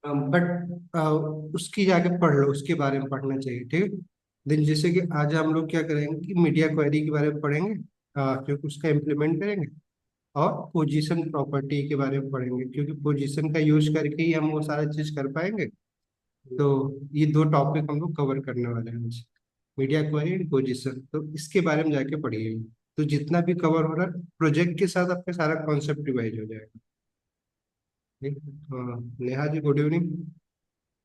But उसकी जाके पढ़ लो, उसके बारे में पढ़ना चाहिए, ठीक है। देन जैसे कि आज हम लोग क्या करेंगे कि मीडिया क्वेरी के बारे में पढ़ेंगे, क्योंकि उसका इम्प्लीमेंट करेंगे। और पोजीशन प्रॉपर्टी के बारे में पढ़ेंगे, क्योंकि पोजीशन का यूज करके ही हम वो सारा चीज कर पाएंगे। तो ये दो टॉपिक हम लोग कवर करने वाले हैं आज, मीडिया क्वेरी एंड पोजीशन। तो इसके बारे में जाके पढ़िए। तो जितना भी कवर हो रहा है प्रोजेक्ट के साथ आपका सारा कॉन्सेप्ट रिवाइज हो जाएगा। ठीक। हाँ, Neha ji good evening.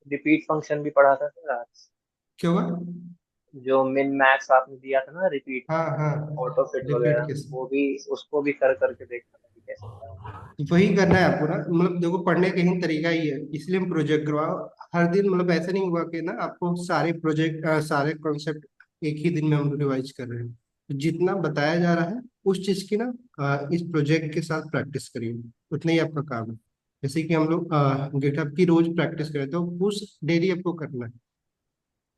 Repeat function भी पढ़ा था सर आज। क्या हुआ? जो मिन मैक्स आपने दिया था ना, रिपीट, हाँ हाँ, ऑटो फिट रिपीट वगैरह, केस। वो भी, उसको भी कर करके देखा था कि कैसे क्या होता वही करना है आपको ना, मतलब देखो पढ़ने का ही तरीका ही है, इसलिए हम प्रोजेक्ट करवाओ हर दिन। मतलब ऐसा नहीं हुआ कि ना आपको सारे प्रोजेक्ट सारे कॉन्सेप्ट एक ही दिन में हम रिवाइज कर रहे हैं। तो जितना बताया जा रहा है उस चीज की ना इस प्रोजेक्ट के साथ प्रैक्टिस करिए, उतना ही आपका काम है। जैसे कि हम लोग गिटहब की रोज प्रैक्टिस करें तो उस डेली आपको करना है,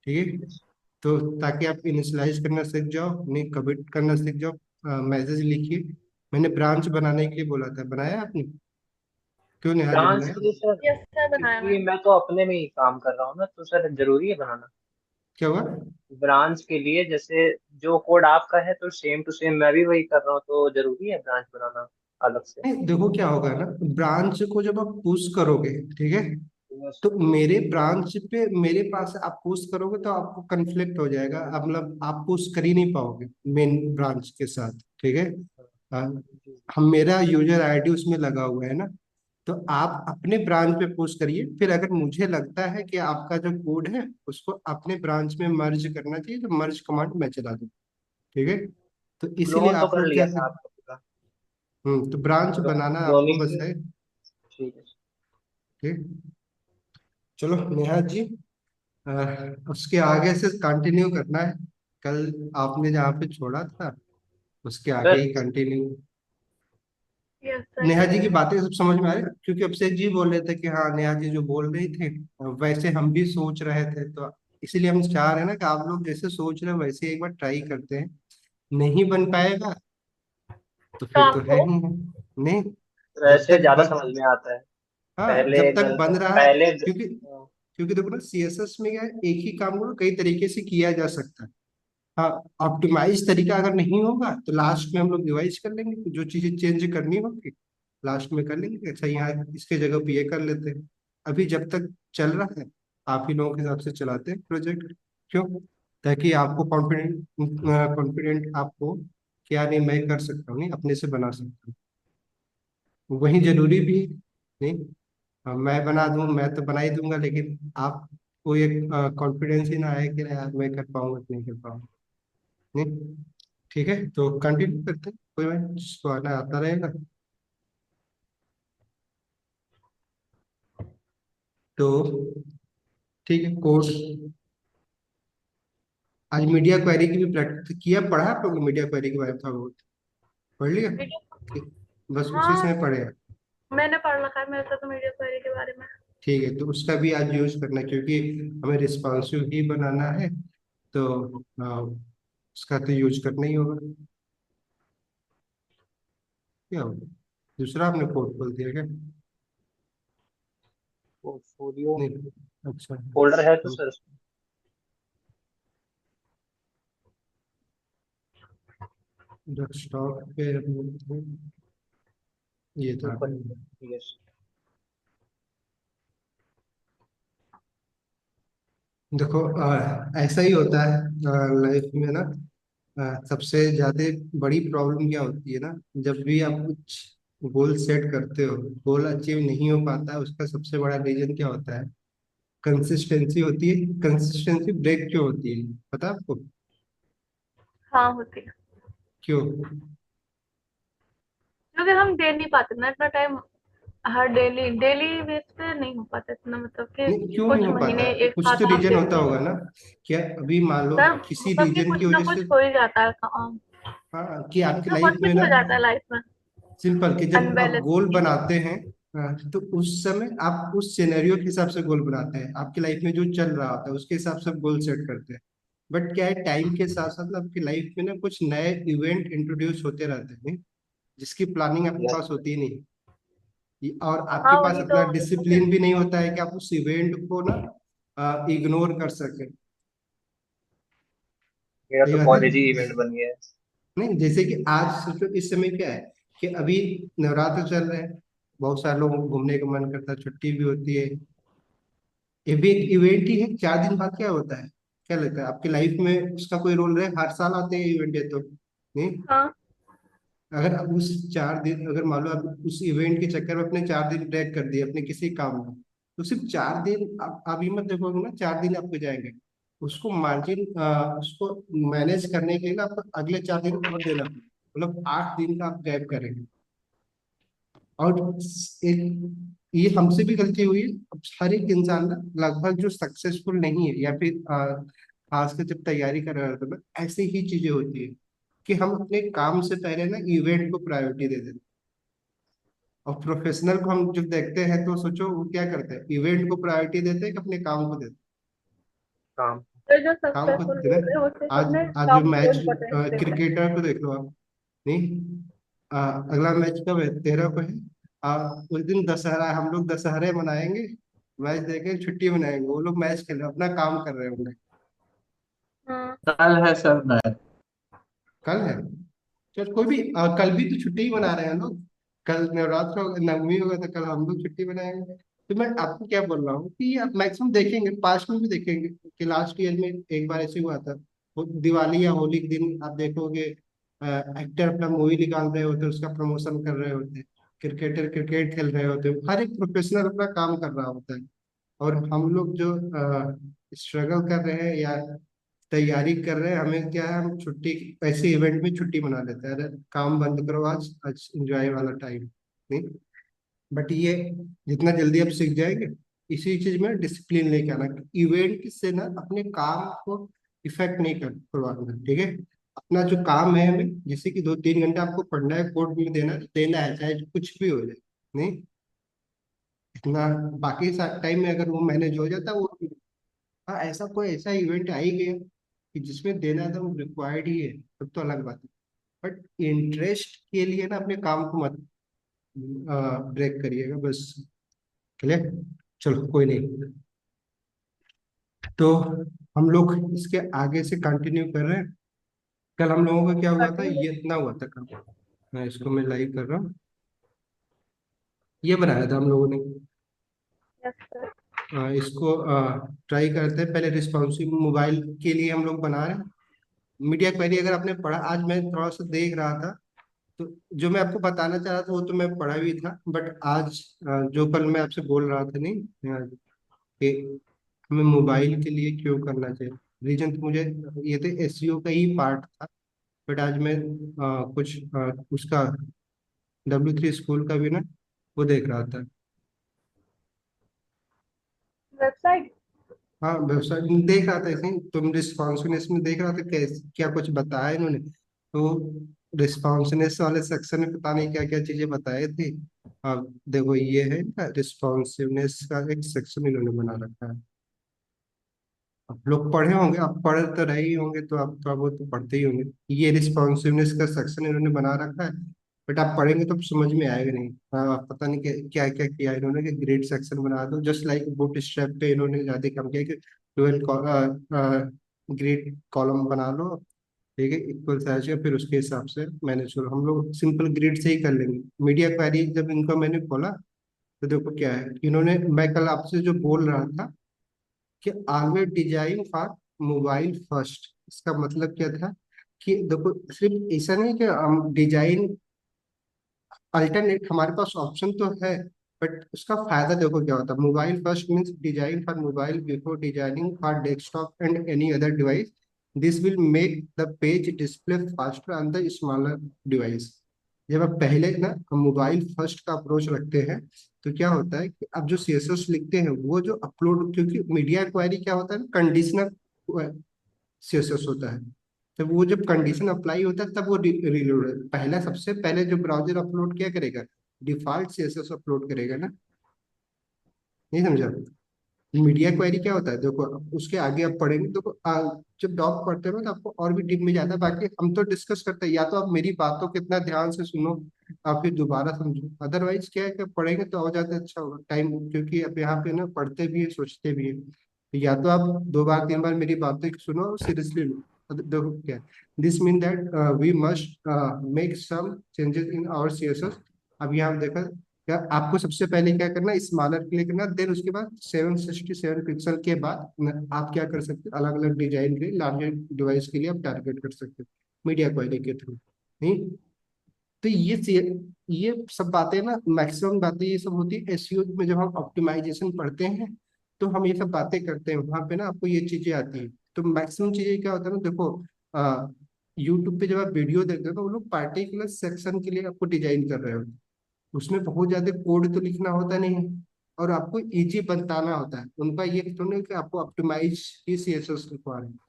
ठीक है। है। तो ताकि आप इनिशियलाइज करना सीख जाओ, नहीं कमिट करना सीख जाओ। मैसेज लिखिए। मैंने ब्रांच बनाने के लिए बोला था, बनाया आपने? क्यों नेहा जी, ब्रांच बनाया? के लिए सर, यस सर, बनाया क्योंकि मैंने। मैं तो अपने में ही काम कर रहा हूँ ना, तो सर जरूरी है बनाना। क्या हुआ? ब्रांच के लिए जैसे जो कोड आपका है तो सेम टू सेम मैं भी वही कर रहा हूँ, तो जरूरी है ब्रांच बनाना अलग से। नहीं देखो क्या होगा ना, ब्रांच को जब आप पुश करोगे, ठीक है, यस तो मेरे ब्रांच पे मेरे पास आप पुश करोगे तो आपको कन्फ्लिक्ट हो जाएगा। अब मतलब आप पुश कर ही नहीं पाओगे मेन ब्रांच के साथ, ठीक है। अ, जी। हम मेरा यूजर आईडी उसमें लगा हुआ है ना, तो आप अपने ब्रांच पे पुश करिए। फिर अगर मुझे लगता है कि आपका जो कोड है उसको अपने ब्रांच में मर्ज करना चाहिए तो मर्ज कमांड मैं चला दूँ, ठीक है। तो इसीलिए क्लोन तो आप कर लोग क्या लिया था कर। आपका पूरा। तो ब्रांच बनाना आपको क्लोनिंग बस से। है। ठीक है। ठीक। चलो नेहा जी, अ, उसके आगे से कंटिन्यू करना है। कल आपने जहाँ पे छोड़ा था उसके आगे सर ही continue. Yes sir, Neha ji ठीक की है। बातें सब समझ में आ रही है? क्योंकि अभिषेक जी बोल रहे थे कि हाँ नेहा जी जो बोल रही थी वैसे हम भी सोच रहे थे, तो इसीलिए हम चाह रहे हैं ना कि आप लोग जैसे सोच रहे हैं वैसे एक बार ट्राई करते हैं। नहीं बन पाएगा तो तो फिर तो है आपको ही है। नहीं, सर जब ऐसे तक ज्यादा बन समझ में आता है। हाँ पहले जब तक गलत, बन रहा है, पहले क्योंकि क्योंकि देखो ना सीएसएस में क्या है, एक ही काम को कई तरीके से किया जा सकता है। हाँ, ऑप्टिमाइज तरीका अगर नहीं होगा तो लास्ट में हम लोग रिवाइज कर लेंगे, तो जो चीजें चेंज करनी होगी लास्ट में कर लेंगे कि अच्छा यहाँ इसके जगह पे ये कर लेते हैं। अभी जब तक चल रहा है आप ही लोगों के हिसाब से चलाते हैं प्रोजेक्ट। क्यों? ताकि आपको कॉन्फिडेंट कॉन्फिडेंट आपको क्या नहीं मैं कर सकता हूँ, नहीं अपने से बना सकता हूँ, वही जरूरी भी है। नहीं, मैं बना दूं मैं तो बना ही दूंगा, लेकिन आपको एक कॉन्फिडेंस ही ना आए कि यार मैं कर पाऊंगा कि नहीं कर पाऊंगा। नहीं। ठीक है, तो कंटिन्यू करते हैं, कोई बात नहीं, जिसको आना आता रहेगा। तो ठीक है, कोर्स आज मीडिया क्वेरी की भी प्रैक्टिस किया, पढ़ा आप लोग ने मीडिया क्वेरी के बारे में थोड़ा बहुत? पढ़ लिया वीडियो। कि बस उसी हाँ, समय पढ़े हैं? मैंने पढ़ रखा है, मेरे साथ तो मीडिया क्वेरी के बारे में। ठीक है, तो उसका भी आज यूज करना है, क्योंकि हमें रिस्पॉन्सिव ही बनाना है। तो उसका तो यूज करना ही होगा। क्या होगा? दूसरा आपने कोड खोल दिया क्या? पोर्टफोलियो नहीं। अच्छा। फोल्डर है तो तो सर उसमें। डेस्कटॉप पे ये था। ऊपर। यस। देखो ऐसा ही होता है लाइफ में ना। सबसे ज्यादा बड़ी प्रॉब्लम क्या होती है ना, जब भी आप कुछ गोल सेट करते हो, गोल अचीव नहीं हो पाता, उसका सबसे बड़ा रीजन क्या होता है? कंसिस्टेंसी होती है। कंसिस्टेंसी ब्रेक क्यों होती है पता है आपको? हाँ, होती है। क्यों? क्योंकि हम दे नहीं पाते ना इतना टाइम। हर डेली डेली बेस पे नहीं हो पाता इतना, मतलब कि नहीं, क्यों नहीं कुछ हो पाता महीने है? एक कुछ तो साथ आप रीजन होता देते होगा हैं। ना। क्या अभी मान लो सर किसी मतलब कि रीजन कुछ की ना वजह से, कुछ हो ही जाता है काम। हाँ कि कुछ आपकी ना लाइफ कुछ में कुछ ना हो जाता है लाइफ में। सिंपल कि जब आप अनबैलेंस गोल चीजें। बनाते हैं, तो उस समय आप उस सिनेरियो के हिसाब से गोल बनाते हैं, आपकी लाइफ में जो चल रहा होता है उसके हिसाब से आप गोल सेट करते हैं। बट क्या है, टाइम के साथ साथ ना आपकी लाइफ में ना कुछ नए इवेंट इंट्रोड्यूस होते रहते हैं, जिसकी प्लानिंग आपके यस पास सर। होती ही नहीं। और आपके हाँ पास वही इतना तो दिक्कत है। डिसिप्लिन भी नहीं होता है कि आप उस इवेंट को ना इग्नोर कर सके। मेरा सही तो बात है। कॉलेज ही इवेंट बन गया है। नहीं, जैसे कि आज सोचो इस समय क्या है कि अभी नवरात्र चल रहे हैं, बहुत सारे लोगों को घूमने का मन करता है, छुट्टी भी होती है। ये भी एक इवेंट ही है। 4 दिन बाद क्या होता है, क्या लगता है आपकी लाइफ में उसका कोई रोल रहे? हर साल आते हैं इवेंट, है तो नहीं। हाँ अगर अब उस 4 दिन, अगर मान लो आप उस इवेंट के चक्कर में अपने 4 दिन ब्रेक कर दिए अपने किसी काम में, तो सिर्फ 4 दिन आप ये मत देखोगे ना 4 दिन आपको जाएंगे, उसको मार्जिन उसको मैनेज करने के लिए आपको अगले 4 दिन और देना पड़ेगा, मतलब 8 दिन का आप गैप करेंगे। और एक ये हमसे भी गलती हुई है। अब हर एक इंसान ना लगभग जो सक्सेसफुल नहीं है, या फिर खासकर जब तैयारी कर रहा होता है ना, ऐसी ही चीजें होती है कि हम अपने काम से पहले ना इवेंट को प्रायोरिटी दे देते हैं। और प्रोफेशनल को हम जब देखते हैं तो सोचो वो क्या करते हैं, इवेंट को प्रायोरिटी देते हैं कि अपने काम को देते हैं। काम। तो जो काम को सक्सेसफुल देते लोग हैं हैं वो ना। सिर्फ आज अपने आज जो काम को मैच इम्पोर्टेंस देते हैं। क्रिकेटर को देख लो आप, नहीं, अगला मैच कब है? 13 को है। उस दिन दशहरा है, हम लोग दशहरे मनाएंगे, मैच देखेंगे, छुट्टी मनाएंगे, वो लोग मैच खेल रहे हैं, अपना काम कर रहे होंगे। हाँ कल है सर मैच। कल है? चल कोई भी, कल भी तो छुट्टी ही मना रहे हैं लोग। कल नवरात्र होगा, नवमी होगा, तो कल हम लोग छुट्टी मनाएंगे। तो मैं आपको क्या बोल रहा हूँ कि आप मैक्सिमम देखेंगे, पास्ट में भी देखेंगे कि लास्ट ईयर में एक बार ऐसे हुआ था। वो दिवाली या होली के दिन आप देखोगे, एक्टर अपना मूवी निकाल रहे होते हैं, उसका प्रमोशन कर रहे होते हैं, क्रिकेटर क्रिकेट खेल रहे होते हैं, हर एक प्रोफेशनल अपना काम कर रहा होता है। और हम लोग जो स्ट्रगल कर रहे हैं या तैयारी कर रहे हैं, हमें क्या है, हम छुट्टी, ऐसे इवेंट में छुट्टी मना लेते हैं, अरे काम बंद करो, आज आज एंजॉय वाला टाइम नहीं। बट ये जितना जल्दी आप सीख जाएंगे, इसी चीज में डिसिप्लिन लेके आना, इवेंट से ना अपने काम को इफेक्ट नहीं कर करवाना, ठीक है। अपना जो काम है हमें, जैसे कि 2-3 घंटा आपको पढ़ना है, कोर्ट में देना देना है, चाहे कुछ भी हो जाए, नहीं, इतना बाकी टाइम में अगर वो मैनेज हो जाता है वो। हाँ, ऐसा कोई ऐसा इवेंट आ ही गया कि जिसमें देना एकदम रिक्वायर्ड ही है, तब तो अलग बात है। बट इंटरेस्ट के लिए ना अपने काम को मत ब्रेक करिएगा बस। क्लियर? चलो कोई नहीं। तो हम लोग इसके आगे से कंटिन्यू कर रहे हैं। कल हम लोगों का क्या हुआ था, कंटिन्यू। ये इतना हुआ था कल। मैं लाइव कर रहा हूँ। ये बनाया था हम लोगों ने। Yes sir. इसको ट्राई करते हैं। पहले रिस्पॉन्सिव मोबाइल के लिए हम लोग बना रहे हैं। मीडिया क्वेरी अगर आपने पढ़ा, आज मैं थोड़ा सा देख रहा था, तो जो मैं आपको बताना चाह रहा था वो तो मैं पढ़ा भी था, बट आज जो कल मैं आपसे बोल रहा था नहीं, कि हमें मोबाइल के लिए क्यों करना चाहिए, रीजन तो मुझे ये तो एसईओ का ही पार्ट था। बट आज मैं कुछ उसका W3 स्कूल का भी ना वो देख रहा था। वेबसाइट। हाँ, वेबसाइट देख रहा था, ऐसे ही तुम रिस्पॉन्सिवनेस में देख रहा था, कैसे क्या कुछ बताया इन्होंने, तो रिस्पॉन्सिवनेस वाले सेक्शन में पता नहीं क्या क्या चीजें बताई थी। अब देखो ये है ना, रिस्पॉन्सिवनेस का एक सेक्शन इन्होंने बना रखा है। आप लोग पढ़े होंगे, आप पढ़ तो रहे ही होंगे, तो आप थोड़ा बहुत तो पढ़ते ही होंगे। ये रिस्पॉन्सिवनेस का सेक्शन इन्होंने बना रखा है। बट आप पढ़ेंगे तो समझ में आएगा नहीं। पता नहीं क्या क्या किया इन्होंने, कि ग्रेड सेक्शन बना दो, जस्ट लाइक बूट स्ट्रैप पे इन्होंने ज्यादा काम किया कि 12 ग्रेड कॉलम बना लो, ठीक है, इक्वल साइज का, फिर उसके हिसाब से मैनेज करो। हम लोग सिंपल ग्रिड से ही कर लेंगे। मीडिया क्वेरी जब इनका मैंने खोला, तो देखो क्या है इन्होंने, मैं कल आपसे जो बोल रहा था कि always design for mobile first, इसका मतलब क्या था कि देखो सिर्फ ऐसा नहीं कि हम डिजाइन अल्टरनेट, हमारे पास ऑप्शन तो है, बट उसका फायदा देखो क्या होता है। Mobile first means design for mobile before designing for desktop and any other device. This will make the page display faster on the smaller device. जब आप पहले ना मोबाइल फर्स्ट का अप्रोच रखते हैं, तो क्या होता है कि आप जो सीएसएस लिखते हैं वो जो अपलोड, क्योंकि मीडिया क्वेरी क्या होता है, कंडीशनल सीएसएस होता है। तो वो जब कंडीशन अप्लाई होता है तब वो रीलोड, पहला सबसे पहले जो ब्राउजर अपलोड क्या करेगा, डिफॉल्ट सीएसएस अपलोड करेगा ना। नहीं समझा? मीडिया क्वेरी क्या होता है, देखो अब उसके आगे आप पढ़ेंगे, देखो जब डॉक पढ़ते हो ना तो आपको और भी डीप में जाता है। बाकी हम तो डिस्कस करते हैं, या तो आप मेरी बातों को इतना ध्यान से सुनो आप फिर दोबारा समझो, अदरवाइज क्या है कि पढ़ेंगे तो और ज्यादा अच्छा होगा टाइम, क्योंकि अब यहाँ पे ना पढ़ते भी है सोचते भी है। तो या तो आप 2 बार 3 बार मेरी बातें सुनो और सीरियसली लो। देखो क्या, this mean that we must make some changes in our CSS. अब यहाँ देखा, क्या आपको सबसे पहले क्या करना, स्मॉलर क्लिक करना, देन उसके बाद 767 पिक्सल के बाद आप क्या कर सकते हैं, अलग अलग डिजाइन के लार्जर डिवाइस के लिए आप टारगेट कर सकते हैं मीडिया क्वालिटी के थ्रू। नहीं, तो ये सब बातें ना, मैक्सिमम बातें ये सब होती है एसईओ में। जब हम ऑप्टिमाइजेशन पढ़ते हैं तो हम ये सब बातें करते हैं, वहां पे ना आपको ये चीजें आती है। तो मैक्सिमम चीजें क्या होता है ना, देखो यूट्यूब पे जब आप वीडियो देखते हो तो वो लोग पार्टिकुलर सेक्शन के लिए आपको डिजाइन कर रहे होते हैं, उसमें बहुत ज्यादा कोड तो लिखना होता नहीं है, और आपको इजी बताना होता है। उनका ये तो नहीं कि आपको ऑप्टिमाइज ही सीएसएस लिखवा रहे हैं,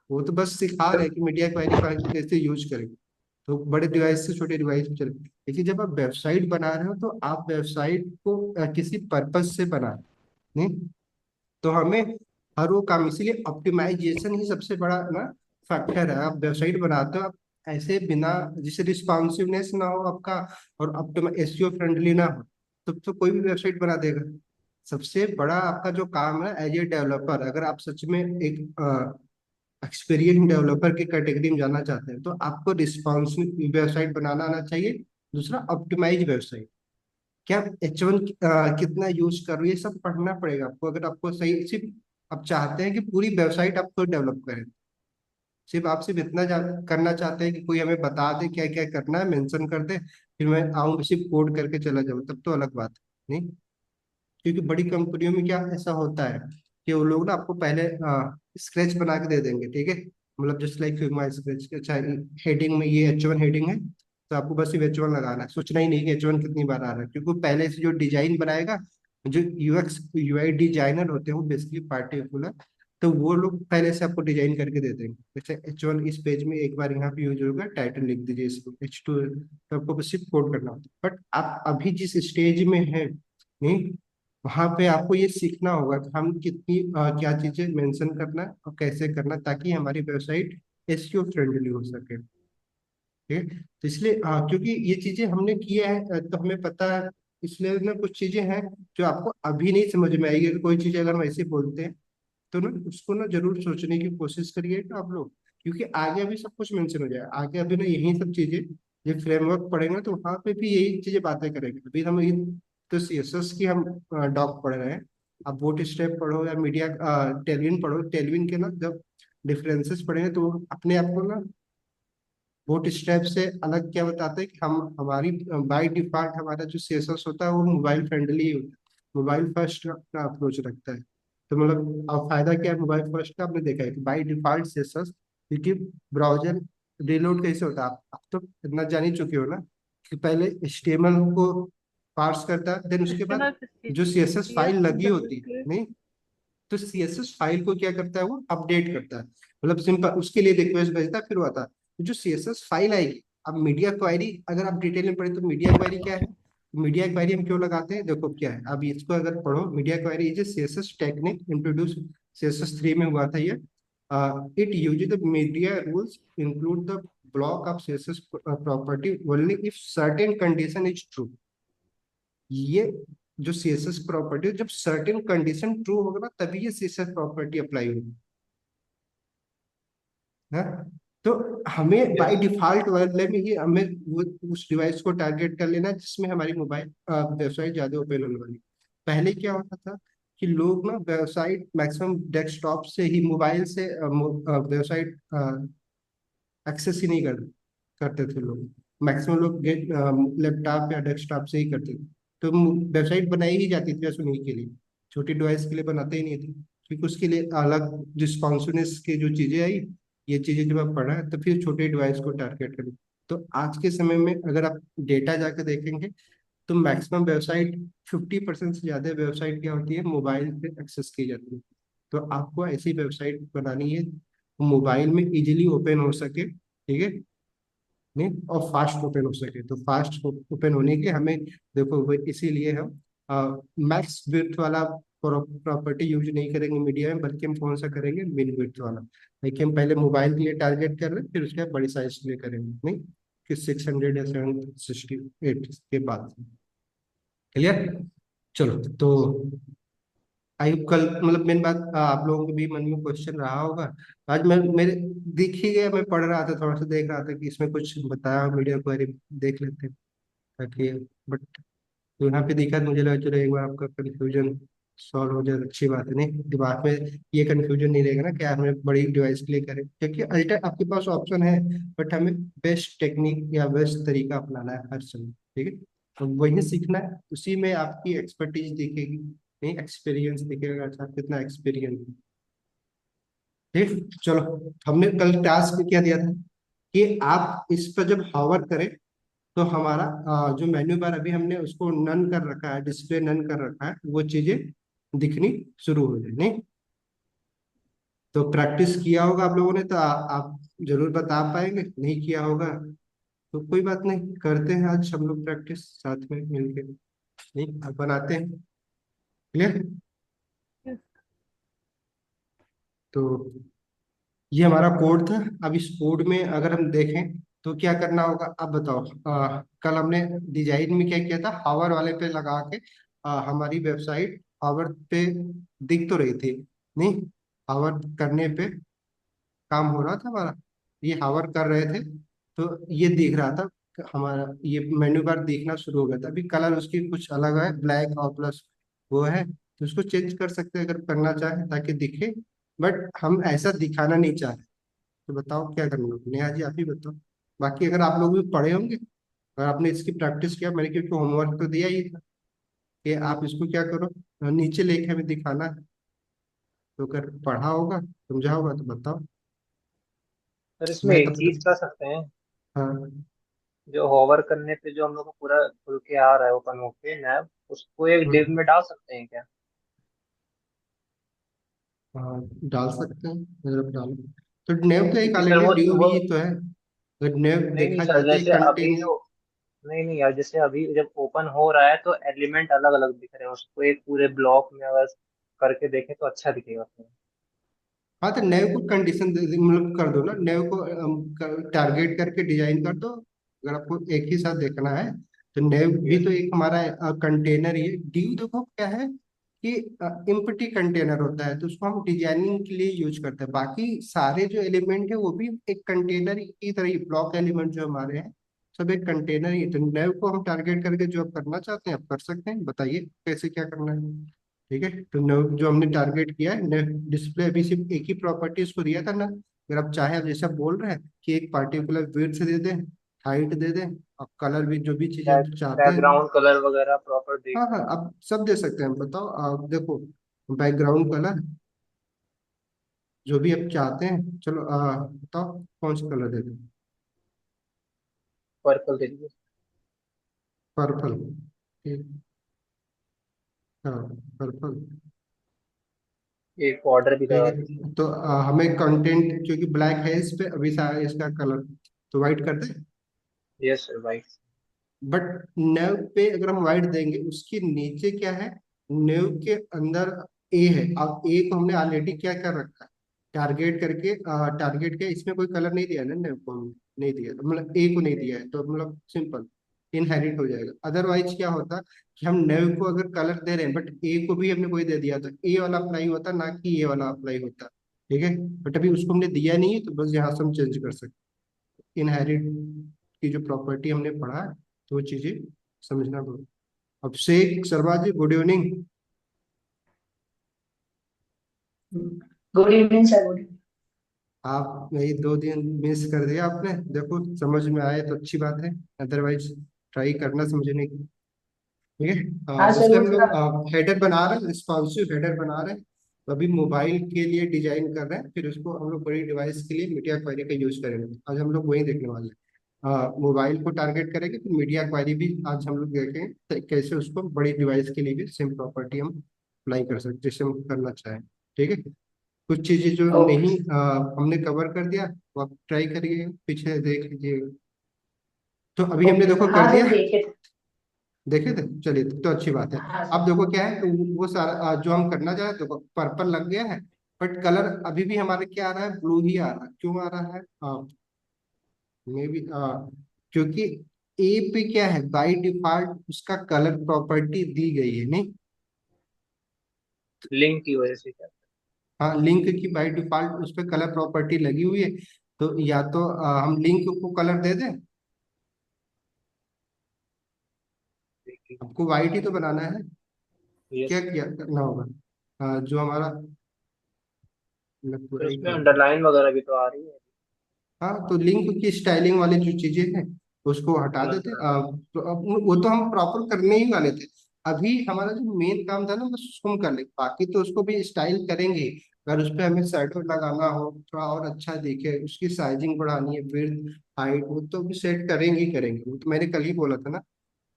वो तो बस सिखा रहे हैं कि मीडिया क्वेरी कैसे यूज करें। तो बड़े डिवाइस से छोटे डिवाइस में चले, लेकिन जब आप वेबसाइट बना रहे हो तो आप वेबसाइट को किसी पर्पज से बना रहे हो। नहीं, तो हमें हर वो काम, इसीलिए ऑप्टिमाइजेशन ही सबसे बड़ा ना फैक्टर है। आप वेबसाइट बनाते हो, आप ऐसे बिना जिससे रिस्पॉन्सिवनेस ना हो आपका, और ऑप्टिमा एसईओ फ्रेंडली ना हो, तो कोई भी वेबसाइट बना देगा। सबसे बड़ा आपका जो काम है एज ए डेवलपर, अगर आप सच में एक एक्सपीरियंस डेवलपर की कैटेगरी में जाना चाहते हैं, तो आपको रिस्पॉन्सिव वेबसाइट बनाना आना चाहिए। दूसरा, ऑप्टिमाइज वेबसाइट, क्या H1 कितना यूज कर रही है, ये सब पढ़ना पड़ेगा आपको। अगर आपको सही, सिर्फ आप चाहते हैं कि पूरी वेबसाइट आपको डेवलप करें, सिर्फ आप सिर्फ इतना करना चाहते हैं कि कोई हमें बता दे क्या क्या करना है, मेंशन कर दे, फिर मैं आऊँ सिर्फ कोड करके चला जाऊँ, तब तो अलग बात है। नहीं, क्योंकि बड़ी कंपनियों में क्या ऐसा होता है कि वो लोग ना आपको पहले स्केच बना के दे देंगे, ठीक है, मतलब जस्ट लाइक फिग्मा स्केच। अच्छा, हेडिंग में ये H1 हेडिंग है, तो आपको बस ये H1 लगाना है, सोचना ही नहीं कि H1 कितनी बार आ रहा है, क्योंकि वो पहले से जो डिजाइन बनाएगा, जो यूएक्स यूआई डिजाइनर होते हैं वो बेसिकली पार्टिकुलर, तो वो लोग पहले से आपको डिजाइन करके दे देंगे। जैसे H1 इस पेज में एक बार यहाँ पे यूज होगा, टाइटल लिख दीजिए इसको H2, तो आपको बस सिर्फ कोड करना होता है। बट आप अभी जिस स्टेज में है, नहीं, वहां पे आपको ये सीखना होगा कि हम कितनी क्या चीजें मेंशन करना है और कैसे करना है, ताकि हमारी वेबसाइट एसईओ फ्रेंडली हो सके। ठीक है, तो इसलिए क्योंकि ये चीजें हमने किया है तो हमें पता है। इसलिए ना कुछ चीजें हैं जो आपको अभी नहीं समझ में आएगी, अगर कोई चीज अगर हम ऐसे बोलते हैं, तो ना उसको ना जरूर सोचने की कोशिश करिएगा आप लोग, क्योंकि आगे अभी सब कुछ मेंशन हो जाएगा। आगे अभी ना यही सब चीजें, ये फ्रेमवर्क पढ़ेंगे तो वहां पे भी यही चीजें बातें करेंगे। अभी हम ये तो सीएसएस की हम डॉक पढ़ रहे हैं। अब बूट स्ट्रैप पढ़ो या मीडिया टेलविन पढ़ो, टेलविन के ना जब डिफरेंसेस पढ़ेंगे तो अपने आप को ना बूट स्ट्रैप से अलग क्या बताते हैं कि हम हमारी बाय डिफॉल्ट हमारा जो सीएसएस होता है वो मोबाइल फ्रेंडली होता है, मोबाइल फर्स्ट का अप्रोच रखता है। तो मतलब अब फायदा क्या है मोबाइल फर्स्ट का, आपने देखा है कि बाय डिफॉल्ट सीएसएस, क्योंकि ब्राउजर रीलोड कैसे होता है, आप तो इतना जान ही चुके हो ना, कि पहले HTML को पार्स करता है, देन उसके बाद HTML किस चीज जो सीएसएस की है? फाइल लगी होती है, WP? नहीं, तो सीएसएस फाइल को क्या करता है, वो अपडेट करता है, मतलब सिंपल उसके लिए रिक्वेस्ट भेजता है, फिर वो आता है। तो जो सीएसएस फाइल आएगी, अब मीडिया क्वेरी अगर आप डिटेल में पढ़े तो मीडिया क्वेरी क्या है, मीडिया क्वेरी हम क्यों लगाते हैं, देखो क्या है, अब इसको अगर पढ़ो, media query is CSS technique introduce CSS 3 में हुआ था ये। It use the media rules include the block of CSS property only if certain condition is true. ये जो सीएसएस प्रॉपर्टी, जब सर्टेन कंडीशन ट्रू होगा ना तभी ये सीएसएस प्रॉपर्टी अप्लाई होगी ना। तो हमें बाय डिफॉल्ट वाले में ही हमें उस डिवाइस को टारगेट कर लेना है जिसमें हमारी मोबाइल वेबसाइट ज्यादा ओपन होने वाली। पहले क्या होता था कि लोग ना वेबसाइट मैक्सिमम डेस्कटॉप से ही, मोबाइल से वेबसाइट एक्सेस ही नहीं करते थे लोग। मैक्सिमम लोग लैपटॉप या डेस्कटॉप से ही करते थे। तो वेबसाइट बनाई ही जाती थी बस उन्हीं के लिए, छोटी डिवाइस के लिए बनाते ही नहीं थे, क्योंकि उसके लिए अलग रिस्पॉन्सिवनेस की जो चीजें आई, ये चीजें जब आप पढ़ा तो फिर छोटे डिवाइस को टारगेट करें। तो आज के समय में अगर आप डेटा जाकर देखेंगे तो मैक्सिमम वेबसाइट, 50% से ज्यादा वेबसाइट क्या होती है, मोबाइल पे एक्सेस की जाती है। तो आपको ऐसी वेबसाइट बनानी है मोबाइल में इजीली ओपन हो सके, ठीक है, नहीं, और फास्ट ओपन हो सके। तो फास्ट ओपन होने के हमें, देखो इसीलिए हम मैक्स विड्थ वाला प्रॉपर्टी यूज नहीं करेंगे मीडिया में, बल्कि हम कौन सा करेंगे, मिन विड्थ वाला। देखिए हम पहले मोबाइल के लिए टारगेट कर रहे हैं, फिर उसके बाद बड़ी साइज के लिए करेंगे। नहीं, कि 600 या 768 के बाद। क्लियर? चलो तो आई कल मतलब मेन बात, आप लोगों के भी मन में क्वेश्चन रहा होगा। आज मैं मेरे दिख ही गया, मैं पढ़ रहा था, थोड़ा सा देख रहा था कि इसमें कुछ बताया मीडिया क्वेरी, देख लेते हैं ताकि। बट तो यहाँ पे दिखा तो मुझे लगा चलो एक बार आपका कंफ्यूजन सॉल्व हो जाए तो अच्छी बात है। नहीं दिमाग में ये कंफ्यूजन नहीं रहेगा ना कि यार हमें बड़ी डिवाइस के लिए करें, क्योंकि अल्टर आपके पास ऑप्शन है, बट हमें बेस्ट टेक्निक या बेस्ट तरीका अपनाना है हर समय। ठीक है, तो वही सीखना है, उसी में आपकी एक्सपर्टीज दिखेगी, नहीं एक्सपीरियंस दिखेगा, अच्छा कितना एक्सपीरियंस। ठीक, चलो। हमने कल टास्क क्या दिया था कि आप इस पर जब हावर करें तो हमारा जो मेन्यू बार अभी हमने उसको नन कर रखा है, डिस्प्ले नन कर रखा है, वो चीजें दिखनी शुरू हो जाए। नहीं तो प्रैक्टिस किया होगा आप लोगों ने तो आप जरूर बता पाएंगे, नहीं किया होगा तो कोई बात नहीं, करते हैं आज हम लोग प्रैक्टिस साथ में मिलके। नहीं अब बनाते हैं। क्लियर? तो ये हमारा कोड था। अब इस कोड में अगर हम देखें तो क्या करना होगा, अब बताओ। कल हमने डिजाइन में क्या किया था, हावर वाले पे लगा के हमारी वेबसाइट हावर पे दिख तो रही थी। नहीं हावर करने पे काम हो रहा था हमारा, ये हावर कर रहे थे तो ये दिख रहा था, हमारा ये मेन्यू बार दिखना शुरू हो गया था। अभी कलर उसकी कुछ अलग है, ब्लैक और प्लस वो है, तो उसको चेंज कर सकते हैं अगर करना चाहे ताकि दिखे, बट हम ऐसा दिखाना नहीं चाह रहे। तो बताओ क्या करना है, नेहा जी आप ही बताओ। बाकी अगर आप लोग भी पढ़े होंगे, अगर आपने इसकी प्रैक्टिस किया, मैंने क्योंकि होमवर्क तो दिया ही था कि आप इसको क्या करो, नीचे लेके हमें दिखाना है। तो अगर पढ़ा होगा समझा होगा तो बताओ। सर इसमें मैं एक तब चीज तक। कर सकते हैं, हाँ। जो होवर करने पे जो हम लोग को पूरा खुल के आ रहा है ओपन होके नैब, उसको एक डिव हम्म, में डाल सकते हैं क्या? हाँ डाल सकते हैं, मतलब डालो। तो नेव तो एक क्योंकि सर ऑलरेडी ड्यू वो भी तो है, अगर नेव नहीं नहीं देखा सर, जाए तो एक जैसे अभी कंटेन। जो, नहीं नहीं यार, जैसे अभी जब ओपन हो रहा है तो एलिमेंट अलग अलग दिख रहे हैं, उसको एक पूरे ब्लॉक में अगर करके देखें तो अच्छा दिखेगा फिर। हाँ तो नेव को कंडीशन मतलब कर दो ना, नेव को टारगेट करके डिजाइन कर दो। अगर आपको एक ही साथ देखना है तो नेव भी यस। तो एक हमारा कंटेनर ही है। ड्यू देखो क्या है कि इम्पटी कंटेनर होता है, तो उसको हम डिजाइनिंग के लिए यूज करते हैं। बाकी सारे जो एलिमेंट है वो भी एक कंटेनर की तरह ही, ब्लॉक एलिमेंट जो हमारे हैं सब एक कंटेनर ही है। तो नेव को हम टारगेट करके जो आप करना चाहते हैं आप कर सकते हैं, बताइए कैसे क्या करना है। ठीक है, तो जो हमने टारगेट किया है, डिस्प्ले अभी सिर्फ एक ही प्रॉपर्टी उसको दिया था ना। अगर आप चाहे, आप जैसा बोल रहे हैं कि एक पार्टिकुलर विड्थ दे दें, हाइट दे दें, और कलर भी जो भी चीजें आप चाहते हैं। बैकग्राउंड कलर वगैरह प्रॉपर देख हाँ हाँ सकते आप सब दे सकते हैं, बताओ आप देखो। बैकग्राउंड कलर जो भी आप चाहते हैं, चलो बताओ कौन सा कलर दे दें। हैं, पर्पल दे दीजिए। पर्पल। ठीक। हाँ पर्पल। एक बॉर्डर भी ठीक लगा दीजिए। है, तो हमें कंटेंट क्योंकि ब्लैक है इस पे अभी सारा इसका कलर, तो वाइट कर दें। Yes sir, white. बट नेव पे अगर हम वाइट देंगे, उसके नीचे क्या है, नेव के अंदर ए है। अब ए को हमने ऑलरेडी क्या कर रखा है, टारगेट करके, टारगेट के इसमें कोई कलर नहीं दिया ना, नेव को हमने नहीं दिया, तो मतलब ए को नहीं दिया है, तो मतलब सिंपल इनहेरिट हो जाएगा। अदरवाइज क्या होता कि हम नेव को अगर कलर दे रहे हैं बट ए को भी हमने कोई दे दिया, तो ए वाला अप्लाई होता ना कि ए वाला अप्लाई होता। ठीक है, बट अभी उसको हमने दिया नहीं है, तो बस यहाँ से हम चेंज कर सकते। इनहेरिट की जो प्रॉपर्टी हमने पढ़ा है, तो वो चीजें समझना पड़ेगा। Abhishek Sharma ji good evening. Good evening sir, good evening. आप यही 2 दिन मिस कर दिया आपने, देखो समझ में आए तो अच्छी बात है, अदरवाइज ट्राई करना समझने की। ठीक है, हाँ सर, उसमें वो हम थोड़ा। लोग हेडर बना रहे हैं, रिस्पॉन्सिव हेडर बना रहे हैं। तो अभी मोबाइल के लिए डिजाइन कर रहे हैं, फिर उसको हम लोग बड़ी डिवाइस के लिए मीडिया क्वेरी का यूज करेंगे। आज हम लोग वही देखने वाले हैं, मोबाइल को टारगेट करेंगे, फिर मीडिया क्वेरी भी आज हम लोग देखेंगे तो कैसे उसको बड़ी डिवाइस के लिए भी सेम प्रॉपर्टी हम अप्लाई कर सकते जैसे हम करना चाहें। ठीक है, कुछ चीजें जो ओके नहीं सर। हमने कवर कर दिया वो आप ट्राई करिए, पीछे देख लीजिए। तो अभी हमने ओके देखो सर, कर हाँ दिया, सर, देखे थे। देखे थे, चलिए तो अच्छी बात है। हाँ अब सर। देखो क्या है, तो वो सारा जो हम करना चाह रहे थे, देखो पर्पल लग गया है, बट कलर अभी भी हमारे क्या आ रहा है, ब्लू ही आ रहा है। क्यों आ रहा है, मे बी क्योंकि ए पे क्या है, बाय डिफॉल्ट उसका कलर प्रॉपर्टी दी गई है नहीं। लिंक की वजह से क्या? हाँ, लिंक की बाय डिफॉल्ट उस पर कलर प्रॉपर्टी लगी हुई है। तो या तो हम लिंक को कलर दे दें। आपको वाइट ही तो बनाना है। क्या यस। किया करना होगा, जो हमारा, मैं फिर पूरा ही उसमें कर दूं। अंडरलाइन वगैरह भी तो आ रही है। हाँ, तो लिंक की स्टाइलिंग वाली जो चीजें हैं उसको हटा समझ देते। रहा तो अब वो तो हम प्रॉपर करने ही वाले थे। अभी हमारा जो मेन काम था ना, बस उसको हम कर ले, बाकी तो उसको भी स्टाइल करेंगे ही। अगर उस पर हमें शैडो लगाना हो, थोड़ा और अच्छा दिखे, उसकी साइजिंग बढ़ानी है, विड्थ हाइट, वो तो भी सेट करेंगे ही करेंगे। वो तो मैंने कल ही बोला था ना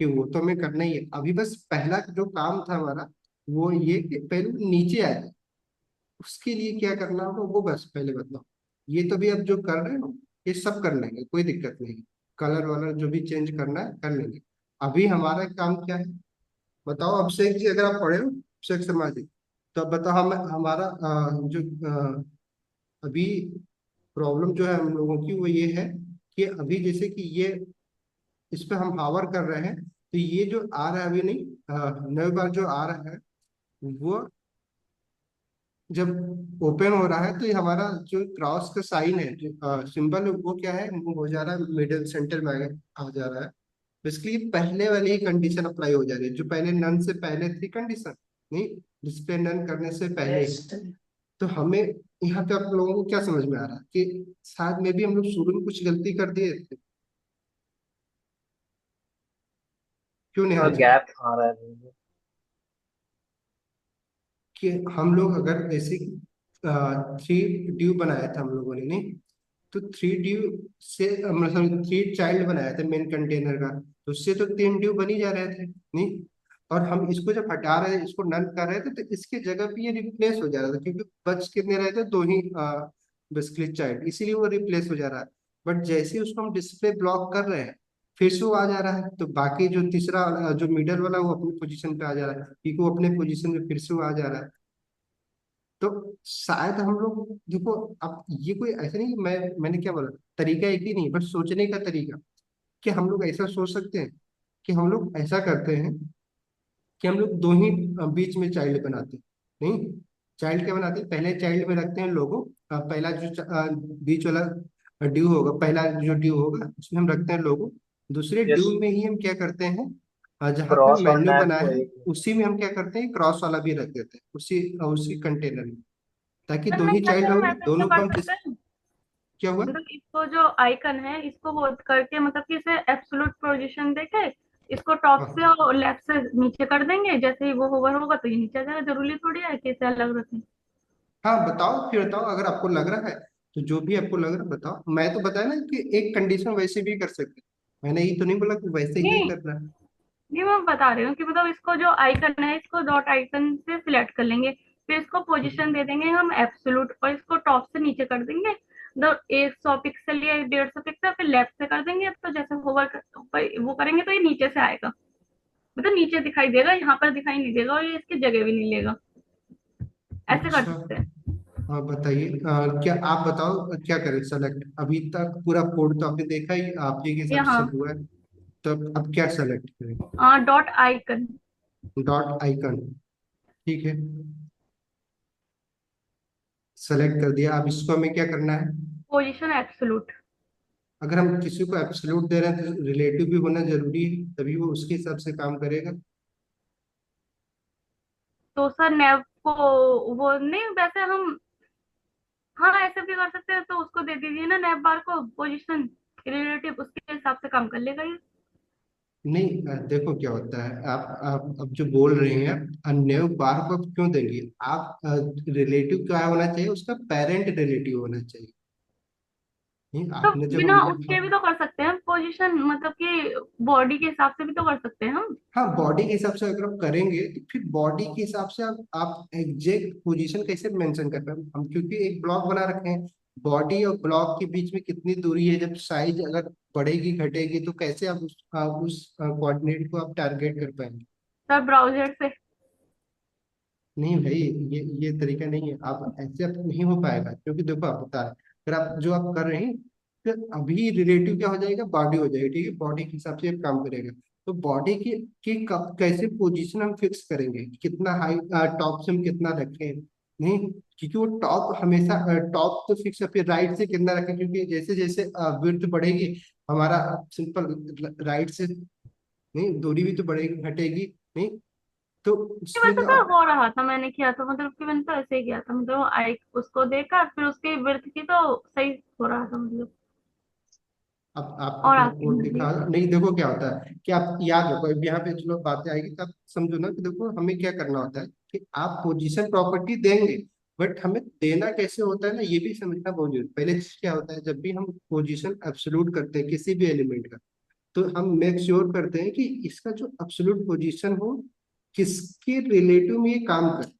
कि वो तो हमें करना ही है। अभी बस पहला जो काम था हमारा वो ये कि पहले नीचे आ जाए, उसके लिए क्या करना होगा वो बस पहले बताओ। ये तो भी अब जो कर रहे हो ये सब कर लेंगे, कोई दिक्कत नहीं। कलर वलर जो भी चेंज करना है कर लेंगे। अभी हमारा काम क्या है बताओ। अभिषेक जी, अगर आप पढ़े हो, अभिषेक शर्मा जी, तो अब बताओ हम हमारा जो अभी प्रॉब्लम जो है हम लोगों की वो ये है कि अभी जैसे कि ये इस पे हम हावर कर रहे हैं, तो ये जो आ रहा है अभी नहीं, नए बार जो आ रहा है वो जब ओपन हो रहा है तो ये हमारा जो क्रॉस का साइन है, जो सिंबल है, वो क्या है, मूव हो जा रहा है, मिडिल सेंटर में आ जा रहा है। बेसिकली पहले वाली ही कंडीशन अप्लाई हो जा रही है जो पहले नन से पहले थी कंडीशन, नहीं, डिस्प्ले नन करने से है। पहले ही। Yes, sir. तो हमें यहाँ पे आप लोगों को क्या समझ में आ रहा है कि शायद में भी हम लोग शुरू में कुछ गलती कर दिए थे। क्यों थोड़ा निहाल जी? गैप आ रहा है। कि हम लोग अगर जैसे थ्री ड्यू बनाया था हम लोगों ने, नहीं, तो थ्री ड्यू से मतलब थ्री चाइल्ड बनाया था मेन कंटेनर का, तो उससे तो तीन ड्यू बन ही जा रहे थे, नहीं। और हम इसको जब हटा रहे, इसको नन कर रहे थे, तो इसके जगह पे ये रिप्लेस हो जा रहा था, क्योंकि बच कितने रहे थे, दो ही बेसिकली चाइल्ड, इसीलिए वो रिप्लेस हो जा रहा है। बट जैसे ही उसको हम डिस्प्ले ब्लॉक कर रहे हैं, फिर से वो आ जा रहा है, तो बाकी जो तीसरा जो मिडल वाला वो अपनी पोजीशन पे आ जा रहा है, पीको अपने पोजीशन पे फिर से वो आ जा रहा है। तो शायद हम लोग देखो, अब ये कोई ऐसा नहीं कि मैंने क्या बोला, तरीका एक ही नहीं, बस सोचने का तरीका। कि हम लोग ऐसा सोच सकते हैं कि हम लोग ऐसा करते हैं कि हम लोग दो ही बीच में चाइल्ड बनाते हैं, नहीं। चाइल्ड क्या बनाते हैं, पहले चाइल्ड में रखते हैं लोगो, पहला जो बीच वाला ड्यू होगा, पहला जो ड्यू होगा उसमें हम रखते हैं लोगो। दूसरे यस। ड्यू में ही हम क्या करते हैं, जहाँ पे क्रॉस और मेन्यू नैप बना को है एक में। उसी में हम क्या करते हैं, क्रॉस वाला भी रख देते हैं उसी उसी कंटेनर में, ताकि सर दो नहीं, ही चाइल्ड ऐसे हम होंगे, ऐसे भी तो दोनों को कर हम सकते हैं। क्या हुआ। मतलब इसको जो आइकन है इसको वो करके, मतलब कि इसे एब्सोल्यूट पोजीशन देके इसको टॉप से हाँ और लेफ्ट से नीचे कर देंगे। जैसे ही वो होवर होगा तो ये नीचे आ जाएगा। जरूरी थोड़ी है कि इसे अलग रखें। हाँ, बताओ फिर, बताओ अगर आपको लग रहा है तो, जो भी आपको लग रहा है बताओ। मैं तो बताया ना कि एक कंडीशन वैसे भी कर सकते हैं, मैंने ये तो नहीं बोला कि वैसे ही नहीं करना है। नहीं, मैं बता रही हूँ कि मतलब इसको जो आइकन है इसको डॉट आइकन से सिलेक्ट कर लेंगे। फिर इसको पोजीशन दे देंगे हम एब्सोल्यूट, और इसको टॉप से नीचे कर देंगे। 100 पिक्सल या 150 पिक्सल, फिर लेफ्ट से कर देंगे। तो जैसे होवर वो करेंगे तो ये नीचे से आएगा। मतलब नीचे दिखाई देगा, यहाँ पर दिखाई नहीं देगा, और ये इसकी जगह भी नहीं लेगा। ऐसे कर अच्छा, सकते हैं। हाँ बताइए, क्या आप बताओ क्या करें सेलेक्ट। अभी तक पूरा कोड तो आपने देखा ही, आप ही के साथ यहाँ सब हुआ है। तो अब क्या सेलेक्ट करें। Dot icon. डॉट आइकन, ठीक है, सेलेक्ट कर दिया। अब इसको हमें क्या करना है। Position absolute. अगर हम किसी को एब्सोल्यूट दे रहे हैं तो रिलेटिव भी होना जरूरी है, तभी वो उसके हिसाब से काम करेगा। तो सर नैव को वो नहीं, वैसे हम हाँ ऐसे भी कर सकते हैं। तो उसको दे दीजिए ना नैव बार को पोजीशन रिलेटिव, उसके हिसाब से काम कर लेगा ये। नहीं, देखो क्या होता है, आप अब जो बोल रहे हैं, अन्य बार को आप क्यों देंगे। आप रिलेटिव क्या होना चाहिए, उसका पेरेंट रिलेटिव होना चाहिए। नहीं, तो आपने जब बिना उसके भी तो कर सकते हैं पोजीशन, मतलब कि बॉडी के हिसाब से भी तो कर सकते हैं हम। हाँ, बॉडी के हिसाब से अगर आप करेंगे तो फिर बॉडी के हिसाब से आप एग्जैक्ट पोजीशन कैसे मेंशन कर पाए हम, क्योंकि एक ब्लॉक बना रखे हैं, बॉडी और ब्लॉक के बीच में कितनी दूरी है, जब साइज अगर बढ़ेगी घटेगी तो कैसे आप उस कोऑर्डिनेट को आप टारगेट कर पाएंगे। सर ब्राउजर से। नहीं भाई, ये तरीका नहीं है, आप ऐसे आप नहीं हो पाएगा, क्योंकि देखो आप बता रहे, अगर आप जो आप कर रहे हैं तो अभी रिलेटिव क्या हो जाएगा, बॉडी हो जाएगी, ठीक है, बॉडी के हिसाब से ये काम करेगा। तो बॉडी की कब कैसे पोजीशन हम फिक्स करेंगे, कितना हाई टॉप से हम कितना रखें, नहीं, क्योंकि वो टॉप हमेशा टॉप तो फिक्स है, फिर राइट से कितना रखें, क्योंकि जैसे जैसे विड्थ बढ़ेगी हमारा सिंपल राइट से, नहीं दूरी भी तो बढ़ेगी घटेगी, नहीं, तो कि इसमें वैसे तो तो हो रहा था, मैंने किया था, मतलब कि मैंने तो ऐसे ही किया था, मतलब आई उसको देखा फिर उसकी विड्थ की तो सही हो रहा था, मतलब अब आपको और पूरा आगे कोड भी। दिखा नहीं, देखो क्या होता है कि आप याद रखो, अब यहाँ पे चलो बातें आएगी तो आप समझो ना कि देखो हमें क्या करना होता है कि आप पोजीशन प्रॉपर्टी देंगे, बट हमें देना कैसे होता है ना, ये भी समझना बहुत जरूरी। पहले चीज क्या होता है, जब भी हम पोजीशन एब्सोल्यूट करते हैं किसी भी एलिमेंट का, तो हम मेक श्योर करते हैं कि इसका जो एब्सोल्यूट पोजीशन हो किसके रिलेटिव में ये काम करे,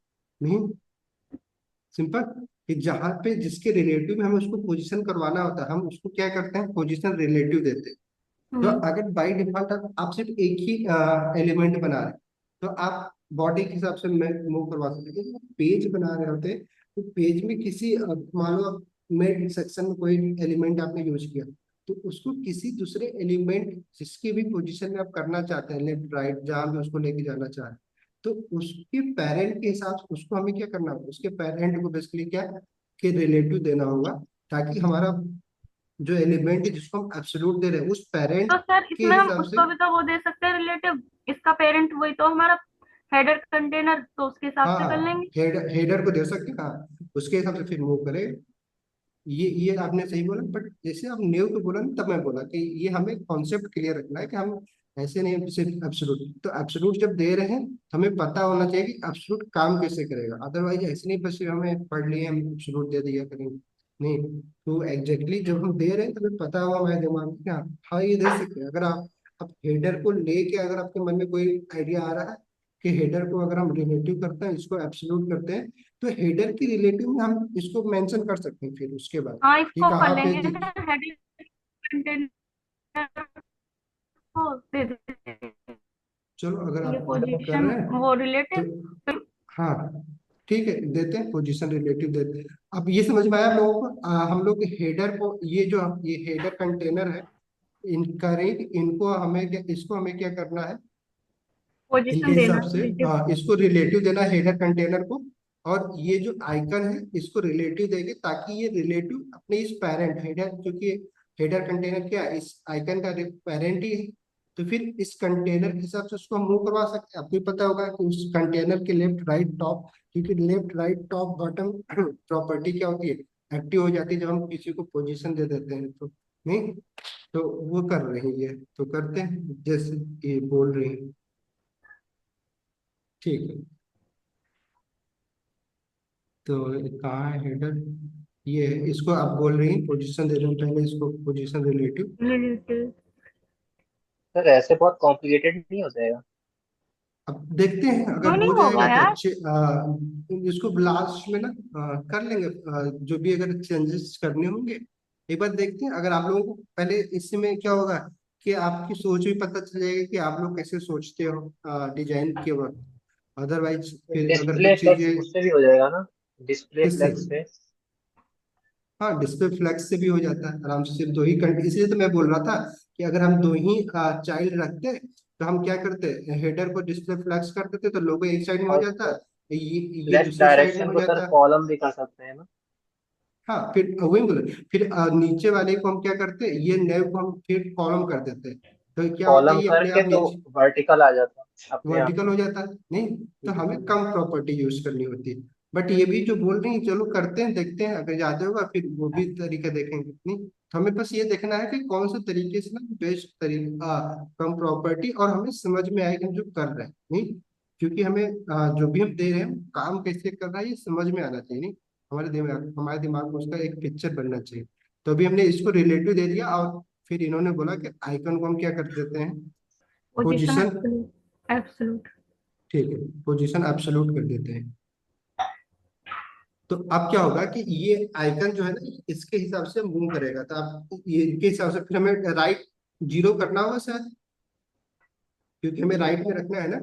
नहीं, सिंपल, कि जहाँ पे जिसके रिलेटिव में हमें उसको पोजीशन करवाना होता है हम उसको क्या करते हैं, पोजीशन रिलेटिव देते हैं। तो हम्म। अगर बाई डिफॉल्ट आप सिर्फ एक ही एलिमेंट बना रहे हैं, तो आप बॉडी के हिसाब से मूव करवा सकते हैं, लेकिन पेज बना रहे होते हैं तो पेज में किसी मान लो मिड सेक्शन में कोई एलिमेंट आपने यूज किया, तो उसको किसी दूसरे एलिमेंट जिसकी भी पोजीशन में आप करना चाहते हैं, लेफ्ट राइट जहां भी उसको लेके जाना चाह रहे हैं, तो उसके पेरेंट के हिसाब से उसको हमें क्या करना होगा, उसके पेरेंट को बेसिकली क्या के रिलेटिव देना होगा, ताकि हमारा जो एलिमेंट है जिसको हम एब्सोल्यूट दे रहे हैं उस पेरेंट तो सर के इसमें हम हिसाब से। उसको भी तो वो दे सकते हैं रिलेटिव, इसका पेरेंट वही तो हमारा हेडर कंटेनर, तो उसके हिसाब हाँ से कर हाँ, लेंगे। हेडर को दे सकते हैं, हाँ उसके हिसाब से फिर मूव करें। ये आपने सही बोला, बट जैसे आप न्यू को बोला ना, तब मैं बोला कि ये हमें कॉन्सेप्ट क्लियर रखना है कि हम ऐसे नहीं सिर्फ एब्सोल्यूट, तो एब्सोल्यूट जब दे रहे हैं तो हमें पता होना चाहिए कि एब्सोल्यूट काम कैसे करेगा, अदरवाइज ऐसे नहीं बस हमें पढ़ लिए हम एब्सोल्यूट दे दिया करेंगे, नहीं। तो एग्जैक्टली जब हम दे रहे हैं तो हमें पता हुआ हमारे दिमाग में कि हाँ हाँ ये दे सकते हैं। अगर आप हेडर को लेके अगर आपके मन में कोई आइडिया आ रहा है कि हेडर को अगर हम रिलेटिव करते हैं, इसको एब्सोल्यूट करते हैं, तो हेडर की रिलेटिव में हम इसको मेंशन कर सकते हैं फिर उसके बाद हाँ कि इसको कर कहाँ पे लेंगे ना, हेडर कंटेनर को दे देंगे चलो अगर आप कर पोजीशन रहे हैं वो तो रिलेटिव। हाँ ठीक है, देते हैं पोजीशन रिलेटिव देते हैं। अब ये समझ में आया आप लोगों को, हम लोग हेडर को ये हेडर कंटेनर है, इनका इनको हमें इसको हमें क्या करना है, इनके पोजीशन हिसाब देना से रिलेटिव। इसको रिलेटिव देना हेडर कंटेनर को, और ये जो आइकन है इसको रिलेटिव देंगे ताकि ये रिलेटिव अपने इस पेरेंट हेडर, क्योंकि हेडर कंटेनर क्या है, इस आइकन का पेरेंट ही है, तो फिर इस कंटेनर के हिसाब से उसको हम मूव करवा सकते हैं। आपको ही पता होगा कि उस कंटेनर के लेफ्ट राइट टॉप, क्योंकि left right top bottom property क्या होती है, एक्टिव हो जाती है जब हम किसी को पोजीशन दे देते हैं, तो नहीं, तो वो कर रही है तो करते हैं जैसे ये बोल रही है, ठीक है। तो कहाँ है हेडर, ये है, इसको आप बोल रही हैं पोजीशन दे रहे हैं, पहले इसको पोजीशन रिलेटिव। रिलेटिव सर ऐसे बहुत कॉम्प्लिकेटेड नहीं हो जाएगा? अब देखते हैं अगर क्यों नहीं हो होगा जाएगा तो यार। अच्छे, इसको लास्ट में ना कर लेंगे, जो भी अगर चेंजेस करने होंगे एक बार देखते हैं। अगर आप लोगों को पहले इसमें क्या होगा कि आपकी सोच भी पता चल जाएगी कि आप लोग कैसे सोचते हो डिजाइन के वक्त, अदरवाइज फिर अगर डिस्प्ले कुछ फ्लेक्स चीजें उससे भी हो जाएगा ना? डिस्प्ले किससे, फ्लेक्स से? हाँ डिस्प्ले फ्लैक्स से भी हो जाता है आराम से, सिर्फ दो ही इसलिए तो मैं बोल रहा था कि अगर हम दो ही चाइल्ड रखते तो हम क्या करते, हेडर को डिस्प्ले फ्लैक्स कर देते तो लोगो एक साइड में हो और जाता, ये लेफ्ट दूसरी साइड में डायरेक्शन हो को सर जाता। कॉलम भी कर सकते हैं ना? हाँ फिर वही बोले, फिर नीचे वाले को हम क्या करते, ये नेव को हम फिर कॉलम कर देते, तो क्या होता है कॉलम ये अपने करके आप तो नीचे वर्टिकल आ जाता अपने आप। वर्टिकल हो जाता है, नहीं, तो हमें हम्म। कम प्रॉपर्टी यूज करनी होती है। बट ये भी जो बोल रही है चलो करते हैं, देखते हैं अगर ज्यादा होगा फिर वो भी तरीका देखेंगे, नहीं, तो हमें बस ये देखना है कि कौन से तरीके से ना बेस्ट तरीका, कम प्रॉपर्टी और हमें समझ में आए कि हम जो कर रहे हैं, नहीं, क्योंकि हमें जो भी हम दे रहे हैं काम कैसे कर रहा है ये समझ में आना चाहिए, नहीं, हमारे दिमाग में उसका एक पिक्चर बनना चाहिए। तो अभी हमने इसको रिलेटिव दे दिया और फिर इन्होंने बोला कि आइकन को हम क्या कर देते हैं, पोजीशन पोजीशन, एब्सोल्यूट एब्सोल्यूट। ठीक है, पोजीशन एब्सोल्यूट कर देते हैं। तो अब क्या होगा कि ये आइकन जो है ना इसके हिसाब से मूव करेगा, तो आप ये इनके हिसाब से फिर हमें राइट जीरो करना होगा शायद, क्योंकि हमें राइट में रखना है ना,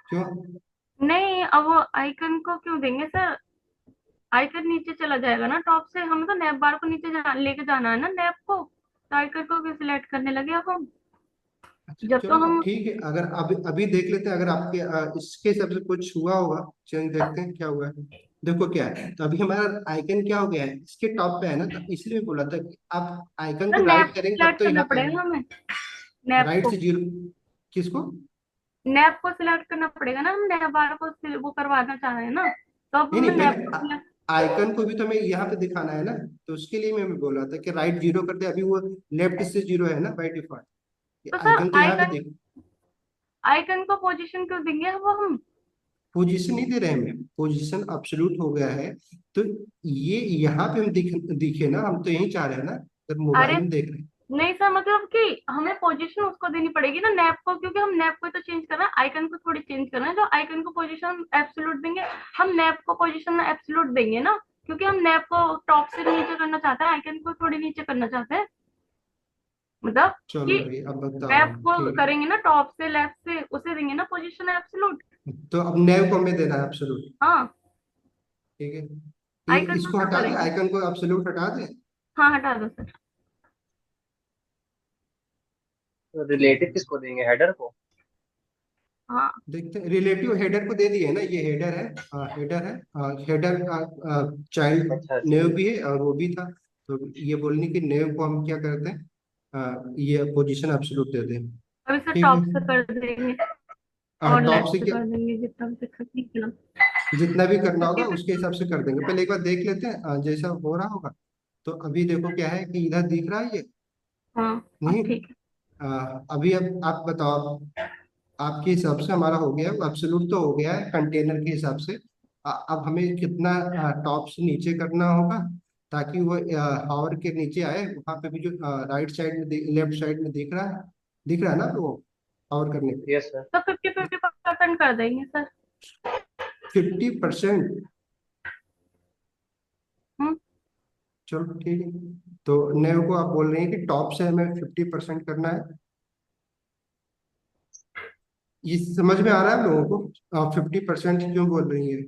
क्यों। नहीं, अब वो आइकन को क्यों देंगे सर, आइकन नीचे चला जाएगा ना टॉप से, हमें तो नैप बार को नीचे लेके जाना है ना नैप को, तो आइकन को भी सिलेक्ट करने लगे अब हम। अच्छा जब तो चलो हम ठीक है, अगर अभी अभी देख लेते हैं, अगर आपके इसके हिसाब से कुछ हुआ होगा चेंज, देखते हैं क्या हुआ है। देखो क्या है, तो अभी हमारा आइकन क्या हो गया है, इसके टॉप पे है ना, तो इसलिए बोला था कि आप आइकन तो को नैप राइट को करेंगे तब सिलेक्ट तो करना यहाँ पे पड़ेगा हमें, नैप राइट को। से जीरो। किसको? नैप को सिलेक्ट करना पड़ेगा ना, हम नैप बार को वो करवाना चाह रहे हैं ना, तो अब नहीं हमें नहीं, नैप पहले को select- आइकन को भी तो हमें यहाँ पे दिखाना है ना, तो उसके लिए मैं बोल रहा था कि राइट जीरो कर दे, अभी वो लेफ्ट से जीरो है ना बाई डिफॉल्ट, तो सर आइकन तो यहाँ पे आइकन, देख। आइकन को पोजीशन क्यों देंगे अब हम? पोजीशन नहीं दे रहे हैं, हमें पोजीशन अब्सोल्यूट हो गया है, तो ये यहाँ पे हम दिखे ना, हम तो यही चाह रहे हैं ना, जब मोबाइल अरे में देख रहे हैं। नहीं सर, मतलब कि हमें पोजीशन उसको देनी पड़ेगी ना नैप को, क्योंकि हम नैप को तो चेंज करना है, आइकन को थोड़ी चेंज करना है। जो आइकन को पोजीशन एब्सोल्यूट देंगे, हम नैप को पोजीशन एब्सोल्यूट देंगे ना, क्योंकि हम नैप को टॉप से नीचे करना चाहते हैं, आइकन को थोड़ी नीचे करना चाहते हैं। मतलब चलो कि भाई अब बताओ। नैप को ठीक करेंगे ना टॉप से लेफ्ट से, उसे देंगे ना पोजीशन एब्सोल्यूट। है, तो अब नैव को हमें देना है एब्सोल्यूट। हाँ, ठीक है, आइकन को इसको सर हटा दे, करेंगे। आइकन को एब्सोल्यूट हटा दे। हाँ हटा दो सर। तो रिलेटिव किसको देंगे, हेडर को? हाँ देखते हैं, रिलेटिव हेडर को दे दिए है ना, ये हेडर है, हेडर है, हेडर चाइल्ड अच्छा अच्छा। नेव भी है और वो भी था, तो ये बोलने की नेव को हम क्या करते हैं, ये पोजीशन एब्सोल्यूट देते हैं। अब इसे ठीक है, टॉप से कर देंगे और टॉप लेफ्ट से से क्या, कर देंगे, जितना भी दिक्कत नहीं करना। जितना भी करना होगा 50-50। उसके हिसाब से कर देंगे, पहले एक बार देख लेते हैं जैसा हो रहा होगा। तो अभी देखो क्या है कि इधर दिख रहा है ये, हाँ अब नहीं, ठीक है। अभी अब आप बताओ, आपके हिसाब से हमारा हो गया, एब्सोल्यूट तो हो गया है कंटेनर के हिसाब से। अब हमें कितना टॉप से नीचे करना होगा, ताकि वो हावर के नीचे आए, वहां पे भी जो राइट साइड में लेफ्ट साइड में दिख रहा है ना, तो वो हावर करने पे यस सर। तो 50-50% कर देंगे सर। 50%। हम्म। चलो ठीक है, तो नेव को आप बोल रहे हैं कि टॉप से हमें 50% करना है, ये समझ में आ रहा है लोगों को? 50% क्यों बोल रही है?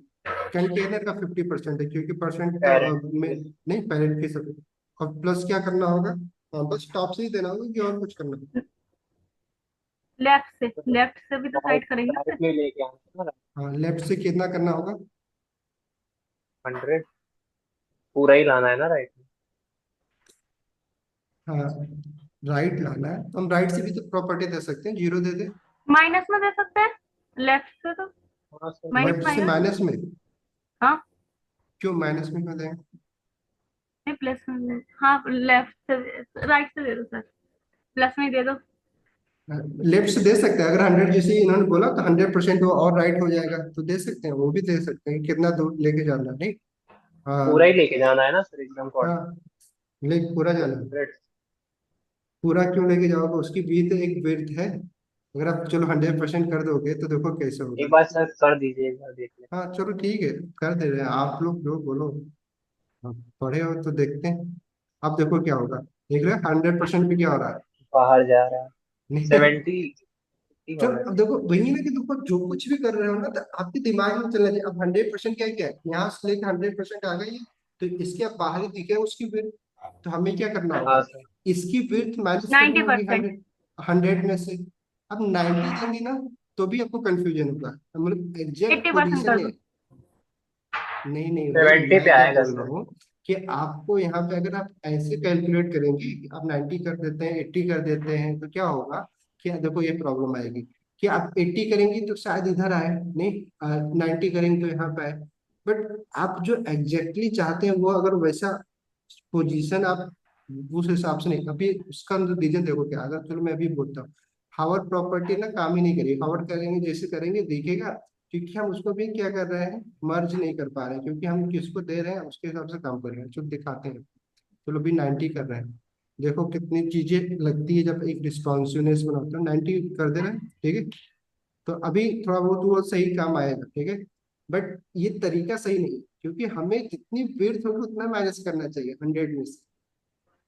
कंटेनर का 50% है, क्योंकि परसेंट तो पेरेंट। में नहीं, पेरेंट के सब। और प्लस क्या करना होगा? बस टॉप से ही देना होगा कि और कुछ करना होगा? लेफ्ट से भी तो राइट, साइड करेंगे राइट फिर। में लेके आना है ना। हाँ, लेफ्ट से कितना करना होगा? 100 पूरा ही लाना है ना राइट में। हाँ, राइट लाना है, तो हम राइट से भी तो प्रॉपर्टी दे सकते हैं, जीरो दे दे। माइनस में दे सकते हैं, लेफ्ट से तो हाँ सर माइनस लेफ्ट में से आएगा। माइनस में? हाँ क्यों माइनस में क्यों दें? नहीं, प्लस में। हाँ लेफ्ट से, राइट से दे दो सर, प्लस में ही दे दो। लेफ्ट से दे सकते हैं, अगर 100 जैसे इन्होंने बोला तो 100% वो और राइट हो जाएगा, तो दे सकते हैं, वो भी दे सकते हैं, कितना दूर लेके जाना है, नहीं? पूरा ही हाँ। लेके जाना है ना सर, एकदम कॉर्ड। हाँ, ले पूरा जाना है। 100। पूरा क्यों लेके जाओगे, उसकी भी तो एक विड्थ है, अगर आप चलो 100% कर दोगे तो देखो कैसे होगा। एक बार सर कर दीजिए, एक बार देख लें। हाँ चलो ठीक है, कर दे रहे हैं, आप लोग जो बोलो। हाँ, पढ़े हो तो देखते हैं, अब देखो क्या होगा, देख रहे हैं 100% पे क्या हो रहा है। बाहर जा रहा है। नहीं, 70 चलो होना अब चाहिए। देखो वही ना, कि देखो जो कुछ भी कर रहे हो ना, तो आपके दिमाग में चलना चाहिए, अब 100% क्या है, यहाँ से लेकर 100% आ गई है, तो इसके अब बाहरी दिखे उसकी विड्थ, तो हमें क्या करना हाँ होगा, सर। इसकी विड्थ माइनस करनी होगी 90%। 100 में से। अब 90 देंगे ना, तो भी आपको कंफ्यूजन होगा, मतलब एग्जैक्ट 80% पोजीशन कर नहीं। दो। नहीं नहीं भाई, 70 मैं पे क्या आएगा बोल रहा सर। हूँ कि आपको यहाँ पे अगर आप ऐसे कैलकुलेट करेंगे, आप 90 कर देते हैं, 80 कर देते हैं, तो क्या होगा कि देखो ये प्रॉब्लम आएगी कि आप 80 करेंगे तो शायद इधर आए, नहीं 90 करेंगे तो यहाँ पे आए, बट आप जो एग्जैक्टली चाहते हैं वो अगर वैसा पोजीशन आप उस हिसाब से नहीं, अभी उसका रीजन देखो क्या, अगर चलो मैं अभी बोलता हूँ, हार्वर्ड प्रॉपर्टी ना काम ही नहीं करेगी, हार्वर्ड करेंगे जैसे करेंगे दिखेगा, क्योंकि हम उसको भी क्या कर रहे हैं, मर्ज नहीं कर पा रहे हैं, क्योंकि हम किसको दे रहे हैं उसके हिसाब से काम करेंगे, चलो दिखाते हैं। चलो अभी 90 कर रहे हैं, देखो कितनी चीजें लगती है जब एक रिस्पॉन्सिवनेस बनाते हैं, 90 कर दे रहे हैं, ठीक है, तो अभी थोड़ा बहुत वो सही काम आएगा, ठीक है, बट ये तरीका सही नहीं है, क्योंकि हमें जितनी विड्थ होगी उतना माइनस करना चाहिए 100 में से,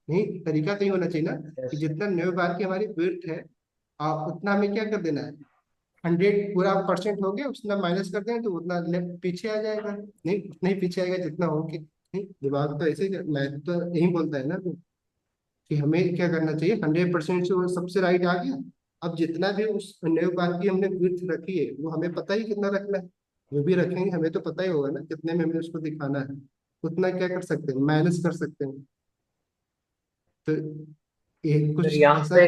नहीं, तरीका तो ये होना चाहिए ना, कि यस सर। जितना न्यू बार की हमारी विड्थ है, उतना हमें क्या कर देना है, 100 पूरा परसेंट हो गया, उतना माइनस कर देंगे तो उतना लेफ्ट पीछे आ जाएगा, नहीं उतना ही पीछे आएगा जितना हो के, नहीं दिमाग तो ऐसे ही, मैथ तो यही बोलता है ना कि हमें क्या करना चाहिए, 100% से वो सबसे राइट आ गया। अब जितना भी उस नेव बार की हमने विड्थ रखी है वो हमें पता ही कितना रखना है, वो भी रखेंगे, हमें तो पता ही होगा ना कितने में हमें उसको दिखाना है, उतना क्या कर सकते हैं, माइनस कर सकते हैं। तो ये फिर कुछ यहाँ ऐसा। पे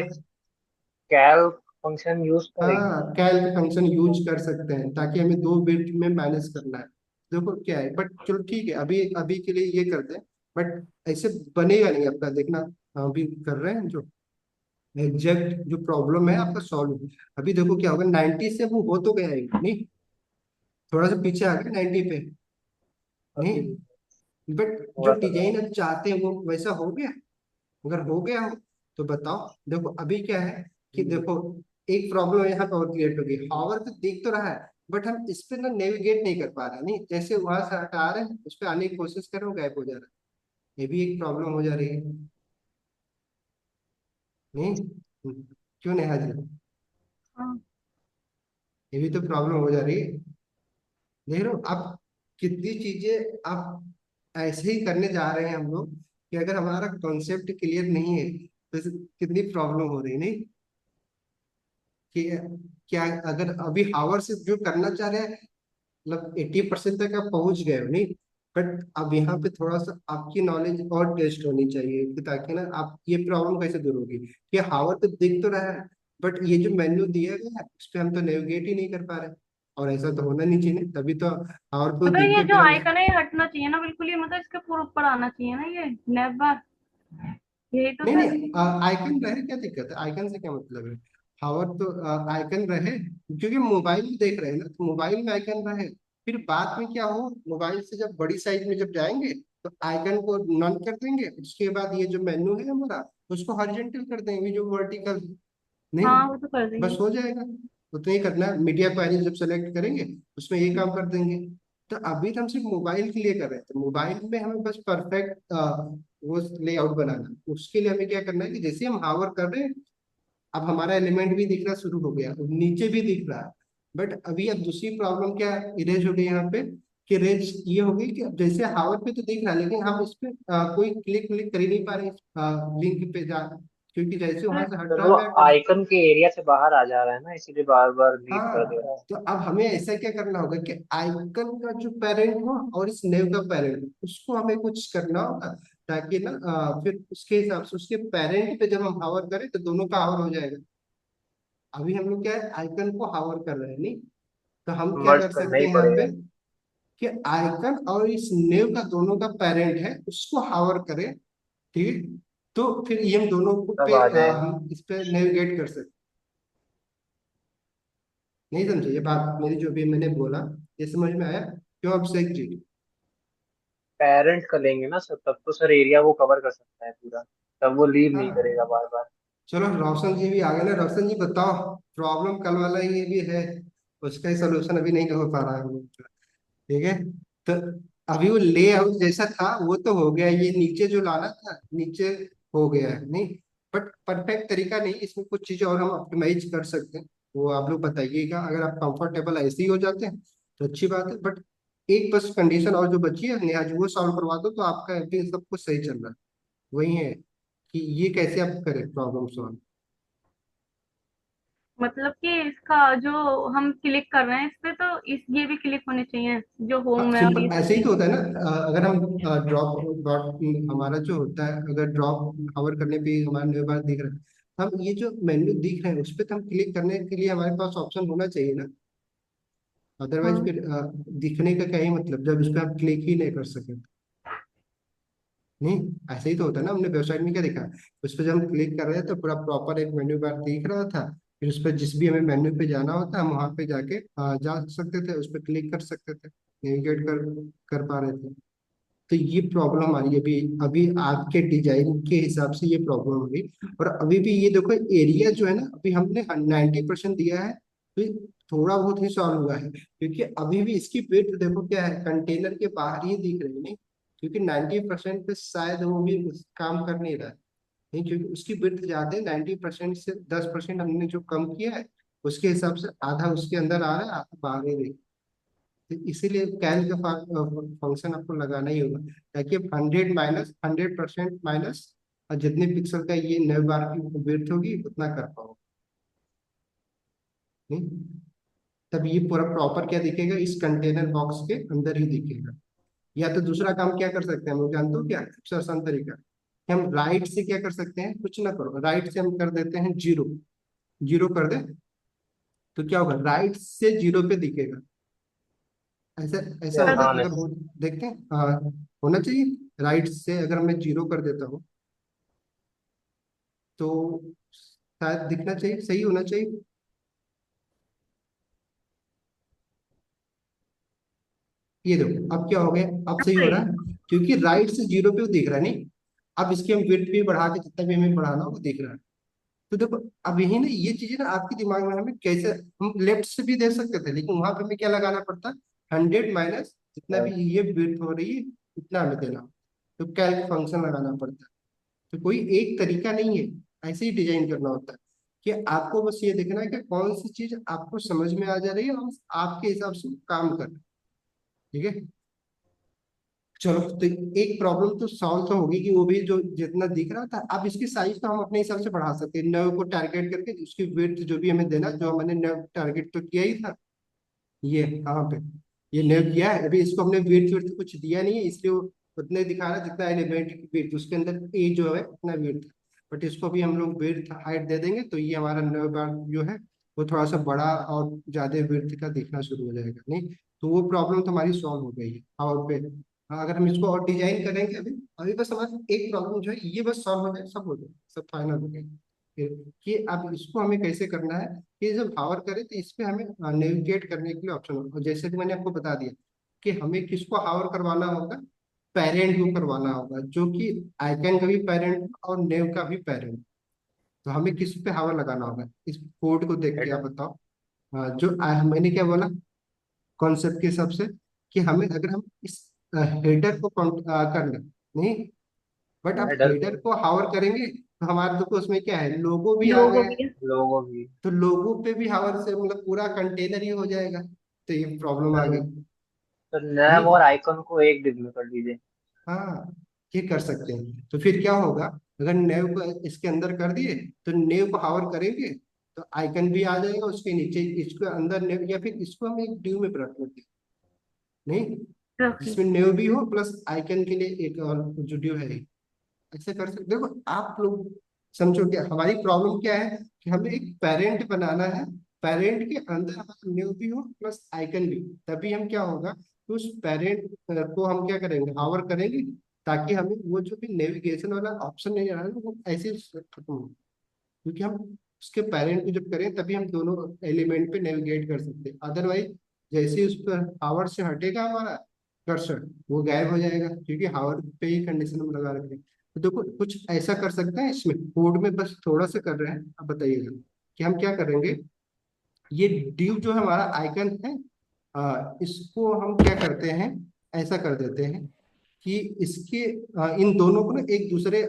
कैल फंक्शन यूज करेंगे। हाँ कैल फंक्शन यूज कर सकते हैं ताकि हमें 2 बिट में माइनस करना है। देखो क्या है, बट चलो ठीक है, अभी अभी के लिए ये करते हैं, बट ऐसे बनेगा नहीं अपना, देखना अभी कर रहे हैं जो एग्जैक्ट जो प्रॉब्लम है आपका सॉल्व। अभी देखो क्या होगा, 90 से वो हो तो गया है नहीं, थोड़ा सा पीछे आ गया 90 पे, अभी नहीं बट जो थोड़ा सा डिजाइन अब चाहते हैं वो वैसा हो गया। अगर हो गया हो तो बताओ। देखो अभी क्या है कि देखो एक प्रॉब्लम यहाँ पे और क्रिएट होगी, हावर तो दिख तो रहा है बट हम इस पे ना नेविगेट नहीं कर पा रहे, नहीं जैसे वहां से हटा रहे हैं उस पे आने की कोशिश कर रहे हो गायब हो जा रहा है, ये भी एक प्रॉब्लम हो जा रही है, नहीं क्यों नहीं हाजिर, हाँ। ये भी तो प्रॉब्लम हो जा रही है। देख रहे हो आप कितनी चीजें आप ऐसे ही करने जा रहे हैं हम लोग, कि अगर हमारा कॉन्सेप्ट क्लियर नहीं है तो कितनी प्रॉब्लम हो रही है, नहीं कि क्या अगर अभी हावर से जो करना चाह रहे हैं मतलब 80% तक आप पहुंच गए हो, नहीं बट अब यहाँ पे थोड़ा सा आपकी नॉलेज और टेस्ट होनी चाहिए कि ताकि ना आप ये प्रॉब्लम कैसे दूर होगी, कि हावर तो दिख तो रहा है बट ये जो मेन्यू दिया गया है उस पर हम तो नेविगेट ही नहीं कर पा रहे, और ऐसा तो होना नहीं चाहिए, तभी तो हावर को मतलब देख ये के जो फिर हम। आइकन है ये हटना चाहिए ना बिल्कुल, ये मतलब इसके पूरे ऊपर आना चाहिए ना ये नैब बार, यही तो नहीं सर। नहीं आइकन रहे क्या दिक्कत है, आइकन से क्या मतलब है, हावर तो आइकन रहे क्योंकि मोबाइल में देख रहे हैं ना, तो मोबाइल में आइकन रहे, फिर बाद में क्या हो मोबाइल से जब बड़ी साइज में जब जाएंगे तो आइकन को नॉन कर देंगे, उसके बाद ये जो मेन्यू है हमारा उसको हॉरिजॉन्टल कर देंगे जो वर्टिकल, नहीं हाँ वो तो कर बस देंगे। हो जाएगा। उतना ही करना है, मीडिया क्वेरी जब सेलेक्ट करेंगे उसमें ये काम कर देंगे। तो अभी तो हम सिर्फ मोबाइल के लिए कर रहे हैं, तो मोबाइल में हमें बस परफेक्ट वो लेआउट बनाना है। उसके लिए हमें क्या करना है कि जैसे हम हावर कर रहे हैं अब हमारा एलिमेंट भी दिखना शुरू हो गया, अब नीचे भी दिख रहा है, बट अभी अब दूसरी प्रॉब्लम क्या इरेज हो गई यहाँ पे, कि रेज ये हो गई कि अब जैसे हावर पे तो दिख रहा है लेकिन हम इस पे कोई क्लिक क्लिक कर ही नहीं पा रहे लिंक पे जा, क्योंकि जैसे वहां से हट सर रहा वो है बैक। आइकन के एरिया से बाहर आ जा रहा है ना, इसीलिए बार बार लीव कर दे हाँ रहा है। तो अब हमें ऐसा क्या करना होगा कि आइकन का जो पेरेंट हो और इस नेव का पेरेंट उसको हमें कुछ करना होगा, ताकि ना फिर उसके हिसाब से उसके पेरेंट पे जब हम हावर करें तो दोनों का हावर हो जाएगा। अभी हम लोग क्या है आइकन को हावर कर रहे हैं, नहीं तो हम क्या मर्ज कर करना सकते ही हैं यहाँ पे पड़ेगा। कि आइकन और इस नेव का दोनों का पेरेंट है उसको हावर करें, ठीक है, तो फिर ये हम दोनों को तब पे आ जाएगा। हम इस पे नेविगेट कर सकते। नहीं समझे ये बात मेरी जो भी मैंने बोला, ये समझ में आया क्यों अब से जी। पेरेंट का लेंगे ना सर, तब तो सर एरिया वो कवर कर सकता है पूरा, तब वो लीव नहीं हाँ करेगा बार बार। चलो रोशन जी भी आ गए ना, रोशन जी बताओ प्रॉब्लम कल वाला ये भी है, उसका ही सोल्यूशन अभी नहीं हो पा रहा है हम लोग का। ठीक है, तो अभी वो लेआउट जैसा था वो तो हो गया, ये नीचे जो लाना था नीचे हो गया है, नहीं बट परफेक्ट तरीका नहीं, इसमें कुछ चीजें और हम ऑप्टिमाइज कर सकते हैं, वो आप लोग बताइएगा, अगर आप कंफर्टेबल ऐसे ही हो जाते हैं तो अच्छी बात है, बट एक बस कंडीशन और जो बची है नेहा जी वो सॉल्व करवा दो तो आपका अभी सब कुछ सही चल रहा है, वही है कि ये कैसे आप करें प्रॉब्लम सॉल्व। मतलब कि इसका जो हम क्लिक कर रहे हैं इस पे, तो इस ये भी क्लिक होने चाहिए जो हाँ होम है और ये सिंपल सब ऐसे ही चीज। तो होता है ना, अगर हम ड्रॉप डॉट हमारा जो होता है अगर ड्रॉप कवर करने पे ही हमारा न्यू बार दिख रहा है, हम ये जो मेन्यू दिख रहे हैं उस पर तो हम क्लिक करने के लिए हमारे पास ऑप्शन होना चाहिए ना, अदरवाइज हाँ। फिर दिखने का क्या ही मतलब जब इस पर आप क्लिक ही नहीं कर सके, नहीं ऐसे ही तो होता है ना, हमने वेबसाइट में क्या देखा, उस पर जब हम क्लिक कर रहे हैं तो पूरा प्रॉपर एक मेन्यू बार दिख रहा था, फिर उस पर जिस भी हमें मेन्यू पे जाना होता हम वहां पे जाके जा सकते थे, उस पर क्लिक कर सकते थे, नेविगेट कर कर पा रहे थे। तो ये प्रॉब्लम आ रही है अभी, अभी आपके डिजाइन के हिसाब से ये प्रॉब्लम आ रही है। और अभी भी ये देखो एरिया जो है ना अभी हमने 90% दिया है, तो ये थोड़ा बहुत ही सॉल्व हुआ है क्योंकि अभी भी इसकी वेट देखो क्या है कंटेनर के बाहर ही दिख रही है, नहीं क्योंकि 90% पे शायद वो भी काम कर नहीं रहा है, नहीं क्योंकि उसकी वेट ज्यादा है, 90% से 10% हमने जो कम किया है उसके हिसाब से आधा उसके अंदर आ रहा है, आधा बाहर ही रही। तो इसीलिए कैल का फंक्शन आपको लगाना ही होगा, ताकि आप 100% माइनस और जितने पिक्सल का ये नए बार की विड्थ होगी उतना कर पाओ। नहीं, तब ये पूरा प्रॉपर क्या दिखेगा, इस कंटेनर बॉक्स के अंदर ही दिखेगा। या तो दूसरा काम क्या कर सकते हैं, हम लोग जानते हो क्या सबसे आसान तरीका, कि हम राइट से क्या कर सकते हैं, कुछ ना करो, राइट से हम कर देते हैं जीरो। जीरो कर दे तो क्या होगा, राइट से जीरो पे दिखेगा। ऐसा ऐसा यार होता हाँ है मैं अगर हो, देखते हैं होना चाहिए। राइट से अगर मैं जीरो कर देता हूँ तो शायद दिखना चाहिए, सही होना चाहिए। ये देखो अब क्या हो गया, अब सही हो रहा है, क्योंकि राइट से जीरो पे वो दिख रहा है। नहीं, अब इसकी हम विड्थ भी बढ़ा के जितना भी हमें बढ़ाना हो वो दिख रहा है। तो देखो अब यही ना, ये चीजें ना आपके दिमाग में हमें कैसे, हम लेफ्ट से भी दे सकते थे लेकिन वहां पे हमें क्या लगाना पड़ता, 100 माइनस जितना भी ये विड्थ हो रही है उतना हमें देना, तो कैल्क फंक्शन लगाना पड़ता है। तो कोई एक तरीका नहीं है, ऐसे ही डिजाइन करना होता है कि आपको बस ये देखना है कि कौन सी चीज आपको समझ में आ जा रही है और आपके हिसाब से काम कर रहे हैं। ठीक है, चलो तो एक प्रॉब्लम तो सॉल्व तो होगी कि वो भी जो जितना दिख रहा था, अब इसकी साइज तो हम अपने हिसाब से बढ़ा सकते हैं, नव को टारगेट करके उसकी विड्थ जो भी हमें देना, जो हमने नव टारगेट तो किया ही था। ये कहाँ पे, ये नव किया है, अभी इसको हमने विड्थ विड्थ कुछ दिया नहीं है, इसलिए वो उतने दिखा रहा है जितना एलिमेंट की विड्थ उसके अंदर ए जो है उतना विड्थ। बट इसको भी हम लोग विड्थ हाइट दे देंगे तो ये हमारा नव बार जो है वो थोड़ा सा बड़ा और ज्यादा विड्थ का दिखना शुरू हो जाएगा। नहीं, तो वो प्रॉब्लम तो हमारी सॉल्व हो गई है। और पे अगर हम इसको और डिजाइन करेंगे, अभी अभी बस हमारा एक प्रॉब्लम जो है ये बस सॉल्व हो जाए, सब हो जाए, सब फाइनल हो गया। फिर कि अब इसको हमें कैसे करना है, कि जब हावर करें तो इस पे हमें नेविगेट करने के लिए ऑप्शन होगा, और जैसे कि मैंने आपको बता दिया कि हमें किसको हावर करवाना होगा, पेरेंट को करवाना होगा, जो कि आइकन का भी पेरेंट और नेव का भी पेरेंट। तो हमें किस पे हावर लगाना होगा, इस कोड को देख के हेडर। आप बताओ। मैंने क्या बोला कॉन्सेप्ट के हिसाब से, कि हमें अगर हम इस हेडर को कर लें, नहीं, बट आप हेडर हेडर को को हावर करेंगे तो हमारे देखो उसमें क्या है, लोगो भी आ लोगो गया है। भी है। लोगो भी। तो लोगों पे भी हावर से मतलब पूरा कंटेनर ही हो जाएगा, तो ये प्रॉब्लम आ तो, गई। तो नैव नहीं, और आइकन को एक डिब में कर दीजिए। हाँ, ये कर सकते हैं। तो फिर क्या होगा, अगर नेव को इसके अंदर कर दिए तो नेव को हावर करेंगे तो आइकन भी आ जाएगा उसके नीचे, इसके अंदर नेव, या फिर इसको हम एक ड्यू में रख लेते हैं। नहीं, रखिए। जिसमें नेव भी हो प्लस आइकन के लिए एक और जो ड्यू है, ऐसे कर सकते। देखो आप लोग समझो क्या हमारी प्रॉब्लम क्या है, कि हमें एक पेरेंट बनाना है, पेरेंट के अंदर हमारा न्यू भी हो प्लस आइकन भी, तभी हम क्या होगा, तो उस पेरेंट को हम क्या करेंगे, हावर करेंगे, ताकि हमें वो जो भी नेविगेशन वाला ऑप्शन नहीं आ रहा है वो ऐसे ही खत्म हो, क्योंकि हम उसके पेरेंट को जब करें तभी हम दोनों एलिमेंट पे नेविगेट कर सकते हैं। अदरवाइज जैसे ही उस पर हावर से हटेगा हमारा कर्सर, वो गायब हो जाएगा, क्योंकि हावर पे ही कंडीशन हम लगा रखे हैं। तो देखो कुछ ऐसा कर सकते हैं, इसमें कोड में बस थोड़ा सा कर रहे हैं, अब बताइएगा कि हम क्या करेंगे। ये डिव जो है हमारा आइकन है, इसको हम क्या करते हैं, ऐसा कर देते हैं कि इसके इन दोनों को ना एक दूसरे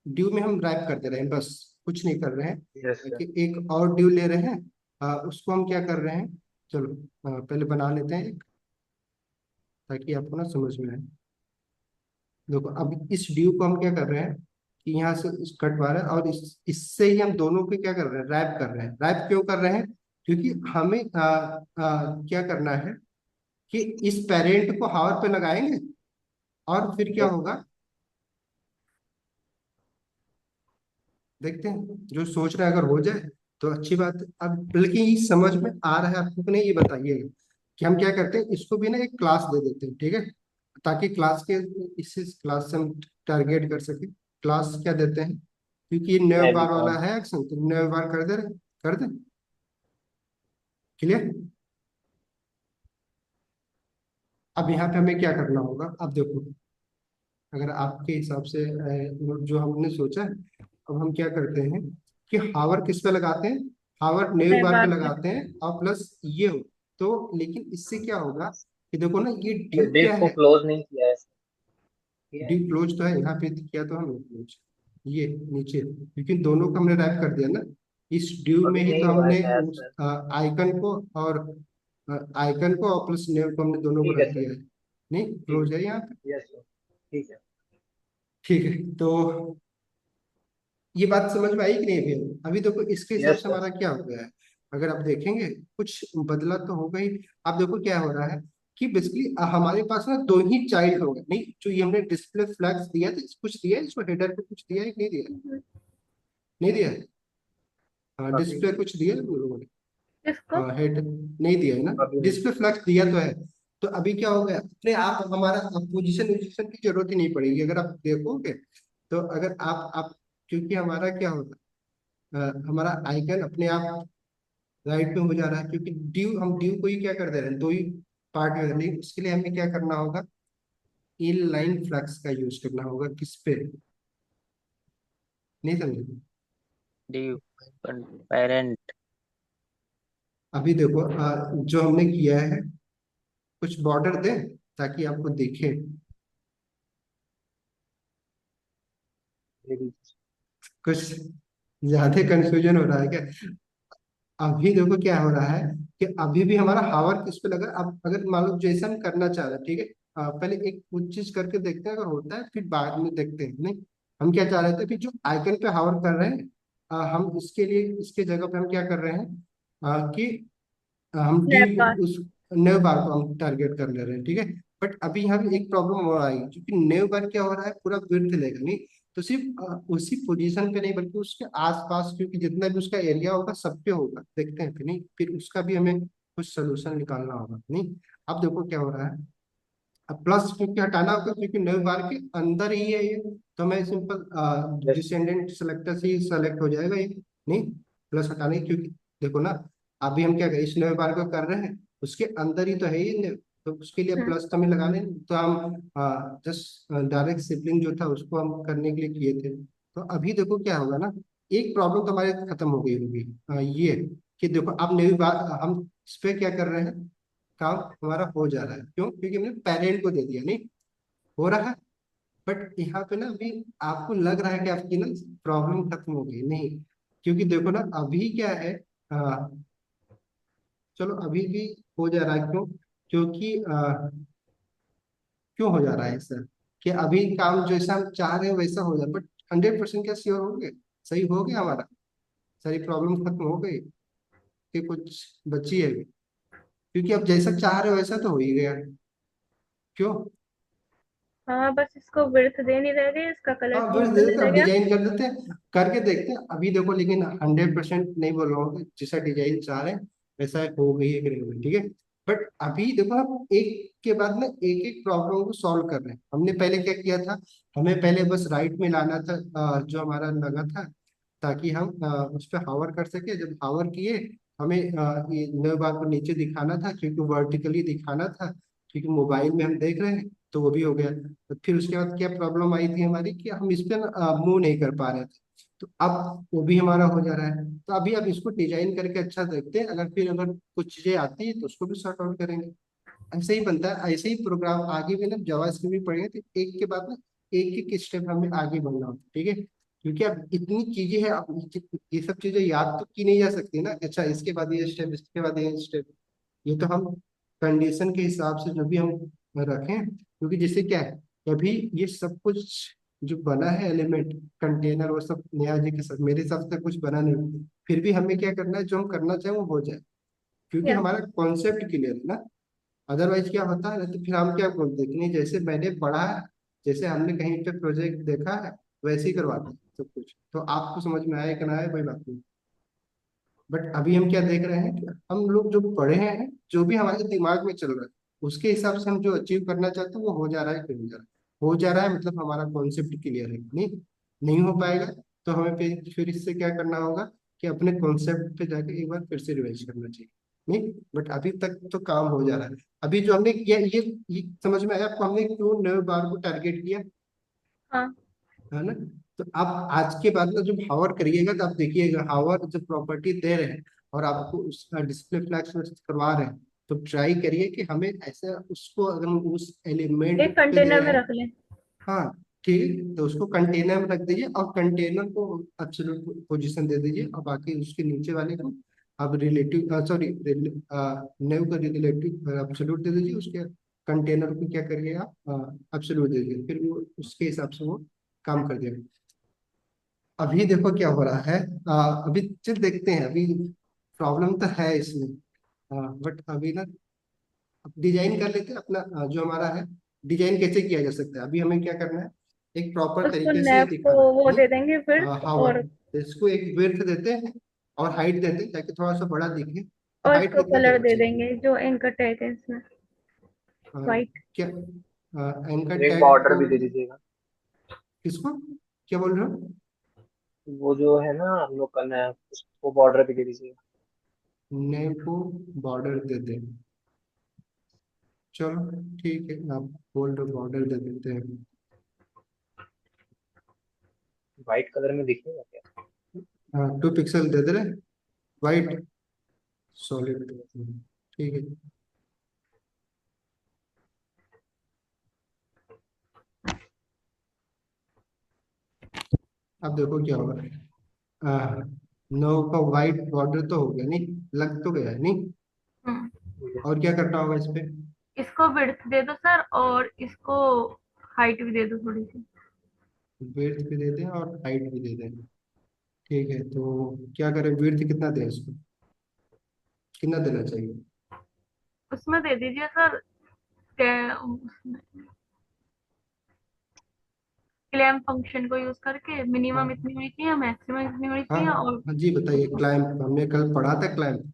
ड्यू में हम रैप कर दे रहे हैं, बस कुछ नहीं कर रहे यस हैं। सर। कि एक और ड्यू ले रहे हैं, उसको हम क्या कर रहे हैं, चलो पहले बना लेते हैं एक, ताकि आपको ना समझ में आए। देखो अब इस ड्यू को हम क्या कर रहे हैं, कि यहाँ से इस कटवा रहे हैं और इससे ही हम दोनों को क्या कर रहे हैं, रैप कर रहे हैं। रैप क्यों कर रहे हैं, क्योंकि हमें क्या करना है, कि इस पेरेंट को हावर पे लगाएंगे और फिर क्या यस। होगा, देखते हैं, जो सोच रहे हैं अगर हो जाए तो अच्छी बात है। अब बल्कि ये समझ में आ रहा है आपको कि नहीं, ये बताइएगा कि हम क्या करते हैं, इसको भी ना एक क्लास दे देते हैं, ठीक है, ताकि क्लास के, इस क्लास से हम टारगेट कर सके। क्लास क्या देते हैं, क्योंकि ये नए बार वाला फेविकॉल। है एक्शन, तो नए बार कर दे रहे, कर दे, क्लियर। अब यहाँ पे हमें क्या करना होगा, अब देखो अगर आपके हिसाब से जो हमने सोचा है, अब हम क्या करते हैं, कि हावर किस पे लगाते हैं, हावर न्यू नए बार पे बार पे। लगाते हैं और प्लस ये हो, तो लेकिन इससे क्या होगा, कि देखो ना ये तो ड्यू डिव क्या को है, क्लोज नहीं किया है किया ड्यू है। क्लोज तो है यहाँ पे किया, तो हमने क्लोज ये नीचे, क्योंकि दोनों को हमने रैप कर दिया ना। इस ड्यू में अभी ही नहीं तो हुआ है हमने शायद उस सर। आइकन को और प्लस नेम को हमने दोनों को ठीक है रख सर। दिया है। नहीं ठीक क्लोज है यहाँ पे। है। Yes sir. ठीक है। ठीक है, तो ये बात समझ में आई कि नहीं भैया? अभी देखो इसके हिसाब यस से सर। हमारा क्या हो गया है, अगर आप देखेंगे कुछ बदला तो होगा ही। आप देखो क्या हो रहा है कि बेसिकली हमारे पास ना दो ही चाइल्ड हो गए। नहीं, जो ये हमने डिस्प्ले फ्लैग्स दिया था, कुछ दिया है इसको, हेडर पे कुछ दिया है कि नहीं दिया? नहीं दिया है। हाँ, अभी डिस्प्ले कुछ दिया है हम लोगों ने? इसको हाँ, हेड नहीं दिया है ना। अभी नहीं। डिस्प्ले फ्लक्स दिया तो है। तो अभी क्या हो गया, अपने आप हमारा पोजीशन पोजीशन की जरूरत ही नहीं पड़ेगी अगर आप देखोगे। तो अगर आप क्योंकि हमारा क्या होगा, हमारा आइकन अपने आप राइट में हो जा रहा है, क्योंकि हम ड्यू को ही क्या कर दे रहे हैं, दो ही पार्ट में कर रहे हैं। उसके लिए हमें क्या करना होगा, इन लाइन फ्लक्स का यूज करना होगा। किस पे? नहीं समझे? Due parent. अभी देखो जो हमने किया है, कुछ बॉर्डर दें ताकि आपको दिखे। कुछ ज्यादा कंफ्यूजन हो रहा है क्या? अभी देखो क्या हो रहा है कि अभी भी हमारा हावर किस पे लगा। अब अगर मान लो जैसा हम करना चाह रहे हैं, ठीक है, पहले एक कुछ चीज करके देखते हैं, अगर होता है फिर बाद में देखते हैं। नहीं, हम क्या चाह रहे थे कि जो आइकन पे हावर कर रहे हैं, हम इसके लिए इसके जगह पे हम क्या कर रहे हैं, कि हम डी स्नैप बार। उस नेव बार को हम टारगेट कर ले रहे हैं, ठीक है। बट अभी यहाँ पे एक प्रॉब्लम हो आएगी, क्योंकि नेव बार क्या हो रहा है, पूरा विड्थ लेगा। नहीं, तो सिर्फ उसी पोजीशन पे नहीं बल्कि उसके आसपास, क्योंकि जितना भी उसका एरिया होगा सब पे होगा। देखते हैं फिर, नहीं फिर उसका भी हमें कुछ सोल्यूशन निकालना होगा। नहीं, अब देखो क्या हो रहा है। अब प्लस क्योंकि हटाना होगा, क्योंकि नेव बार के अंदर ही है ये, तो मैं सिंपल यस। डिसेंडेंट सेलेक्टर से ही सेलेक्ट हो जाएगा ये। नहीं, प्लस हटाने, क्योंकि देखो ना, अभी हम क्या करें, इस नेव बार को कर रहे हैं, उसके अंदर ही तो है ये नेव, तो उसके लिए प्लस तो हमें लगाने नहीं। तो हम जस्ट डायरेक्ट सिबलिंग जो था उसको हम करने के लिए किए थे। तो अभी देखो क्या होगा ना, एक प्रॉब्लम तो हमारे खत्म हो गई होगी, ये कि देखो अब नेव बार हम इस पे क्या कर रहे हैं, काम हमारा हो जा रहा है। क्यों? क्योंकि हमने पेरेंट को दे दिया। नहीं, हो रहा है। बट यहाँ पे ना अभी आपको लग रहा है कि आपकी ना प्रॉब्लम खत्म हो गई। नहीं, क्योंकि देखो ना अभी क्या है, आ, चलो अभी भी हो जा रहा है। क्यों? क्योंकि क्यों हो जा रहा है सर, कि अभी काम जैसा हम चाह रहे हैं वैसा हो जाए, बट 100% क्या श्योर हो गए, सही हो गया हमारा, सारी प्रॉब्लम खत्म हो गई कि कुछ बची है अभी? क्योंकि अब जैसा चाह रहे हो वैसा तो हो ही गया। क्यों? हाँ, बस इसको विड्थ दे नहीं रह गए, इसका कलर हाँ, बस चेंज दे करने देते, रह अब गया। डिजाइन कर देते हैं, करके देखते हैं। अभी देखो लेकिन 100% नहीं बोल रहा हूँ कि जैसा डिजाइन चाह रहे हैं वैसा हो गई है कि नहीं हुई, ठीक है। बट अभी देखो हम एक के बाद ना एक एक प्रॉब्लम को सॉल्व कर रहे हैं। हमने पहले क्या किया था, हमें पहले बस राइट में लाना था, जो हमारा लगा था, ताकि हम उस पर हावर कर सके। जब हावर किए, हमें ये नए बार को नीचे दिखाना था, क्योंकि वर्टिकली दिखाना था, क्योंकि मोबाइल में हम देख रहे हैं, तो वो भी हो गया। तो फिर उसके बाद क्या प्रॉब्लम आई थी हमारी, कि हम इस पर मूव नहीं कर पा रहे थे। तो अब वो भी हमारा हो जा रहा है। तो अभी अब इसको डिजाइन करके अच्छा देखते हैं, अगर कुछ चीजें आती है तो उसको भी सॉर्ट आउट करेंगे। ऐसे ही बनता है, ऐसे ही प्रोग्राम आगे भी ना जावास्क्रिप्ट भी पढ़ेंगे, तो एक के बाद ना एक एक स्टेप हमें आगे बढ़ना होता है, ठीक है। क्योंकि अब इतनी चीजें हैं, अब ये सब चीजें याद तो की नहीं जा सकती ना। अच्छा, इसके बाद ये स्टेप, इसके बाद ये स्टेप, ये तो हम कंडीशन के हिसाब से जो भी हम रखें। क्योंकि जैसे क्या है, अभी ये सब कुछ जो बना है एलिमेंट कंटेनर, वो सब नेहा जी के साथ मेरे हिसाब से कुछ बना नहीं। फिर भी हमें क्या करना है, जो हम करना चाहें वो हो जाए, क्योंकि या हमारा कॉन्सेप्ट क्लियर है ना। अदरवाइज क्या होता है ना, तो फिर हम क्या बोलते हैं कि नहीं, जैसे मैंने पढ़ा है, जैसे हमने कहीं पे प्रोजेक्ट देखा है, वैसे ही करवाते हैं सब कुछ। तो आपको समझ में आए कि ना आए कोई बात नहीं। बट अभी हम क्या देख रहे हैं कि हम लोग जो पढ़े हैं, जो भी हमारे दिमाग में चल रहा है, उसके हिसाब से हम जो अचीव करना चाहते हैं वो हो जा रहा है कि नहीं हो जा रहा है। हो जा रहा है मतलब हमारा कॉन्सेप्ट क्लियर है। नहीं, नहीं हो पाएगा तो हमें फिर इससे क्या करना होगा, कि अपने कॉन्सेप्ट पे जाके एक बार फिर से रिवाइज करना चाहिए। नहीं, बट अभी तक तो काम हो जा रहा है। अभी जो हमने किया, ये समझ में आया आपको, हमने क्यों नए बार को टारगेट किया, हाँ, है ना। तो आप आज के बाद में जब हावर करिएगा, तो आप देखिएगा हावर जब प्रॉपर्टी दे रहे हैं और आपको उसका डिस्प्ले फ्लैग करवा रहे हैं, तो ट्राई करिए कि हमें ऐसा उसको, अगर हम उस एलिमेंट एक पे दे कंटेनर रहे में हैं, रख लें। हाँ, ठीक है, तो उसको कंटेनर में रख दीजिए और कंटेनर को एब्सोल्यूट पोजीशन दे दीजिए और बाकी उसके नीचे वाले को अब रिलेटिव सॉरी नेव का रिलेटिव एब्सोल्यूट दे दीजिए, उसके कंटेनर को क्या करिए आप एब्सोल्यूट दे दीजिए, फिर वो उसके हिसाब से वो काम कर देगा। अभी देखो क्या हो रहा है, अभी चल देखते हैं, अभी प्रॉब्लम तो है इसमें, बट अभी ना डिजाइन कर लेते हैं अपना, जो हमारा है डिजाइन कैसे किया जा सकता है। अभी हमें क्या करना है, एक प्रॉपर उसको तरीके से नेफ को दिखाना है, वो नहीं दे देंगे फिर, हावर, और तो इसको एक विड्थ देते हैं और हाइट देते हैं ताकि थोड़ा सा बड़ा दिखे। तो और हाइट इसको कितना कलर देना दे चाहिए, देंगे जो एंकर टैग है इसमें, वाइट। क्या एंकर एक टैग बॉर्डर को भी दे दीजिएगा। किसको, क्या बोल रहे हो? वो जो है ना हम लोग करना है उसको बॉर्डर भी दे दीजिएगा। नेम को बॉर्डर दे दें, चलो ठीक है, आप बोल रहे बॉर्डर दे देते हैं। व्हाइट कलर में दिखेगा क्या? हाँ 2 पिक्सल दे दे रहे, वाइट सॉलिड, ठीक है। अब देखो क्या होगा, आ, 9 का वाइट बॉर्डर तो हो गया, नहीं लग तो गया नहीं, हम्म, और क्या करना होगा इस पे, इसको विड्थ दे दो सर, और इसको हाइट भी दे दो थोड़ी सी। विड्थ भी दे दें और हाइट भी दे दें। ठीक है, तो क्या करें, विड्थ कितना दें इसको, कितना देना चाहिए? उसमें दे दीजिए सर, क्लैम फंक्शन को यूज करके मिनिमम हाँ इतनी होनी चाहिए, मैक्सिमम इतनी होनी हाँ चाहिए, और हाँ जी बताइए, उसको क्लाइंब हमने कल पढ़ा था क्लाइंब,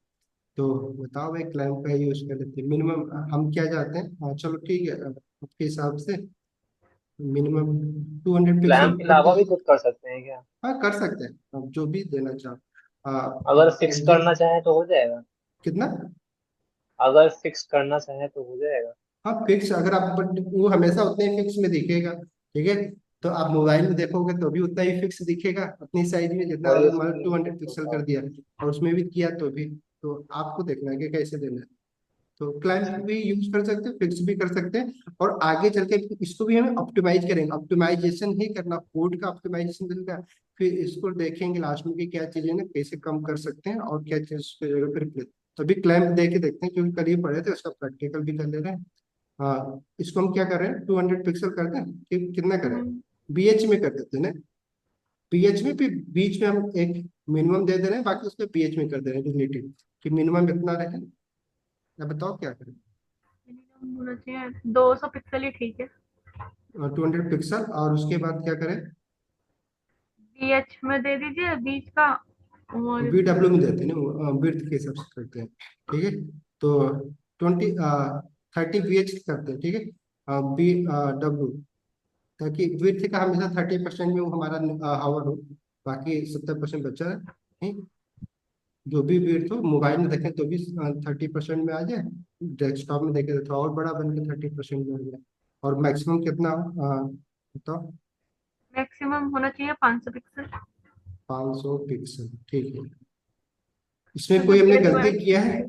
तो बताओ भाई क्लाइंब का यूज कर लेते हैं मिनिमम, हम क्या चाहते हैं, हाँ चलो ठीक है, आपके हिसाब से मिनिमम 200 पिक्सल क्लैम्प के कर अलावा दीजिए। भी कुछ कर सकते हैं क्या? हाँ कर सकते हैं, आप जो भी देना चाहो, अगर आप फिक्स करना चाहें तो हो जाएगा। कितना, अगर फिक्स करना चाहें तो हो जाएगा। हाँ फिक्स, अगर आप बट वो हमेशा उतने ही फिक्स में दिखेगा, ठीक है, तो आप मोबाइल में देखोगे तो भी उतना ही फिक्स दिखेगा अपनी साइज में, जितना और ये मान स्क्रीन 200 पिक्सल कर बताओ। दिया और उसमें भी किया तो भी, तो आपको देखना है कि कैसे देना है। तो क्लाइंब भी यूज कर सकते हैं, फिक्स भी कर सकते हैं, और आगे चल के इसको भी हमें ऑप्टिमाइज करेंगे, ऑप्टिमाइजेशन ही करना, कोड का ऑप्टिमाइजेशन करेगा, फिर इसको देखेंगे लास्ट में कि क्या चीजें ना कैसे कम कर सकते हैं और क्या चीज उसकी जगह पर रिप्लेस। तो अभी क्लाइंब दे के देखते हैं, क्योंकि कल ही पढ़े थे, उसका प्रैक्टिकल भी कर ले रहे हैं। हाँ इसको हम क्या कर रहे हैं, 200 पिक्सल कर दें कि कितना करें, हम्म, बीएच में कर देते हैं ना, बीएच में फिर बीच में हम एक मिनिमम दे दे रहे हैं, बाकी उसको बीएच में कर दे रहे हैं रिलेटिव, कि मिनिमम इतना रहे, या बताओ क्या करें। minimum होना चाहिए 200 पिक्सल ही ठीक है। 200 पिक्सल और उसके बाद क्या करें, बीएच में दे दीजिए बीच का, और VW में देते हैं ना, विड्थ के हिसाब से करते हैं, ठीक है, तो 30 करते हैं, ठीक है, BW, ताकि विड्थ का हमेशा 30% में वो हमारा हावर हो, बाकी 70% बचा है, ठीक, जो भी विड्थ हो मोबाइल में देखें तो भी 30% में आ जाए, डेस्कटॉप में देखें तो थोड़ा और बड़ा बन के 30% में आ जाए, और मैक्सिमम कितना हो, बताओ। मैक्सिमम होना चाहिए 500 पिक्सल। 500 पिक्सल, ठीक है, इसमें क्योंकि कोई हमने पेज गलती किया है?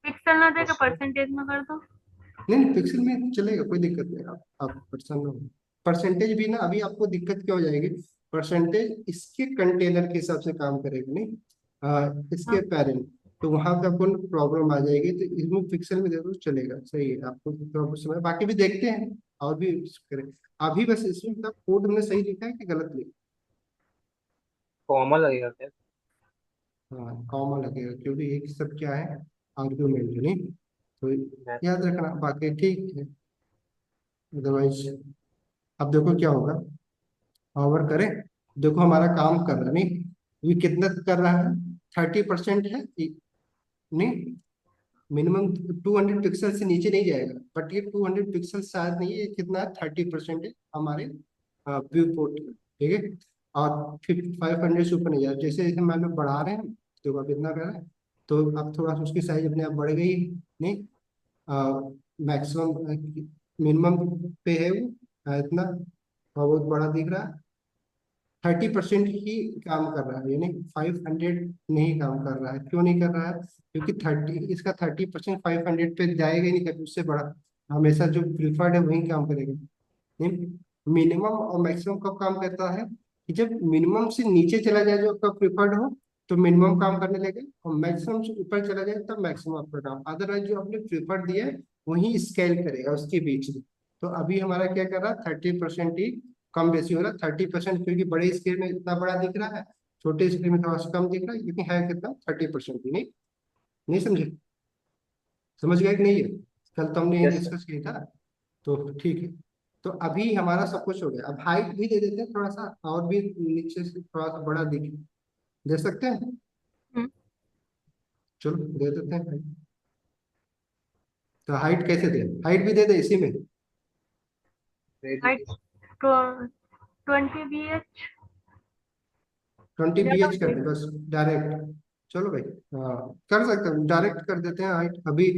पिक्सल ना देकर उसमें परसेंटेज में कर दो। नहीं नहीं पिक्सल में चलेगा, कोई दिक्कत नहीं, आप परसेंट हो, परसेंटेज भी ना अभी आपको दिक्कत क्या हो जाएगी, परसेंटेज इसके कंटेनर के हिसाब से काम करेगा, नहीं इसके हाँ, पेरेंट, तो वहां पे आपको प्रॉब्लम आ जाएगी, तो इसमें पिक्सल में दे दो चलेगा, सही है, आपको प्रॉब्लम समय बाकी भी देखते हैं और भी करें। अभी बस इसमें मतलब कोड हमने सही लिखा है कि गलत लिखा कॉमा लगेगा क्या? है? हाँ कॉमा लगेगा, क्योंकि एक सब क्या है, आर्ग्यूमेंट, नहीं, तो याद रखना, बाकी ठीक है, अदरवाइज अब देखो क्या होगा, ओवर करें, देखो हमारा काम कर रहा है, नहीं ये कितना कर रहा है, 30% है, नहीं मिनिमम 200 पिक्सल से नीचे नहीं जाएगा, बट ये 200 पिक्सल शायद नहीं है, ये कितना है, 30% है हमारे व्यू पोर्ट का, ठीक है, और फिर 500 से ऊपर नहीं जाए, जैसे जैसे मान लो बढ़ा रहे हैं, तो अब इतना कर रहे हैं, तो अब थोड़ा सा उसकी साइज अपने आप बढ़ गई, नहीं मैक्सिमम मिनिमम पे है वो, इतना और बहुत बड़ा दिख रहा है, 30% ही काम कर रहा है, यानी 500 नहीं काम कर रहा है, क्यों नहीं कर रहा है, क्योंकि 30 इसका 30% 500 पे जाएगा ही नहीं, कभी उससे बड़ा, हमेशा जो प्रिफर्ड है वही काम करेगा। नहीं, मिनिमम और मैक्सिमम कब काम करता है कि जब मिनिमम से नीचे चला जाए जो आपका प्रिफर्ड हो तो मिनिमम काम करने लगे, और मैक्सिमम से ऊपर चला जाए तब मैक्सिमम आपका काम, अदरवाइज जो आपने प्रिफर्ड दिया है वही स्केल करेगा उसके बीच में। तो अभी हमारा क्या कर रहा है, 30% ही कम बेसी हो रहा है। 30%, क्योंकि बड़े स्केल में इतना बड़ा दिख रहा है, छोटे स्केल में थोड़ा सा कम दिख रहा है, क्योंकि है कितना 30% ही। नहीं, नहीं समझे? समझ गए कि नहीं है? कल तो हमने यही यस सर। डिस्कस किया था। तो ठीक है। तो अभी हमारा सब कुछ हो गया, अब हाइट भी दे देते हैं थोड़ा सा, और भी नीचे से थोड़ा सा बड़ा दिखे, दे सकते हैं? हम्म। चलो दे देते हैं height। तो हाइट कैसे दे, हाइट भी दे दे इसी में, दे हाइट दीजिए। 20 BH 20 ज्यादा BH हो कर दे जाएगा। बस, डायरेक्ट। चलो भाई, हाँ कर सकते हैं, डायरेक्ट कर देते हैं हाइट अभी।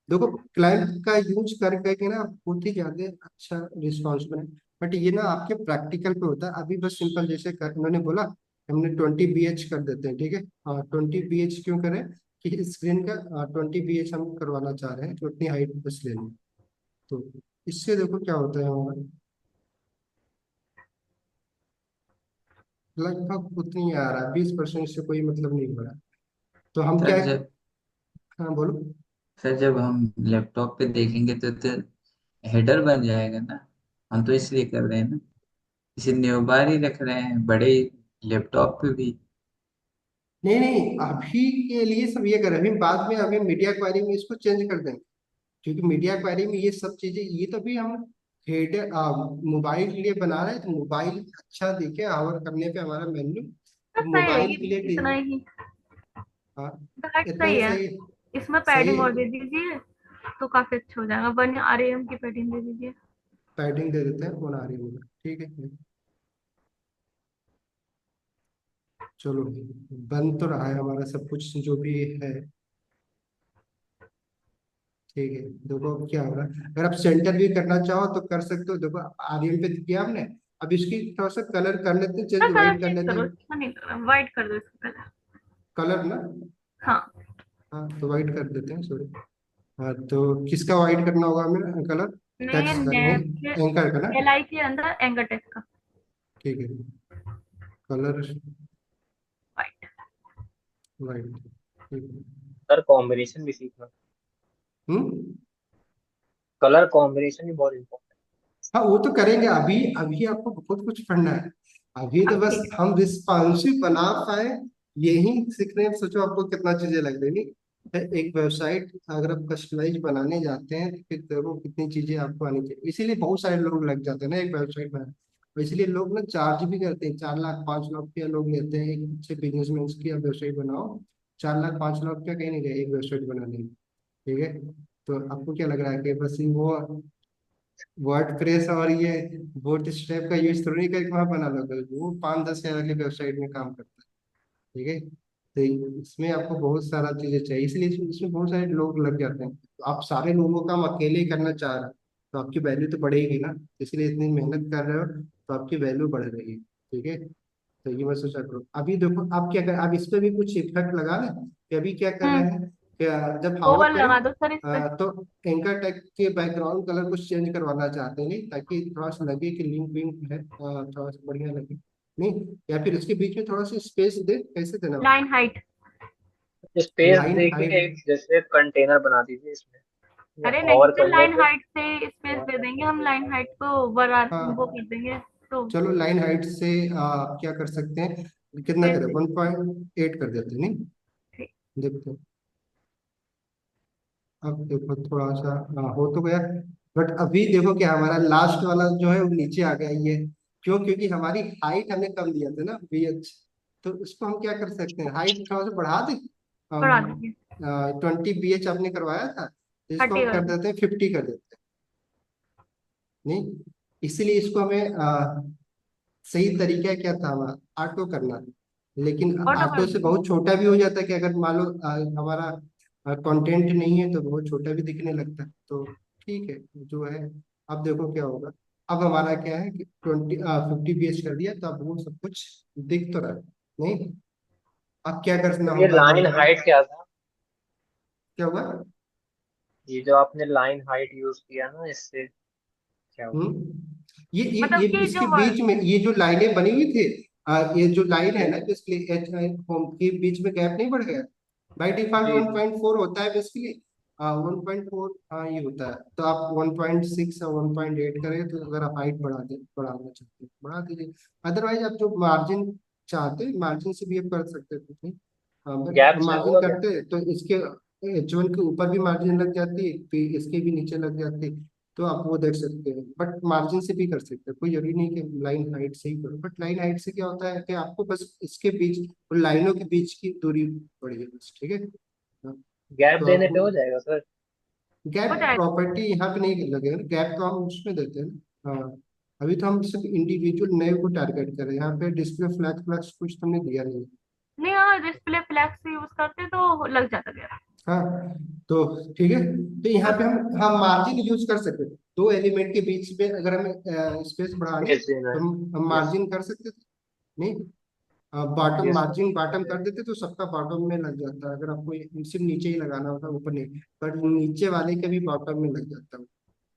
देखो, क्लाइंट का यूज कर करके ना बहुत ही ज्यादा अच्छा रिस्पॉन्स बने, बट ये ना आपके प्रैक्टिकल पे होता है। अभी बस सिंपल जैसे उन्होंने बोला, हमने 20 BH कर देते हैं, ठीक है। हाँ, 20 BH क्यों करें कि स्क्रीन का 20 BH हम करवाना चाह रहे हैं, तो उतनी हाइट बस ले लें। तो इससे देखो क्या होता है हमारा, लगभग उतनी आ रहा है, 20% से कोई मतलब नहीं हो रहा। तो हम क्या, सर जब हाँ बोलो। सर जब हम लैपटॉप पे देखेंगे तो हेडर बन जाएगा ना। हम तो इसलिए कर रहे हैं ना, इसे न्यू बार ही रख रहे हैं बड़े लैपटॉप पे भी। नहीं नहीं, अभी के लिए सब ये करें, अभी बाद में अभी मीडिया क्वारी में इसको चेंज कर देंगे, क्योंकि मीडिया क्वारी में ये सब चीजें, ये तो भी हम हेड मोबाइल के लिए बना रहे हैं, तो मोबाइल अच्छा दिखे आवर करने पे हमारा मेन्यू, तो तो सही है मोबाइल ये, के लिए इतना ही। हाँ, तो हाइट इतना सही ही है। सही है। इसमें सही पैडिंग है, और दे दीजिए तो काफी अच्छा हो जाएगा। 1 RM की पैडिंग दे दीजिए। पैडिंग दे देते हैं, बना रही होगा, ठीक है। चलो, बन तो रहा है हमारा सब कुछ जो भी है, ठीक है। देखो अब क्या होगा, अगर आप सेंटर भी करना चाहो तो कर सकते हो। देखो आर्यन पे किया हमने, अब इसकी थोड़ा सा कलर कर लेते हैं सर चेंज, कलर व्हाइट कर चेंज लेते करो, हैं। इसका नहीं कर रहा, व्हाइट कर दो इसका कलर। कलर ना, हाँ। हाँ तो व्हाइट कर देते हैं, सॉरी। हाँ तो किसका व्हाइट करना होगा हमें कलर, नहीं, टेक्स्ट का नेम के नहीं, एंकर का ना, LI के अंदर एंगर टेक्स्ट का ठीक है। Colour white. व्हाइट, ठीक है। सर कॉम्बिनेशन भी सीखना। हम्म, कलर कॉम्बिनेशन भी बहुत इंपॉर्टेंट हाँ वो तो करेंगे, अभी अभी आपको बहुत कुछ पढ़ना है। अभी तो अब बस ठीक है। हम रिस्पॉन्सिव बना पाए, यही सीखने में सोचो आपको कितना चीजें लग रही नहीं। एक वेबसाइट अगर आप कस्टमाइज बनाने जाते हैं तो फिर देखो कितनी चीजें आपको आनी चाहिए, इसीलिए बहुत सारे लोग लग जाते हैं ना एक वेबसाइट बनाने। और इसलिए लोग ना चार्ज भी करते हैं, 4 लाख 5 लाख रुपया लोग लेते हैं एक अच्छे बिजनेसमैन की, आप वेबसाइट बनाओ, 4 लाख 5 लाख रुपया कहीं नहीं गए एक वेबसाइट बनाने में, ठीक है। तो आपको क्या लग रहा है कि बस वो वर्ड प्रेस और ये बोट स्ट्रैप का यूज थोड़ी करके वहां बना लोगे, वो 5-10 हजार वाली वेबसाइट में काम करता है, ठीक है। तो इसमें आपको बहुत सारा चीजें चाहिए, इसलिए इसमें बहुत सारे लोग लग जाते हैं। तो आप सारे लोगों का काम अकेले ही करना चाह रहे हो तो आपकी वैल्यू तो बढ़ेगी ना, इसलिए इतनी मेहनत कर रहे हो तो आपकी वैल्यू बढ़ रही है, ठीक है। तो ये मैं सोचा करो, अभी देखो आप क्या कर, आप इस पे भी कुछ इफेक्ट लगा लें कि अभी क्या कर रहे हम्म। हैं जब हावर ओवर करें लगा दो सर इस पे। तो एंकर टैग के बैकग्राउंड कलर कुछ चेंज करवाना चाहते हैं, नहीं ताकि थोड़ा सा लगे कि लिंक विंक है, थोड़ा सा बढ़िया लगे, नहीं, या फिर उसके बीच में थोड़ा सा स्पेस दे, कैसे देना होगा? Line height. है। स्पेस लाइन देके हाइट, एक जैसे कंटेनर बना दीजिए इसमें, ये अरे नहीं हॉवर सर, करने लाइन पे। हाइट से स्पेस दे देंगे हम, लाइन हाइट को बराबर वो हाँ कर देंगे तो चलो लाइन हाइट से क्या कर सकते हैं, कितना स्पेस करें, दे। 1.8 कर देते हैं, नहीं, ठीक। देखते हैं। अब देखो थोड़ा सा हो तो गया, बट अभी देखो क्या हमारा लास्ट वाला जो है वो नीचे आ गया, ये क्यों, क्योंकि हमारी हाइट हमने कम दिया था ना BH, तो उसको हम क्या कर सकते हैं, हाइट थोड़ा सा बढ़ा दें। बढ़ा हम दीजिए। 20 BH आपने करवाया था, तो इसको 30 हम कर कर दो। देते हैं 50 कर देते हैं, नहीं, इसीलिए इसको हमें सही तरीका क्या था हमारा, ऑटो करना, लेकिन ऑटो ऑटो कर से दीजिए। बहुत छोटा भी हो जाता है कि अगर मान लो हमारा कंटेंट नहीं है तो बहुत छोटा भी दिखने लगता है, तो ठीक है जो है। अब देखो क्या होगा, अब हमारा क्या है कि 50 BH कर दिया तो अब वो सब कुछ दिख तो रहा है, नहीं, अब क्या करना तो ये होगा हमें लाइन थोड़ा, हाइट क्या था? क्या होगा, ये जो आपने लाइन हाइट यूज किया ना, इससे क्या हुआ? मतलब ये कि इसके जो बीच में ये जो लाइनें बनी हुई थी, ये जो लाइन है ना जिसके एच होम के बीच में गैप नहीं बढ़ गया, बाई डिफॉल्ट जी जी। 1.4 होता है बेसिकली। 1.4, हाँ ये होता है। तो आप 1.6 या 1.8 करें, तो अगर आप हाइट बढ़ाना चाहते हैं बढ़ा दीजिए। अदरवाइज आप जो मार्जिन चाहते हैं मार्जिन से भी आप कर सकते हैं कुछ नहीं। बट गैप से मार्जिन होगा क्या? करते हैं तो इसके H1 के ऊपर भी मार्जिन लग जाती है, फिर इसके भी नीचे लग जाती है। तो आप वो देख सकते हैं, बट मार्जिन से भी कर सकते हैं, कोई जरूरी नहीं कि लाइन हाइट से ही करो। बट लाइन हाइट से क्या होता है कि आपको बस इसके बीच और लाइनों के बीच की दूरी बढ़ी है बस, ठीक है। हाँ, गैप तो देने आप पे हो जाएगा सर? गैप हो जाएगा। प्रॉपर्टी यहाँ पे नहीं लगेगा, गैप तो हम उसमें देते हैं ना। हाँ, अभी तो हम सिर्फ इंडिविजुअल नए को टारगेट कर रहे हैं, यहाँ पे डिस्प्ले फ्लैग फ्लैक्स कुछ तो हमने दिया नहीं। नहीं, हाँ, डिस्प्ले फ्लैक्स यूज करते तो लग जाता गया। हाँ, तो ठीक है। तो यहाँ पे हम मार्जिन यूज कर सकते हैं, दो एलिमेंट के बीच में अगर हमें स्पेस बढ़ानी स्पेस देना तो है। हम यस। मार्जिन कर सकते थे। नहीं, बॉटम यस मार्जिन बॉटम कर देते तो सबका बॉटम में लग जाता, अगर आपको सिर्फ नीचे ही लगाना होता ऊपर नहीं, पर नीचे वाले के भी बॉटम में लग जाता।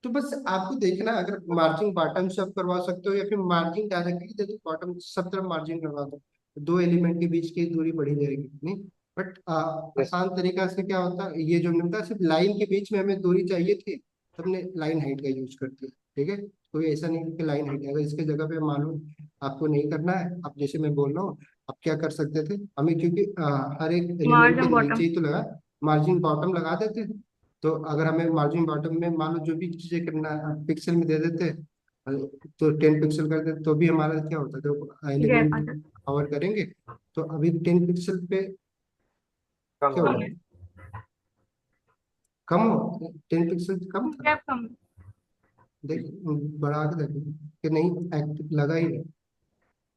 तो बस आपको देखना, अगर मार्जिन बॉटम से आप करवा सकते हो या फिर मार्जिन डायरेक्टली दे दो, बॉटम सब तरफ मार्जिन करवा दो, तो दो एलिमेंट के बीच की दूरी बढ़ी जाएगी नहीं। But yes. आसान तरीका से क्या होता है, ये जो मिलता है सिर्फ लाइन के बीच में हमें दूरी चाहिए थी, तो हमने लाइन हाइट का यूज कर दिया, ठीक है। कोई ऐसा नहीं कि लाइन हाइट, अगर इसके जगह पे मान लो आपको नहीं करना है, आप जैसे मैं बोल रहा हूँ, आप क्या कर सकते थे, हमें क्योंकि हर एक एलिमेंट के मार्जिन नीचे बॉटम। ही तो लगा, मार्जिन बॉटम लगा देते हैं। तो अगर हमें मार्जिन बॉटम में मान लो जो भी चीजें करना है पिक्सल में दे देते, तो 10 पिक्सल कर देते तो भी हमारा क्या होता है, तो गैप आ एलिमेंट जाता। कवर करेंगे। तो अभी 10 पिक्सल पे कम क्या हो हुआ, कम गया। है। कम हो, 10 पिक्सल कम था। गैप कम है। देख, बढ़ा के देखो कि नहीं, एक्टिव लगा ही नहीं।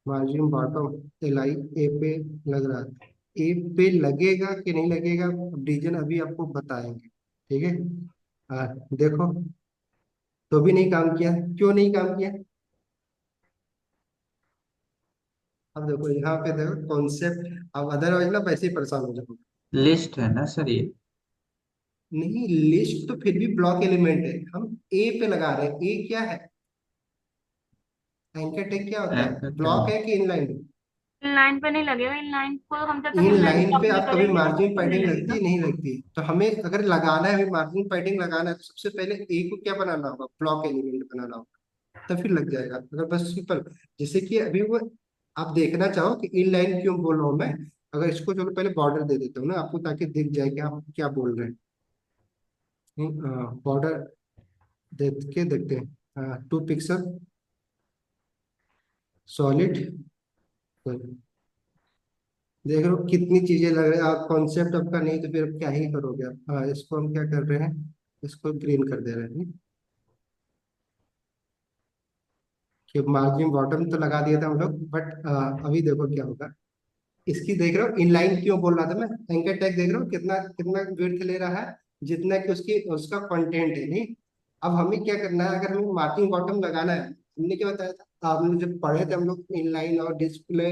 मार्जिन बॉटम एल आई ए पे लग रहा है, ए पे लगेगा कि नहीं लगेगा, रीजन अभी आपको बताएंगे, ठीक है। देखो, तो भी नहीं काम किया, क्यों नहीं काम किया। अब देखो यहाँ पे देखो कॉन्सेप्ट, अब अदरवाइज ना वैसे ही परेशान हो जाओगे। लिस्ट है ना सर ये? नहीं, लिस्ट तो फिर भी ब्लॉक एलिमेंट है, हम ए पे लगा रहे हैं। ए क्या है, एंकर टैग क्या होता है, एंकर ब्लॉक टैग। है कि इनलाइन। इन लाइन पे नहीं लगेगा। इन लाइन को हम जब तक इन इन लाइन लाइन ब्लॉक पे नहीं आप कभी करेंगे तब मार्जिन तक नहीं पैडिंग लगती लगेगा। है नहीं लगती, तो हमें अगर लगाना है, हमें मार्जिन पैडिंग लगाना है, तो सबसे पहले ए को क्या बनाना होगा, ब्लॉक एलिमेंट बनाना होगा, तब फिर लग जाएगा। अगर बस सिंपल, जैसे कि अभी वो आप देखना चाहो कि इन लाइन क्यों बोल रहा हूँ मैं, अगर इसको चलो पहले बॉर्डर दे देता हूँ ना आपको, ताकि दिख जाए कि आप क्या बोल रहे हैं। बॉर्डर देख के देखते हैं, 2 पिक्सल सॉलिड। देख रहे हो कितनी चीजें लग रही है, आप कॉन्सेप्ट आपका नहीं तो फिर क्या ही करोगे आप। इसको हम क्या कर रहे हैं, इसको ग्रीन कर दे रहे हैं कि मार्जिन बॉटम तो लगा दिया था हम लोग, बट अभी देखो क्या होगा। इसकी देख रहे हो इनलाइन क्यों बोल रहा था मैं, एंकर टैग देख रहे हो कितना कितना विड्थ ले रहा है, जितना कि उसकी उसका कंटेंट है नहीं। अब हमें क्या करना है, अगर हमें मार्जिन बॉटम लगाना है, हमने क्या बताया था, आपने जब पढ़े थे हम लोग इनलाइन और डिस्प्ले,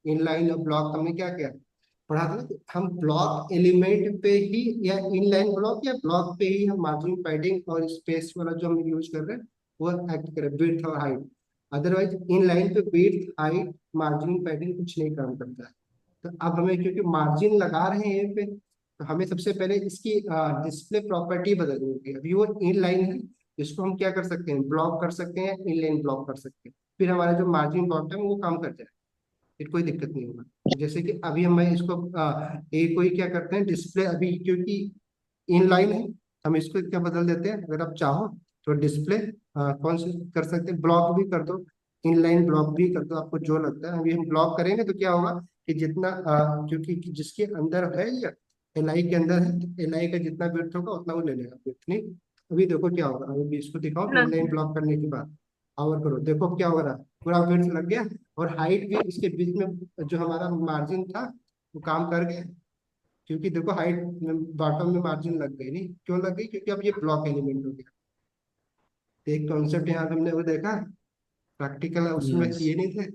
इनलाइन और ब्लॉक, हमने क्या किया पढ़ा था ना कि हम ब्लॉक एलिमेंट पे ही, या इनलाइन ब्लॉक या ब्लॉक पे ही हम मार्जिन पैडिंग और स्पेस वाला जो हम यूज कर रहे हैं वो एक्ट करें, विड्थ और हाइट। अदरवाइज इनलाइन पे विड्थ हाइट मार्जिन पैडिंग कुछ नहीं काम करता है। तो अब हमें क्योंकि मार्जिन लगा रहे हैं यहाँ पे, तो हमें सबसे पहले इसकी डिस्प्ले प्रॉपर्टी बदलनी होगी। अभी वो इन लाइन है, इसको हम क्या कर सकते हैं, ब्लॉक कर सकते हैं, इन लाइन ब्लॉक कर सकते हैं, फिर हमारा जो मार्जिन बॉटम है वो काम कर जाए, फिर कोई दिक्कत नहीं होगा। जैसे कि अभी हम इसको ए को ही क्या करते हैं, डिस्प्ले अभी क्योंकि इन लाइन है, हम इसको क्या बदल देते हैं, अगर आप चाहो तो डिस्प्ले कौन से कर सकते हैं, ब्लॉक भी कर दो, इनलाइन ब्लॉक भी कर दो, आपको जो लगता है। अभी हम ब्लॉक करेंगे तो क्या होगा कि जितना क्योंकि जिसके अंदर है या एल आई के अंदर है, एल आई का जितना विड्थ होगा उतना वो ले लेगा विड्थ नहीं। अभी देखो क्या होगा, अभी इसको दिखाओ प्लस इनलाइन में। ब्लॉक करने के बाद पावर करो, देखो क्या हो रहा है, पूरा विड्थ लग गया, और हाइट भी इसके बीच में जो हमारा मार्जिन था वो काम कर गया। क्योंकि देखो हाइट में बॉटम में मार्जिन लग गई, नहीं क्यों लग गई, क्योंकि अब ये ब्लॉक एलिमेंट हो गया। तो एक कॉन्सेप्ट यहाँ पे हमने वो देखा, प्रैक्टिकल उसमें यस। किए नहीं थे।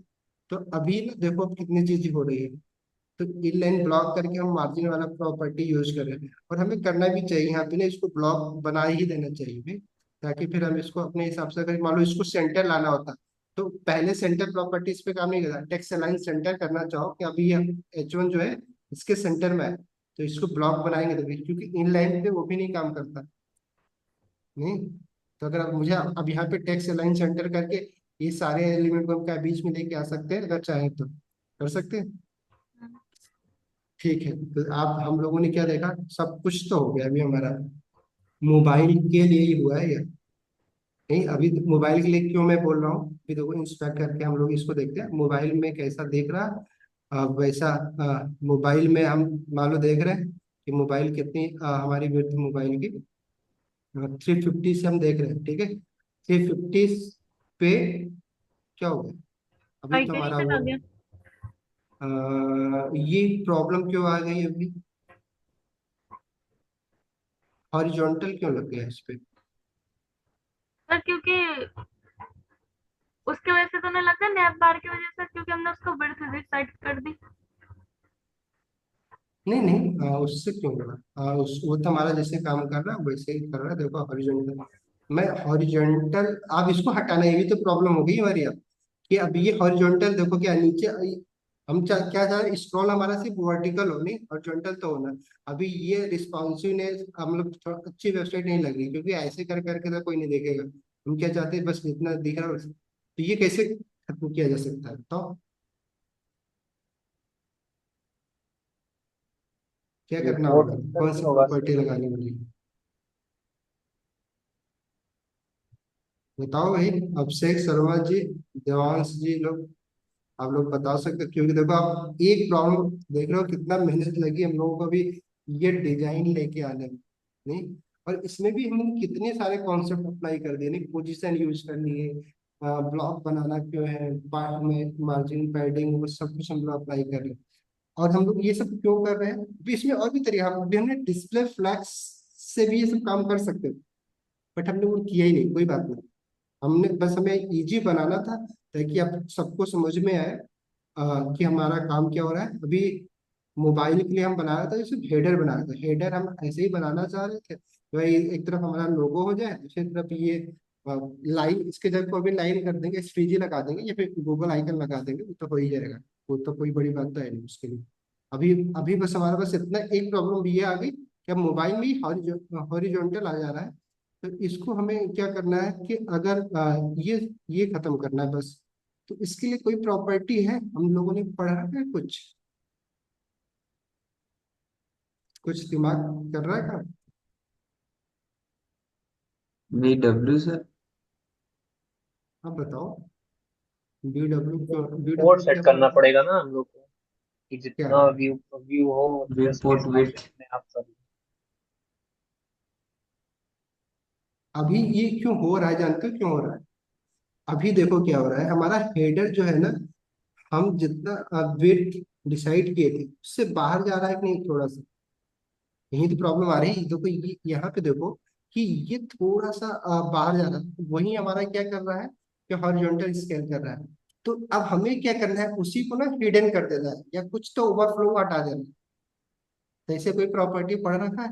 तो अभी ना देखो अब कितनी चीजें हो रही है, तो इनलाइन ब्लॉक करके हम मार्जिन वाला प्रॉपर्टी यूज कर रहे हैं, और हमें करना भी चाहिए यहाँ पे ना, इसको ब्लॉक बना ही देना चाहिए भी, ताकि फिर हम इसको अपने हिसाब से, अगर मान लो इसको सेंटर लाना होता तो पहले सेंटर प्रॉपर्टी इस पे काम नहीं करता, टेक्स्ट अलाइन सेंटर करना चाहो कि अभी ये H1 जो है इसके सेंटर में है, तो इसको ब्लॉक बनाएंगे तभी, क्योंकि इनलाइन पे वो भी नहीं काम करता। नहीं, तो अगर आप मुझे अब यहाँ पे टेक्स्ट अलाइन सेंटर करके ये सारे एलिमेंट को हम क्या बीच में लेके आ सकते हैं, अगर चाहें तो कर सकते हैं। ठीक है, तो आप हम लोगों ने क्या देखा, सब कुछ तो हो गया अभी हमारा, मोबाइल के लिए ही हुआ है ये। नहीं, अभी मोबाइल के लिए क्यों मैं बोल रहा हूँ, अभी देखो इंस्पेक्ट करके हम लोग इसको देखते हैं मोबाइल में कैसा देख रहा। वैसा मोबाइल में हम मान लो देख रहे हैं कि मोबाइल कितनी हमारी विड्थ मोबाइल की 350 से हम देख रहे हैं, ठीक है। 350 पे क्या हो गया, अभी तो आइकन ही हमारा कट वो आ गया। ये प्रॉब्लम क्यों आ गई अभी, हॉरिजॉन्टल क्यों लग गया इस पे। सर क्योंकि उसकी वजह से तो नहीं लगता, नैप बार की वजह से, क्योंकि हमने उसको विड्थ डिसाइड कर दी। नहीं नहीं, उससे क्यों लगा, वो तो हमारा जैसे काम कर रहा है वैसे ही कर रहा है, देखो हॉरिजॉन्टल, मैं हॉरिजॉन्टल, आप इसको हटाना, ये भी तो प्रॉब्लम हो गई हमारी अब, कि अब ये हॉरिजॉन्टल देखो क्या नीचे हम क्या चाह रहे हैं, स्क्रॉल हमारा सिर्फ वर्टिकल हो, नहीं हॉरिजॉन्टल तो होना। अभी ये रिस्पॉन्सिवनेस हम लोग अच्छी वेबसाइट नहीं लग रही, क्योंकि ऐसे कर करके तो कोई नहीं देखेगा, हम क्या चाहते हैं बस जितना दिख रहा है तो ये कैसे खत्म किया जा सकता है, तो क्या करना रिपोर्ट होगा, कौन करके सी होगा प्रॉपर्टी सर। लगानी होगी, बताओ भाई। अभिषेक शर्मा जी, देवांश जी लोग, आप लोग बता सकते हो, क्योंकि देखो आप एक प्रॉब्लम देख रहे हो, कितना मेहनत लगी हम लोगों को भी ये डिजाइन लेके आने में। नहीं, और इसमें भी हमने कितने सारे कॉन्सेप्ट अप्लाई कर दिए, नहीं पोजीशन यूज करनी है, ब्लॉक बनाना क्यों है, पार्ट में मार्जिन पैडिंग, वो सब कुछ हम लोग अप्लाई कर रहे हैं। और हम लोग ये सब क्यों कर रहे हैं, भी इसमें और भी तरीका, अभी हमने डिस्प्ले फ्लैक्स से भी ये सब काम कर सकते हैं, बट हमने वो किया ही नहीं, कोई बात नहीं। हमने बस, हमें इजी बनाना था ताकि आप सबको समझ में आए कि हमारा काम क्या हो रहा है। अभी मोबाइल के लिए हम बना रहे थे, सिर्फ हेडर बना रहे थे, हेडर हम ऐसे ही बनाना चाह रहे थे, तो भाई एक तरफ हमारा लोगो हो जाए, दूसरी तरफ ये लाइन, इसके जगह को अभी लाइन कर देंगे, एसवीजी लगा देंगे या फिर गूगल आइकन लगा देंगे, वो तो हो ही जाएगा, वो तो कोई बड़ी बात तो है नहीं उसके लिए। अभी अभी बस हमारे पास इतना एक प्रॉब्लम ये आ गई कि अब मोबाइल में ही हॉरिजॉन्टल आ जा रहा है, तो इसको हमें क्या करना है कि अगर ये खत्म करना है बस, तो इसके लिए कोई प्रॉपर्टी है हम लोगों ने पढ़ा है कुछ, कुछ दिमाग कर रहा है काम। VW sir. आप बताओ, बीडब्ल्यू क्यों, पोर्ट बीडब्ल्यू सेट क्या करना बोलते हैं, पड़ेगा ना हम लोग को, कि क्या जितना व्यू व्यू हो उतने उसके विपोर्ट हिसाब से विथ। अपने आप कर लो। अभी ये क्यों हो रहा है, जानते हो क्यों हो रहा है, अभी देखो क्या हो रहा है, हमारा हेडर जो है ना, हम जितना वेट डिसाइड किए थे उससे बाहर जा रहा है कि नहीं थोड़ा सा, यही तो प्रॉब्लम आ रही है। देखो ये यहाँ पे देखो कि ये थोड़ा सा बाहर जा रहा है, वही हमारा क्या कर रहा है कि हॉरिजॉन्टल स्केल कर रहा है। तो अब हमें क्या करना है, उसी को ना हिडन कर देना है, या कुछ तो ओवरफ्लो हटा देना है। तो ऐसे कोई प्रॉपर्टी पढ़ रखा है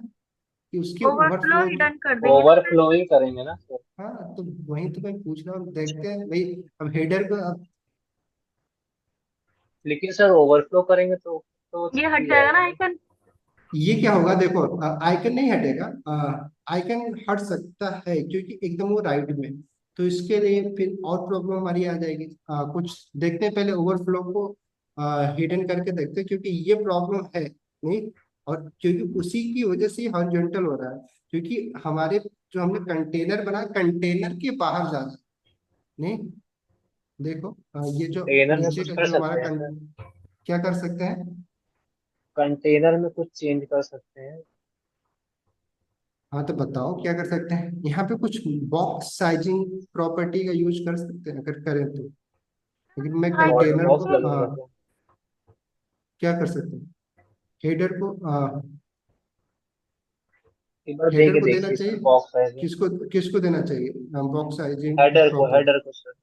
कि उसके ओवरफ्लो ओवरफ्लो, हिडन कर देंगे ना फिर। ओवरफ्लो ही करेंगे ना सर। हाँ तो वही तो मैं पूछ रहा हूँ, देखते हैं भाई। अब हेडर को अब लेकिन सर ओवरफ्लो करेंगे तो ये छप हट ही जाएगा ना जाएगा ना। आइकन। ये क्या होगा, देखो आइकन नहीं हटेगा, आइकन हट सकता है क्योंकि एकदम वो राइट में, तो इसके लिए फिर और प्रॉब्लम हमारी आ जाएगी। कुछ देखते हैं पहले ओवरफ्लो को हिडन करके देखते हैं, क्योंकि ये प्रॉब्लम है नहीं, और क्योंकि उसी की वजह से हॉरिजॉन्टल हो रहा है, क्योंकि हमारे जो हमने कंटेनर बना, कंटेनर के बाहर जा रहा है। नहीं, देखो ये जो कंटेनर में नीचे कुछ का कर जो हमारा सकते हैं सर। क्या कर सकते हैं। कंटेनर में कुछ चेंज कर सकते हैं। हाँ तो बताओ क्या कर सकते हैं, यहाँ पे कुछ बॉक्स साइजिंग प्रॉपर्टी का यूज कर सकते हैं अगर करें तो, लेकिन मैं बॉर्डर कंटेनर बॉक्स को लगेगा क्या? क्या कर सकते हैं, हेडर को एक बार दे हेडर के को देना देखिए सर चाहिए, बॉक्स साइज। किसको किसको देना चाहिए बॉक्स साइजिंग प्रॉपर्टी, हेडर को सर।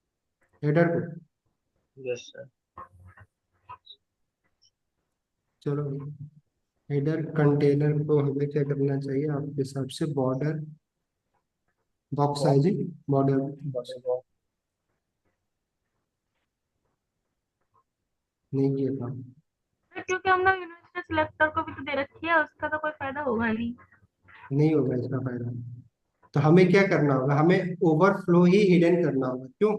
हेडर को। Yes sir. चलो, हेडर कंटेनर को हमें क्या करना चाहिए आपके हिसाब से? बॉर्डर बॉक्स साइजिंग, बॉर्डर नहीं किया था। क्योंकि हम लोग यूनिवर्सिटी सिलेक्टर को भी तो दे रखी है, उसका तो कोई फायदा होगा नहीं। नहीं होगा इसका फायदा। तो हमें क्या करना होगा? हमें ओवरफ्लो ही हिडन करना होगा। क्यों?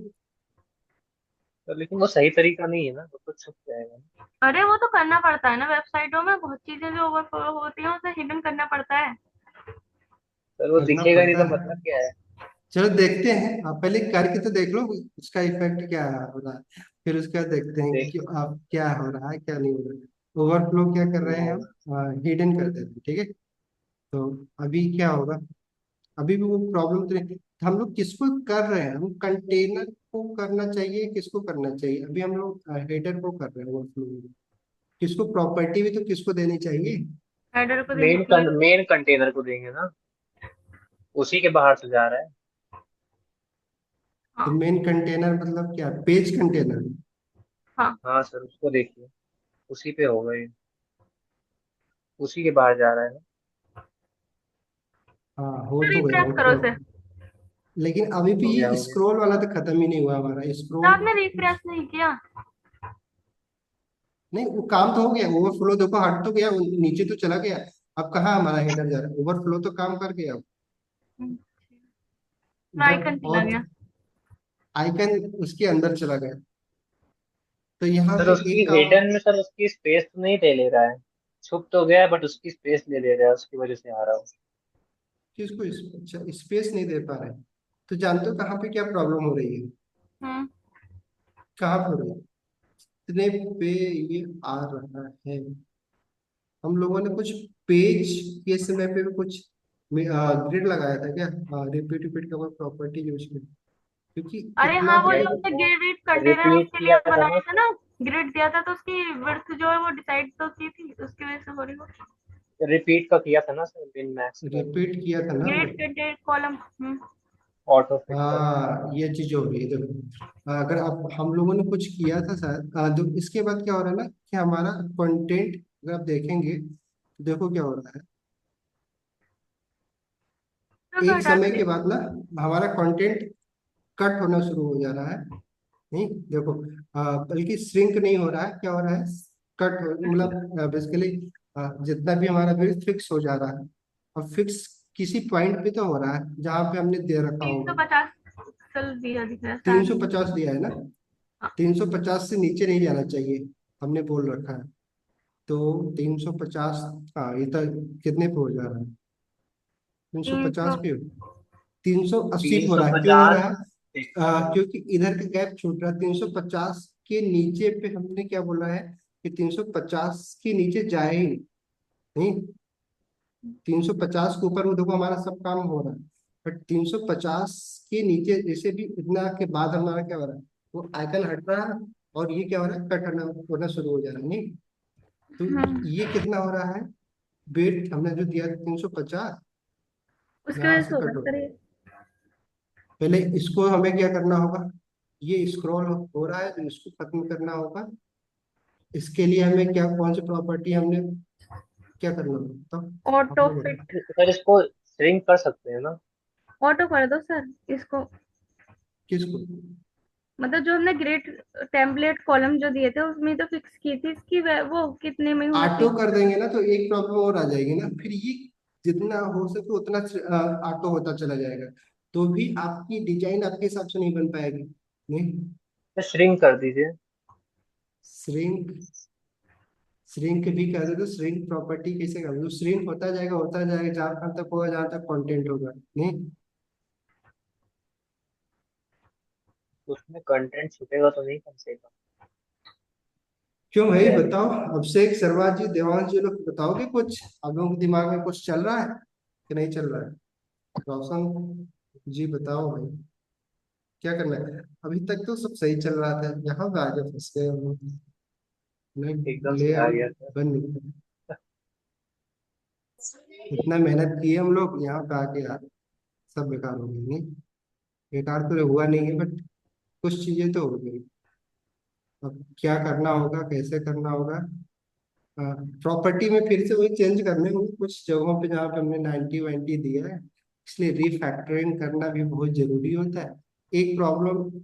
तो लेकिन वो सही तरीका नहीं है ना, वो तो छुप जाएगा। अरे वो तो करना पड़ता है ना, वेबसाइटों में बहुत चीजें जो ओवरफ्लो होती हैं उसे हिडन करना पड़ता है। सर वो करना दिखेगा नहीं पड़ता तो है। मतलब क्या है? चलो देखते हैं, आप पहले करके तो देख लो उसका इफेक्ट क्या हो रहा है, फिर उसके बाद देखते हैं देख कि आप क्या हो रहा है क्या नहीं हो रहा है। ओवरफ्लो क्या कर रहे हैं हम? हिडन कर देते हैं, ठीक है। तो अभी क्या होगा? अभी भी वो प्रॉब्लम तो नहीं। तो हम लोग किसको कर रहे हैं? हम कंटेनर को करना चाहिए, किसको करना चाहिए? अभी हम लोग हेडर को कर रहे हैं ओवरफ्लो में। किसको प्रॉपर्टी भी तो किसको देनी चाहिए? हेडर को देनी चाहिए। मेन कंटेनर को देंगे ना, उसी के बाहर से जा रहा है। तो हाँ। मेन कंटेनर मतलब क्या? Page container. हाँ। हाँ सर, उसको देखिए, उसी पे होगा ये, उसी के बाहर जा रहा है ना। हाँ, हो तो गया रिफ्रेश वो करो तो। उसे। लेकिन अभी भी हो गया, ये हो गया। स्क्रॉल वाला तो खत्म ही नहीं हुआ हमारा तो स्क्रॉल। आपने रिफ्रेश नहीं किया? नहीं, वो काम तो हो गया। ओवरफ्लो देखो हट तो गया, वो नीचे तो चला गया। अब कहाँ हमारा हेडर जा रहा है? ओवरफ्लो तो काम कर गया अब। आइकन जब चला और गया। आइकन उसके अंदर चला गया, तो यहाँ सर पे उसकी एक काम। हिडन में सर उसकी स्पेस तो नहीं ले ले रहा है, छुप तो गया बट उसकी स्पेस ले रहा है, उसकी वजह से आ रहा हूँ। किसको अच्छा स्पेस नहीं दे पा रहे? तो जानते हो कहाँ पे क्या प्रॉब्लम हो रही है? हम्म। कहाँ पे हो रही है? इतने पे ये आ रहा है। हम लोगों ने कुछ पेज के समय पे भी कुछ ग्रिड लगाया था क्या? रिपीट रिपीट का कोई प्रॉपर्टी यूज की? क्योंकि अरे इतना हाँ, वो जो ग्रिड। हमने ग्रिड कंटेनर रिपीट उसके लिए किया था बनाया ना था ना, ग्रिड दिया था तो उसकी विड्थ जो है वो डिसाइड तो की थी, उसकी वजह से हो रही हो। रिपीट का किया था ना सर, मिन मैक्स का रिपीट किया था ना वो। Grid container column. Auto fit का। हाँ, ये चीज हो गई है। देखो अगर आप हम लोगों ने कुछ किया था शायद, तो इसके बाद क्या हो रहा है ना कि हमारा कंटेंट अगर आप देखेंगे तो देखो क्या हो रहा है। तो एक हटा समय दे। के बाद ना हमारा कंटेंट कट होना शुरू हो जा रहा है। नहीं देखो, बल्कि श्रिंक नहीं हो रहा है, क्या हो रहा है? कट हो, मतलब बेसिकली जितना भी हमारा विड्थ फिक्स हो जा रहा है। और फिक्स किसी पॉइंट पे तो हो रहा है जहां पे हमने दे रखा तीन सौ होगा। पचास पिक्सल दिया दिख रहा है तीन शायद। सौ पचास दिया है ना? हाँ। 350 से नीचे नहीं जाना चाहिए, हमने बोल रखा है। तो 350। हाँ, ये तो कितने पे हो जा रहा है? तीन सौ तीन पचास सौ पे। 380 पे तीन हो सौ रहा है। क्यों हो रहा पचास है? क्योंकि इधर का गैप छूट रहा है। 350 के नीचे पे हमने क्या बोला है कि 350 के नीचे जाए ही नहीं। 350 के ऊपर वो देखो हमारा सब काम हो रहा है। बट 350 के नीचे जैसे भी इतना के बाद हमारा क्या हो रहा है? वो आइकन हट रहा है, और ये क्या हो रहा है? कट होना शुरू हो जा रहा है। नहीं, तो ये कितना हो रहा है? वेट हमने जो दिया 350, उसकी यहाँ वजह से से होगा कट हो। सर ये। पहले इसको हमें क्या करना होगा? ये स्क्रॉल हो रहा है तो इसको खत्म करना होगा। इसके लिए हमें क्या, कौन सी प्रॉपर्टी हमने क्या करना होगा? तो आप ऑटो लोग बताओ। फिट। सर इसको श्रिंक कर सकते हैं ना। ऑटो कर दो सर इसको। किसको? मतलब जो हमने ग्रेड टेम्पलेट कॉलम जो दिए थे उसमें तो फिक्स की थी इसकी वो कितने में होना ऑटो चाहिए। कर देंगे ना तो एक प्रॉब्लम और आ जाएगी ना, फिर ये जितना हो सके उतना ऑटो होता चला जाएगा। तो भी आपकी डिजाइन आपके हिसाब से नहीं बन पाएगी। नहीं, तो श्रिंक कर दीजिए। श्रिंक श्रिंक भी कर दे तो श्रिंक प्रॉपर्टी कैसे कर दो? श्रिंक होता जाएगा जहां कहाँ तक होगा, जहां तक कंटेंट होगा। नहीं, उसमें कंटेंट छुपेगा तो नहीं कम से कम। क्यों भाई क्या है? बताओ? अभिषेक शर्मा जी, देवांश जी, लोग बताओगे कुछ? आप लोगों के दिमाग में कुछ चल रहा है कि नहीं चल रहा है? रोशन जी बताओ भाई, क्या करना है? अभी तक तो सब सही चल रहा था, यहाँ पे आगे फंस गए हम लोग। एकदम नहीं, से आ लेआउट गया सर। बन नहीं रहा। इतना मेहनत किए हम लोग, यहाँ पे आके यार सब बेकार हो गई। नहीं, बेकार तो हुआ नहीं है, बट कुछ चीजें तो हो गई। अब क्या करना होगा, कैसे करना होगा, प्रॉपर्टी में फिर से वही चेंज करने होंगे कुछ जगहों पे जहाँ पे हमने 90 दिया है, इसलिए रीफैक्टरिंग करना भी बहुत जरूरी होता है। एक प्रॉब्लम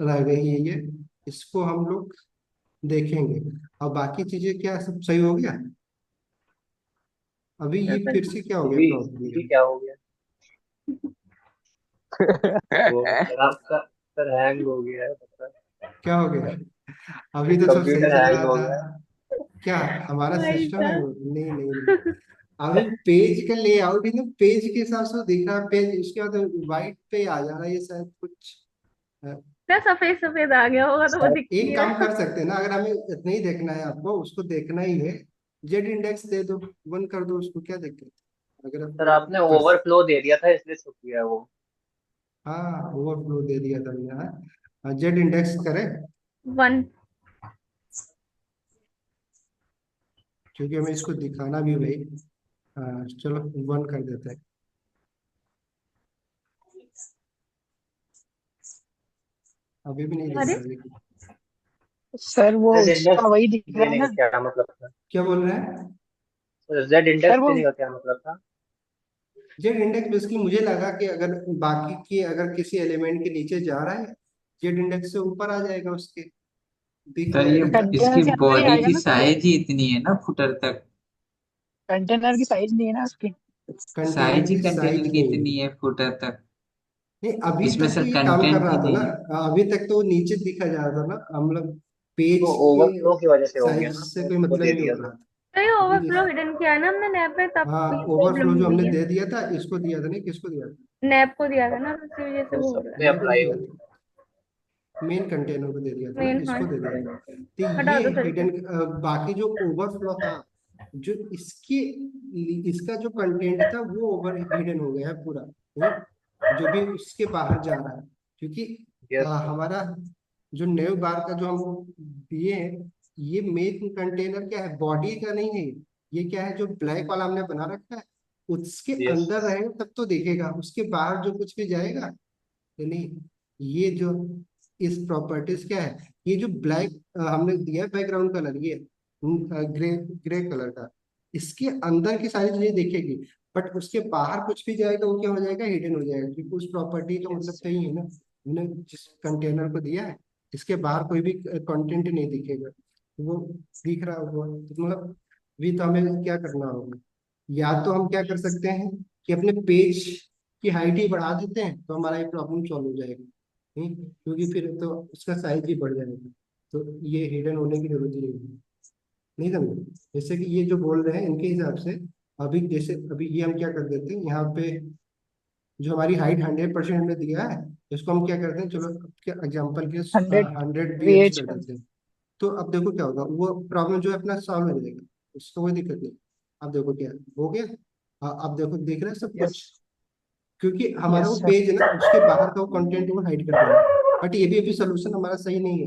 रह गई है ये, इसको हम लोग देखेंगे। और बाकी चीजें क्या सब सही हो गया? अभी ये पेपर फिर से क्या हो गया भी प्रॉब्लम भी ये? क्या हो गया? वो सर आपका सर हैंग हो गया है मतलब। क्या हो गया? अभी तो सब सही कंप्यूटर चल हैंग रहा हो था। गया है। क्या हमारा वही सिस्टम है? था। नहीं नहीं नहीं, अभी पेज का लेआउट ही ना पेज के हिसाब से दिख रहा है, पेज उसके बाद व्हाइट पे आ जा रहा है ये शायद कुछ। अ, क्या सफेद सफेद आ गया होगा तो वो सर दिख एक नहीं काम रहा। कर सकते हैं ना, अगर हमें इतना ही देखना है, आपको उसको देखना ही है, जेड इंडेक्स दे दो, 1 कर दो उसको, क्या दिक्कत है? अगर आप सर वो आपने कर ओवरफ्लो दे दिया था इसलिए छुप गया वो। हाँ ओवरफ्लो दे दिया था हमने। हाँ जेड इंडेक्स करें, 1। क्योंकि हमें इसको दिखाना भी भाई। हाँ चलो 1 कर देते हैं। अभी भी नहीं दिख अरे रहा लेकिन। सर वो जेड उसका इंडेक्स वही दिख रहा है देने का ना। क्या मतलब था? क्या बोल रहे हैं? सर जेड सर इंडेक्स वो देने का क्या मतलब था? जेड इंडेक्स बेसिकली मुझे लगा कि अगर बाकी की अगर किसी एलिमेंट के नीचे जा रहा है, जेड इंडेक्स से ऊपर आ जाएगा उसके, दिख सर ये जाएगा क्या? कंटेनर इसकी के अंदर ही बॉडी आएगा की ना सर वो। साइज ही इतनी है ना, फुटर तक। कंटेनर की साइज नहीं है ना उसकी। कंटेनर साइज ही की कंटेनर साइज की नहीं है। इतनी है, फुटर तक। नहीं अभी इसमें तक तो सर ये काम कर कंटेंट रहा ही था ना। नहीं है। अभी तक तो वो नीचे दिखा जा रहा था ना, हम लोग वो पेज के ओवरफ्लो की वजह से हो गया साइज ना, से आपने कोई वो मतलब दे नहीं दिया हो तो। रहा था। तो ये अभी ओवरफ्लो हिडन किया है ना हमने नैप में, तब हाँ ये ओवरफ्लो प्रॉब्लम जो हुई हमने है। दे दिया था, इसको दिया था नहीं, किसको दिया था? नैप को दिया था ना, तो इसी वजह से वो वो हो सब रहा है। पे नैप को अप्लाई दिया हो। था, मेन कंटेनर को दे दिया था ना, मेन, हाँ इसको दे इसकी दिया था। वजह से। तो हटा ये दो सर हिडन, इसे। बाकी जो ओवरफ्लो था, जो इसके इसका जो कंटेंट था वो ओवर हिडन हो गया है पूरा। नहीं, जो भी उसके बाहर जा रहा है, क्योंकि यस सर। हमारा जो नेव बार का जो हम दिए हैं, ये मेन कंटेनर क्या है, बॉडी का नहीं है। ये क्या है, जो ब्लैक वाला हमने बना रखा है, उसके यस। अंदर रहेगा तब तो दिखेगा, उसके बाहर जो कुछ भी जाएगा तो नहीं। ये जो इस प्रॉपर्टीज क्या है, ये जो ब्लैक हमने दिया है बैकग्राउंड कलर, ये ग्रे ग्रे कलर का, इसके अंदर की सारी चीजें देखेगी, बट उसके बाहर कुछ भी जाएगा वो क्या हो जाएगा, हिडन हो जाएगा, क्योंकि उस प्रॉपर्टी का मतलब सही है ना, हमने जिस कंटेनर को दिया है इसके बाहर कोई भी कंटेंट नहीं दिखेगा, वो दिख रहा होगा तो मतलब। भी तो हमें क्या करना होगा, या तो हम क्या कर सकते हैं कि अपने पेज की हाइट ही बढ़ा देते हैं तो हमारा ये प्रॉब्लम सॉल्व हो जाएगा। नहीं, क्योंकि फिर तो उसका साइज ही बढ़ जाएगा, तो ये हिडन होने की जरूरत ही नहीं है। नहीं समझे? जैसे कि ये जो बोल रहे हैं इनके हिसाब से, अभी जैसे अभी ये हम क्या कर देते हैं यहाँ पे, जो हमारी हाइट 100% हमने दिया है, इसको हम क्या करते हैं, चलो क्या एग्जाम्पल के 100 100 BH VH कर का। देते हैं। तो अब देखो क्या होगा, वो प्रॉब्लम जो है अपना सॉल्व हो जाएगा, उसको कोई दिक्कत नहीं। अब देखो क्या हो गया। अब देखो दिख रहा है सब यस। कुछ, क्योंकि हमारा यस वो सर। पेज है ना, उसके बाहर का वो कंटेंट वो हाइड कर देंगे। बट ये भी अभी सोल्यूशन हमारा सही नहीं है,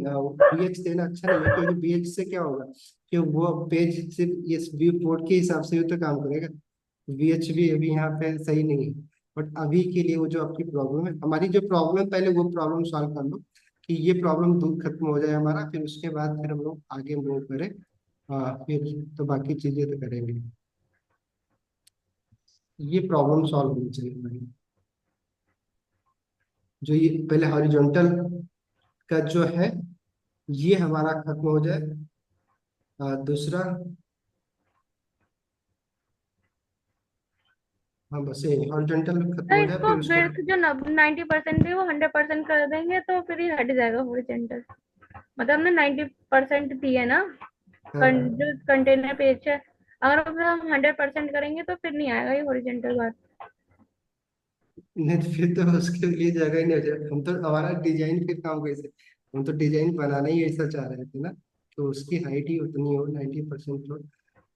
BH देना अच्छा नहीं है, क्योंकि BH से क्या होगा कि वो पेज सिर्फ ये व्यू पोर्ट के हिसाब से ही तो काम करेगा। BH भी अभी यहाँ पे सही नहीं है। बट अभी के लिए वो जो आपकी प्रॉब्लम है, हमारी जो प्रॉब्लम, पहले वो प्रॉब्लम सॉल्व कर लो कि ये प्रॉब्लम दूर खत्म हो जाए हमारा, फिर उसके बाद फिर हम लोग आगे मूव करें। फिर तो बाकी चीजें तो करेंगे। ये प्रॉब्लम सॉल्व होनी चाहिए हमारी, जो ये पहले हॉरिजॉन्टल का जो है ये हमारा खत्म हो जाए। दूसरा, हाँ बस ये हॉरिजॉन्टल खत्म तो हो जाए इसको फिर उसके विड्थ जो 90% थी वो 100% कर देंगे तो फिर ये हट जाएगा हॉरिजॉन्टल। मतलब हमने 90% दी है ना, हाँ, जो कंटेनर पेज है। अगर हम 100% करेंगे तो फिर नहीं आएगा ये हॉरिजॉन्टल बार। नहीं तो फिर तो उसके लिए जगह ही नहीं हो जाए, हम तो हमारा डिजाइन फिर काम कैसे, हम तो डिजाइन बनाना ही ऐसा चाह रहे थे ना, तो उसकी हाइट ही उतनी हो 90% हो।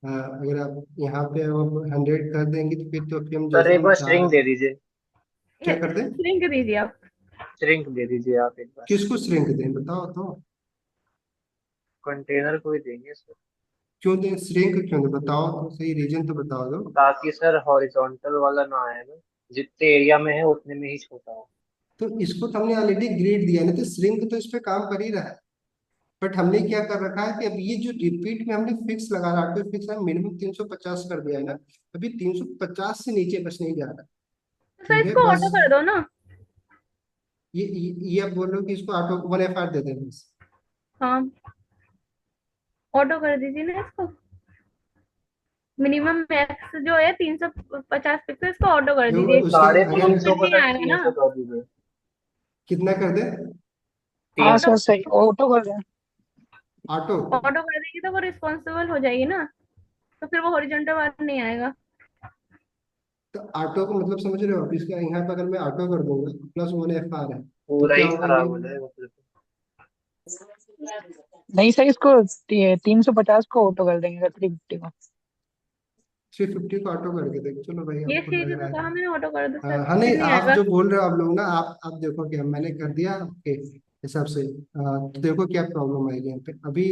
अगर आप यहाँ पे 100 कर देंगे तो फिर हम सर जैसा एक हम बार चाह श्रिंक रहे दे हैं। दीजिए। क्या कर इसको दें? श्रिंक दीजिए आप। श्रिंक दे दीजिए आप एक बार। किसको श्रिंक दें बताओ तो? कंटेनर को ही देंगे सर। क्यों दें श्रिंक, क्यों दें बताओ तो, सही रीजन तो बता दो। ताकि सर हॉरिजॉन्टल वाला ना आए ना, जितने एरिया में है उतने में ही छोटा हो। तो इसको तो हमने ऑलरेडी ग्रेड दिया है ना, तो श्रिंक तो इस पे काम कर ही रहा है। बट हमने क्या कर रखा है कि अब ये जो रिपीट में हमने फिक्स लगा रहा है, फिक्स है मिनिमम 350 कर दिया है ना, अभी 350 से नीचे बस नहीं जा रहा। तो सर ठीक है इसको बस। ऑटो कर दो ना। ये आप बोल रहे हो कि इसको ऑटो 1 FR दे दें बस। हाँ, ऑटो कर दीजिए ना इसको। मिनिमम मैक्स जो है 350 पिक्सल, इसको ऑटो कर देखो दीजिए। उसका साढ़े तो वो तीन अगर सौ फिर को नहीं सर आएगा तीन ना। सौ कर दीजिए। कितना कर दे, हाँ तीन सर ऑटो, सही ऑटो कर दें। ऑटो। ऑटो कर देगी तो वो रिस्पॉन्सिबल हो जाएगी ना, तो फिर वो हॉरिजॉन्टल बार नहीं आएगा। तो ऑटो को मतलब समझ रहे हो, अब इसका यहाँ पे अगर मैं ऑटो कर दूंगा +1 FR है, तो पूरा क्या ही होगा ये। खराब हो जाएगा फिर तो। नहीं सर इसको 350 को ऑटो कर देंगे, 350 को। 350 को ऑटो करके देखो, चलो भाई ये आपको चीज लग तो रहा कहा है। मैंने, ऑटो कर दो सर, हाँ नहीं, फिर नहीं आप आएगा। जो बोल रहे हो आप लोग ना, आप देखो क्या मैंने कर दिया आपके हिसाब से, तो देखो क्या प्रॉब्लम आएगी यहाँ पे अभी।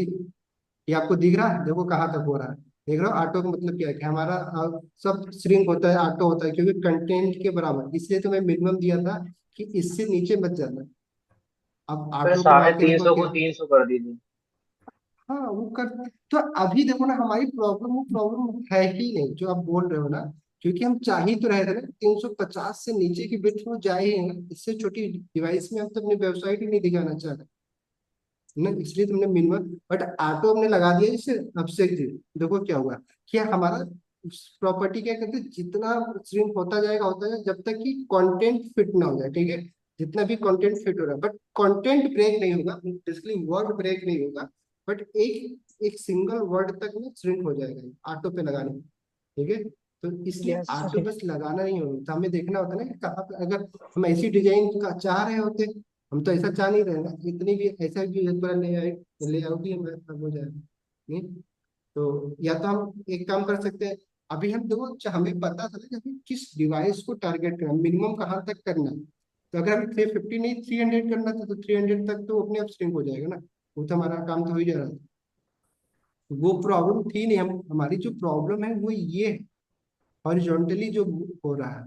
ये आपको दिख रहा है, देखो कहाँ तक हो रहा है। देख रहे हो ऑटो का मतलब क्या है कि हमारा सब श्रिंक होता है, ऑटो होता है, क्योंकि कंटेंट के बराबर, इसलिए तो मैं मिनिमम दिया था कि इससे नीचे मत जाना। अब फिर ऑटो करवा साढ़े के तीन देखो सौ को क्या। 300 कर दीजिए। हाँ वो कर। तो अभी देखो ना हमारी प्रॉब्लम, वो प्रॉब्लम है ही नहीं जो आप बोल रहे हो ना, क्योंकि हम चाह ही तो रहे थे ना 350 से नीचे की बिट्स वो जाए ही ना, इससे छोटी डिवाइस में हम तो अपनी वेबसाइट ही नहीं दिखाना चाह रहे ना, इसलिए तुमने मिनिमम, बट ऑटो हमने लगा दिया जिससे। अब से देखो क्या हुआ कि हमारा प्रॉपर्टी क्या करते हैं, जितना श्रिंक होता जाएगा जब तक कि कंटेंट फिट ना हो जाए, ठीक है। जितना भी कंटेंट फिट हो रहा है, बट कंटेंट ब्रेक नहीं होगा, बेसिकली वर्ड ब्रेक नहीं होगा, बट एक एक सिंगल वर्ड तक में श्रिंक हो जाएगा ऑटो पे लगाने में, ठीक है। तो इसलिए यस ऑटो सर। बस लगाना नहीं होता, तो हमें देखना होता है ना कि कहाँ पे, अगर हम ऐसी डिजाइन का चाह रहे होते, हम तो ऐसा चाह नहीं रहे ना, इतनी भी ऐसा भी पूरा लेआउट ही हमारे खराब हो जाएगा नहीं। तो या तो हम एक काम कर सकते हैं, अभी हम देखो हमें पता था ना कि हमें किस डिवाइस को टारगेट करना, मिनिमम कहाँ तक करना है। तो अगर हमें 350 नहीं 300 करना था, तो 300 तक तो अपने आप स्ट्रिंग हो जाएगा ना, वो तो हमारा काम तो हो ही जा रहा था। वो प्रॉब्लम थी नहीं, हम हमारी जो प्रॉब्लम है वो ये है, हॉरिजॉन्टली जो हो रहा है,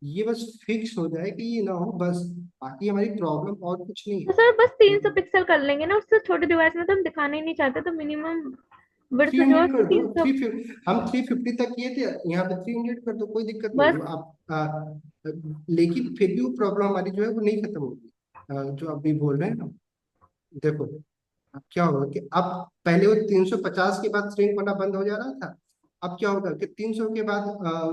ये बस फिक्स हो जाए कि ये ना हो बस, बाकी हमारी प्रॉब्लम और कुछ नहीं तो सर बस है। 300 पिक्सल कर लेंगे ना, उससे छोटे डिवाइस में तो हम दिखाना ही नहीं चाहते, तो मिनिमम थ्री विड्थ जो है हंड्रेड कर दो, 300। 350, हम 350 तक किए थे, यहाँ पे 300 कर दो, कोई दिक्कत नहीं बस। है लेकिन फिर भी वो प्रॉब्लम हमारी जो है वो नहीं खत्म होगी, जो अभी बोल रहे हैं ना। देखो अब क्या होगा कि अब पहले वो 350 के बाद श्रिंक होना बंद हो जा रहा था, अब क्या होगा कि 300 के बाद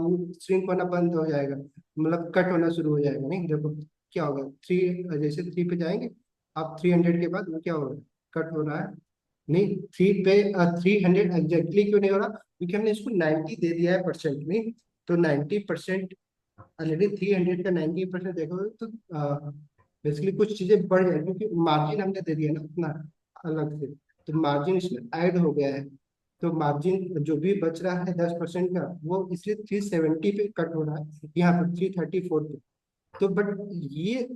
वो श्रिंक होना बंद हो जाएगा, मतलब कट होना शुरू हो जाएगा। नहीं देखो क्या होगा, जैसे 3 पे जाएंगे, अब 300 के बाद वो क्या होगा, कट हो रहा है। नहीं 300 एग्जैक्टली क्यों नहीं हो रहा, क्योंकि हमने इसको 90 दे दिया है परसेंट, नहीं तो 90% ऑलरेडी 300 का 90% देखोगे तो बेसिकली कुछ चीजें बढ़ जाएगी, क्योंकि मार्जिन हमने दे दिया ना उतना अलग से, तो मार्जिन इसमें ऐड हो गया है। तो मार्जिन जो भी बच रहा है 10% का, वो इसलिए 370 पे कट हो रहा है, यहाँ पर 334 पे। तो बट ये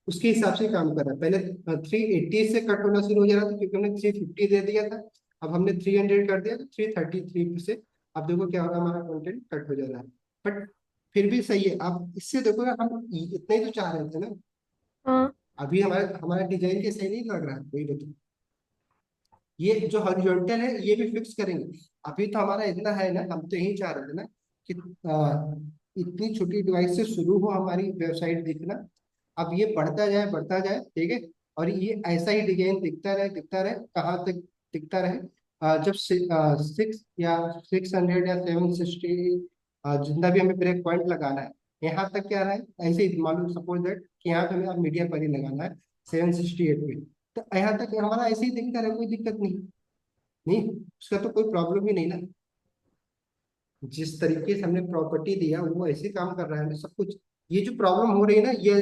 उसके हिसाब से काम कर रहा है, पहले 380 से कट होना शुरू हो जा रहा था, क्योंकि हमने 350 दे दिया था। अब हमने 300 कर दिया तो 333 से, अब देखो क्या हो रहा है, हमारा कंटेंट कट हो जा रहा है। बट फिर भी सही है, अब इससे देखो ना, हम इतना ही तो चाह रहे थे ना। हाँ, अभी हमारा हमारा डिजाइन के सही नहीं लग रहा है, वही बताओ। ये जो हॉरिजॉन्टल है ये भी फिक्स करेंगे। अभी तो हमारा इतना है ना, हम तो यही चाह रहे थे ना कि इतनी छोटी डिवाइस से शुरू हो हमारी वेबसाइट दिखना, अब ये बढ़ता जाए, ठीक है। और ये ऐसा ही डिजाइन दिखता रहे कहाँ तक दिखता रहे, जब 600 या 760, जितना भी हमें ब्रेक पॉइंट लगाना है, यहाँ तक क्या रहा है, ऐसे ही मान लो सपोज दैट कि यहाँ पे हमें अब मीडिया पर ही लगाना है 768 पे, तो यहाँ तक हमारा ऐसे ही दिखता रहे, कोई दिक्कत नहीं। नहीं उसका तो कोई प्रॉब्लम ही नहीं ना, जिस तरीके से हमने प्रॉपर्टी दिया वो ऐसे काम कर रहा है ना सब कुछ। ये जो प्रॉब्लम हो रही है ना, ये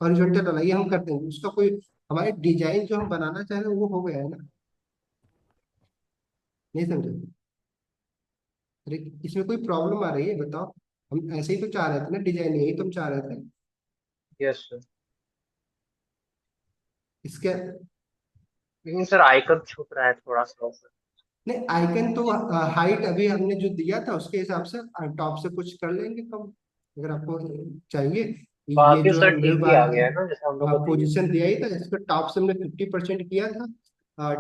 हॉरिजॉन्टल वाला ये हम कर देंगे, उसका कोई, हमारे डिजाइन जो हम बनाना चाह रहे हैं वो हो गया है ना। नहीं समझे, अरे इसमें कोई प्रॉब्लम आ रही है बताओ, हम ऐसे ही तो चाह रहे थे ना, डिजाइन यही तुम चाह रहे थे। Yes sir. इसके लेकिन सर आइकन छुप रहा है थोड़ा सा सर। नहीं, आइकन तो हाइट अभी हमने जो दिया था उसके हिसाब से टॉप से कुछ कर लेंगे कम, अगर आपको चाहिए। ये बाकी जो है सर मेरे ठीक ही बार आ गया है ना, जैसे हम लोग को चाहिए था। पोजीशन दिया ही था, इसका टॉप से हमने 50% किया था,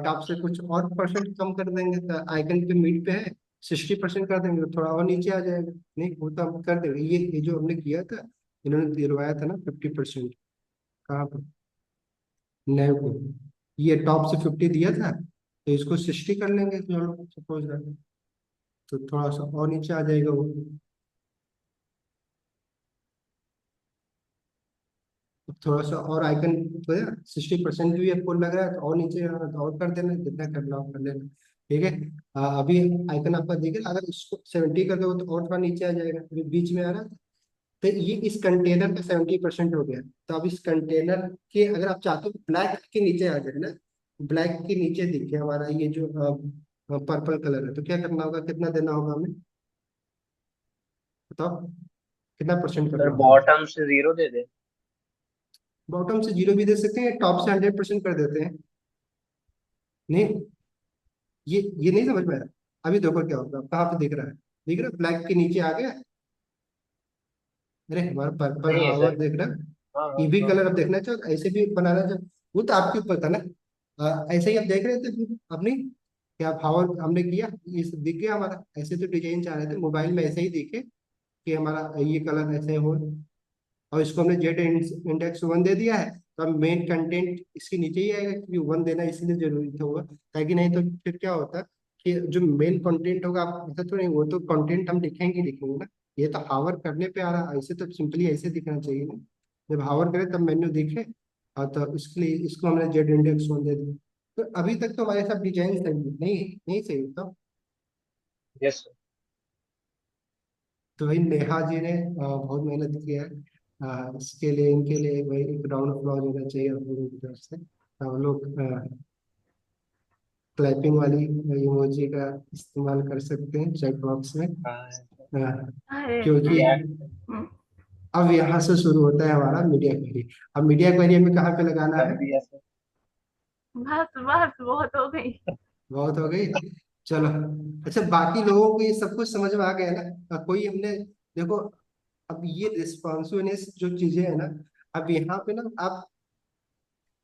टॉप से कुछ और परसेंट कम कर देंगे, तो आइकन पे मिड पे है 60% कर देंगे तो थोड़ा और नीचे आ जाएगा। नहीं वो तो हम कर देंगे। ये जो हमने किया था, इन्होंने दिलवाया था ना 50%। कहाँ पर? नए को ये टॉप से 50 दिया था, तो इसको 60 कर लेंगे चलो सपोज दैट, तो थोड़ा सा और नीचे आ जाएगा वो। थोड़ा सा और आइकन तो है 60% भी आपको लग रहा है तो और नीचे जाना है, तो और कर देना, जितना करना हो कर लेना। ठीक है। अभी आइकन आपका देखिए, अगर इसको 70 कर दो तो और थोड़ा नीचे आ जाएगा, अभी बीच में आ रहा है। तो ये इस कंटेनर का 70% हो गया। तो अब इस कंटेनर के अगर आप चाहते हो ब्लैक के नीचे आ जाए ना, ब्लैक के नीचे दिखे हमारा ये जो पर्पल कलर है, तो क्या करना होगा, कितना देना होगा हमें बताओ, कितना परसेंट सर करना होगा? बॉटम से 0 दे दे। बॉटम से 0 भी दे सकते हैं, टॉप से 100% कर देते हैं। नहीं, ये नहीं समझ में आया। अभी देखो क्या होगा, कहाँ पे दिख रहा है, दिख रहा है ब्लैक के नीचे आ गया। अरे हमारा पर्पल नहीं है हावर सर। देख रहा है। हाँ हाँ ये भी हाँ। कलर आप देखना चाहो तो ऐसे भी बनाना चाहो, वो तो आपके ऊपर था ना। ऐसे ही आप देख रहे थे फिर अपनी, क्या हावर हमने किया, ये सब दिख गया हमारा। ऐसे तो डिजाइन चाह रहे थे मोबाइल में, ऐसे ही दिखे कि हमारा ये कलर ऐसे हो, और इसको हमने जेड इंडेक्स 1 दे दिया है। तो अब मेन कंटेंट इसके नीचे ही आएगा, क्योंकि 1 देना इसलिए जरूरी था हुआ, ताकि नहीं तो फिर क्या होता कि जो मेन कंटेंट होगा, आप ऐसा तो नहीं, वो तो कंटेंट हम लिखेंगे ही लिखेंगे ना। ये तो हावर करने पे आ रहा है, ऐसे तो सिंपली ऐसे दिखना चाहिए ना, जब हावर करे तब मेन्यू दिखे। और तो इसके लिए इसको हमने जेड इंडेक्स 1 दे दिया। तो अभी तक तो हमारे साथ डिजाइन सही है। नहीं नहीं सही तो। Yes sir. तो भाई नेहा जी ने बहुत मेहनत किया है। इसके लिए इनके लिए भाई एक राउंड अप्लॉज होना चाहिए हम लोगों की तरफ से। हम लोग क्लैपिंग वाली इमोजी का इस्तेमाल कर सकते हैं चैट बॉक्स में। हाँ अरे क्योंकि रिएक्ट हम्म, अब यहाँ से शुरू होता है हमारा मीडिया क्वेरी। अब मीडिया क्वेरी में कहाँ पे लगाना कर है? दिया सर। बस बस बहुत हो गई। बहुत हो गई, चलो। अच्छा, बाकी लोगों को ये सब कुछ समझ में आ गया ना? कोई हमने देखो, अब ये रिस्पॉन्सिवनेस जो चीजें है ना, अब यहाँ पे ना आप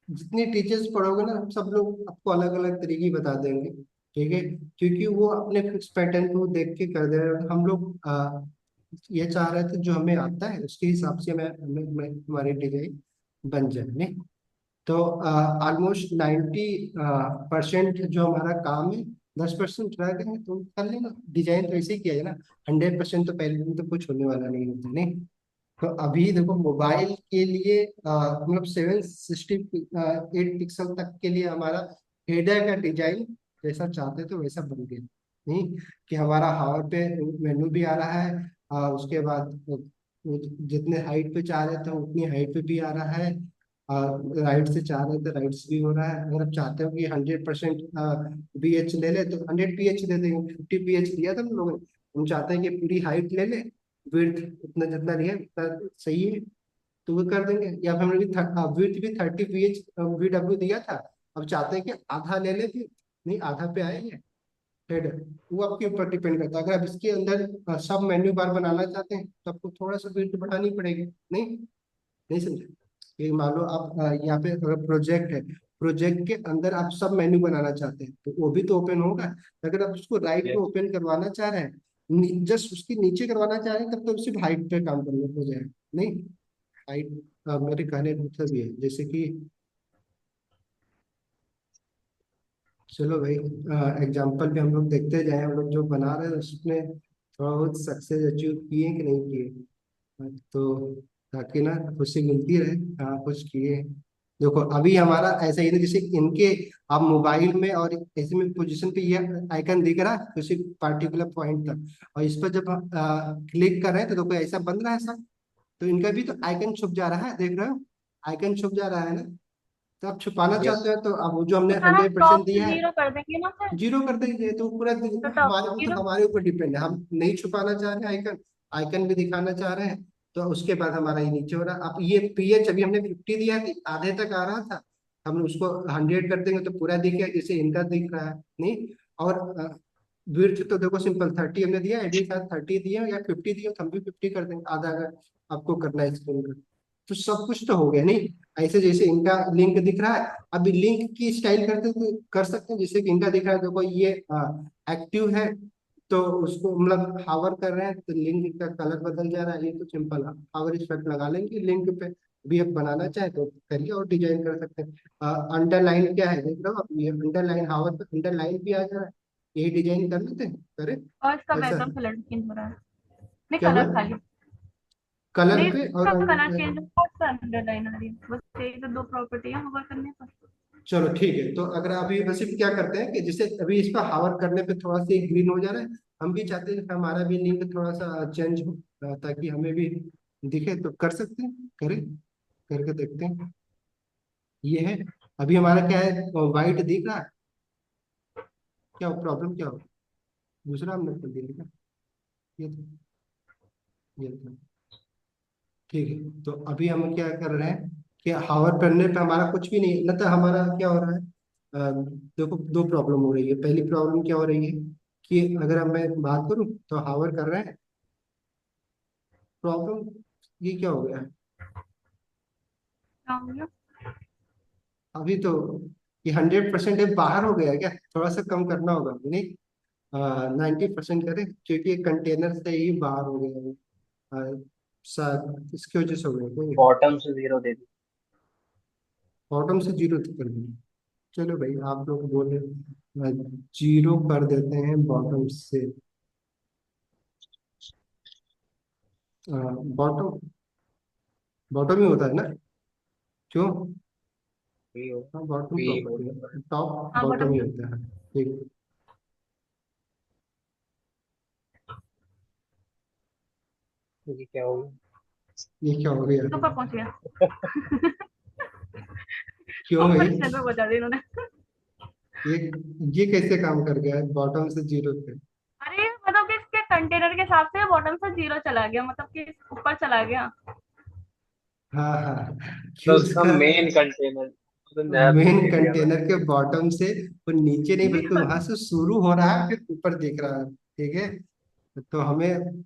जितने टीचर्स पढ़ोगे ना, सब लोग आपको अलग अलग तरीके बता देंगे। ठीक है, क्योंकि वो अपने फिक्स पैटर्न को देख के कर दे रहे हैं। हम लोग ये चाह रहे थे जो हमें आता है उसके हिसाब से मैं हमारी डिजाइन बन जाए। नहीं तो ऑलमोस्ट 90% जो हमारा काम है, 10% रह गए हैं तो कर लेना। डिजाइन तो ऐसे ही किया है ना, 100% तो पहले दिन तो कुछ होने वाला नहीं होता। नहीं तो अभी देखो मोबाइल के लिए मतलब 768 पिक्सल तक के लिए हमारा हेडर का डिजाइन जैसा चाहते थे वैसा बन गया। नहीं कि हमारा हावर पे मेनू भी आ रहा है, उसके बाद वो जितने हाइट पे चाह रहे थे उतनी हाइट पे भी आ रहा है, राइट से चाह रहे थे राइट से भी हो रहा है। अगर आप चाहते हो कि 100% BH ले ले तो 100 PH दे देंगे। 50 PH दिया था हम लोगों ने। हम चाहते हैं कि पूरी हाइट ले ले, विड्थ उतना जितना नहीं है उतना सही है, तो वो कर देंगे। या फिर हमने भी विड्थ भी 30 PH VW दिया था, अब चाहते हैं कि आधा ले ले फिर। नहीं आधा पे आएंगे हेड, वो आपके ऊपर डिपेंड करता है। अगर आप इसके अंदर सब मेन्यू बार बनाना चाहते हैं तो आपको थोड़ा सा विड्थ बढ़ानी पड़ेगी। नहीं नहीं समझे? ये मान लो आप यहाँ पे अगर प्रोजेक्ट है, प्रोजेक्ट के अंदर आप सब मेन्यू बनाना चाहते हैं तो वो भी तो ओपन होगा। अगर आप उसको राइट पे यस। ओपन करवाना चाह रहे हैं, जस्ट उसके नीचे करवाना चाह रहे हैं, तब तो सिर्फ हाइट पे काम करना हो जाएगा। नहीं हाइट मेरे कहने का मतलब ये है, जैसे कि चलो भाई एग्जाम्पल भी हम लोग देखते जाए, हम लोग जो बना रहे हैं उसमें थोड़ा बहुत सक्सेस अचीव किए कि नहीं किए। तो ताकि ना खुशी मिलती रहे, हाँ कुछ किए। देखो अभी हमारा ऐसा ही ना, जैसे इनके आप मोबाइल में और ऐसे में पोजीशन पे ये आइकन दिख रहा है किसी पार्टिकुलर पॉइंट तक, और इस पर जब क्लिक कर रहे हैं तो देखो ऐसा बन रहा है सब। तो इनका भी तो आइकन छुप जा रहा है, देख रहे हो? आइकन छुप जा रहा है ना। तो आप छुपाना यस। चाहते हो तो अब वो जो हमने तो सर हम 100% टॉप से दिया है 0 कर देंगे ना सर। 0 कर देंगे, तो पूरा तो टॉप हमारे वो तो 0। हमारे ऊपर डिपेंड है। हम नहीं छुपाना चाह रहे हैं आइकन, आइकन भी दिखाना चाह रहे हैं, तो उसके बाद हमारा ये नीचे हो रहा है। अब ये PH अभी हमने 50 दिया था, आधे तक आ रहा था, हम उसको 100 कर देंगे तो पूरा दिख गया जैसे इनका दिख रहा है। नहीं और विड्थ तो देखो सिंपल 30 हमने दिया, ये भी शायद 30 दिया या 50 दिया, तो हम भी 50 कर देंगे, आधा अगर आपको करना है स्क्रीन का। तो सब कुछ तो हो गया नहीं। ऐसे जैसे इनका लिंक दिख रहा है, अभी लिंक की स्टाइल करते कर सकते हैं। जैसे कि इनका दिख रहा है, देखो ये एक्टिव है, तो उसको मतलब हावर कर रहे हैं तो लिंक का कलर बदल जा रहा है। ये तो सिंपल हावर इफेक्ट लगा लेंगे लिंक पे। भी अब बनाना चाहे तो करिए और डिजाइन कर सकते हैं। अंडरलाइन क्या है देख रहे हो आप, ये अंडरलाइन हावर पे अंडरलाइन भी आ जा रहा है। यही डिजाइन कर लेते हैं, करें और इसका ऐसा। बैकग्राउंड कलर चेंज हो रहा है, नहीं क्या हुआ, कलर खाली, कलर नहीं पे इसका कलर चेंज हो रहा है, अंडरलाइन आ रही है, बस यही तो दो प्रॉपर्टी है होगा करने पर। चलो ठीक है। तो अगर अभी बस सिर्फ क्या करते हैं कि जैसे अभी इसका हावर करने पे थोड़ा सा ग्रीन हो जा रहा है, हम भी चाहते हैं कि हमारा भी लिंक थोड़ा सा चेंज हो, ताकि हमें भी दिखे। तो कर सकते हैं, करें, करके देखते हैं। ये है, अभी हमारा क्या है, वाइट दिख रहा है। क्या प्रॉब्लम क्या हो, दूसरा हमने कर दिया क्या, ये था, ये था। ठीक है, तो अभी हम क्या कर रहे हैं कि हावर करने पे हमारा कुछ भी नहीं, मतलब हमारा क्या हो रहा है। देखो दो प्रॉब्लम हो रही है। पहली प्रॉब्लम क्या हो रही है कि अगर हम मैं बात करूं तो हावर कर रहे हैं, प्रॉब्लम ये क्या हो गया है क्या हो गया? अभी तो, ये 100% बाहर हो गया है क्या, थोड़ा सा कम करना होगा नहीं। 90% करें, क्योंकि कंटेनर से ही बाहर हो गया है। शायद इसकी वजह से हो गया कोई। बॉटम से 0 दे दी। बॉटम से जीरो तक कर देंगे। चलो भाई, आप लोग बोले, जीरो कर देते हैं बॉटम से। बॉटम, बॉटम ही होता है ना, क्यों। भी हो, हाँ बॉटम भी हो, प्रॉपर्टी, टॉप हाँ बॉटम बटन ही तो होता है। ठीक, ये क्या होगा। ये क्या हो गया, ऊपर पहुंच गया, क्यों भाई, ऊपर स्टैंड पे बता दिया इन्होंने। ये ये कैसे काम कर गया बॉटम से जीरो पे। अरे मतलब कि इसके कंटेनर के हिसाब से बॉटम से 0 चला गया, मतलब कि ऊपर चला गया। हाँ हाँ, कि तो उसका उसका मेन कंटेनर तो नया कुछ मेन दे दिया ना। कंटेनर के बॉटम से वो नीचे नहीं, बल्कि वहां से शुरू हो रहा है फिर ऊपर दिख रहा है। ठीक है, तो हमें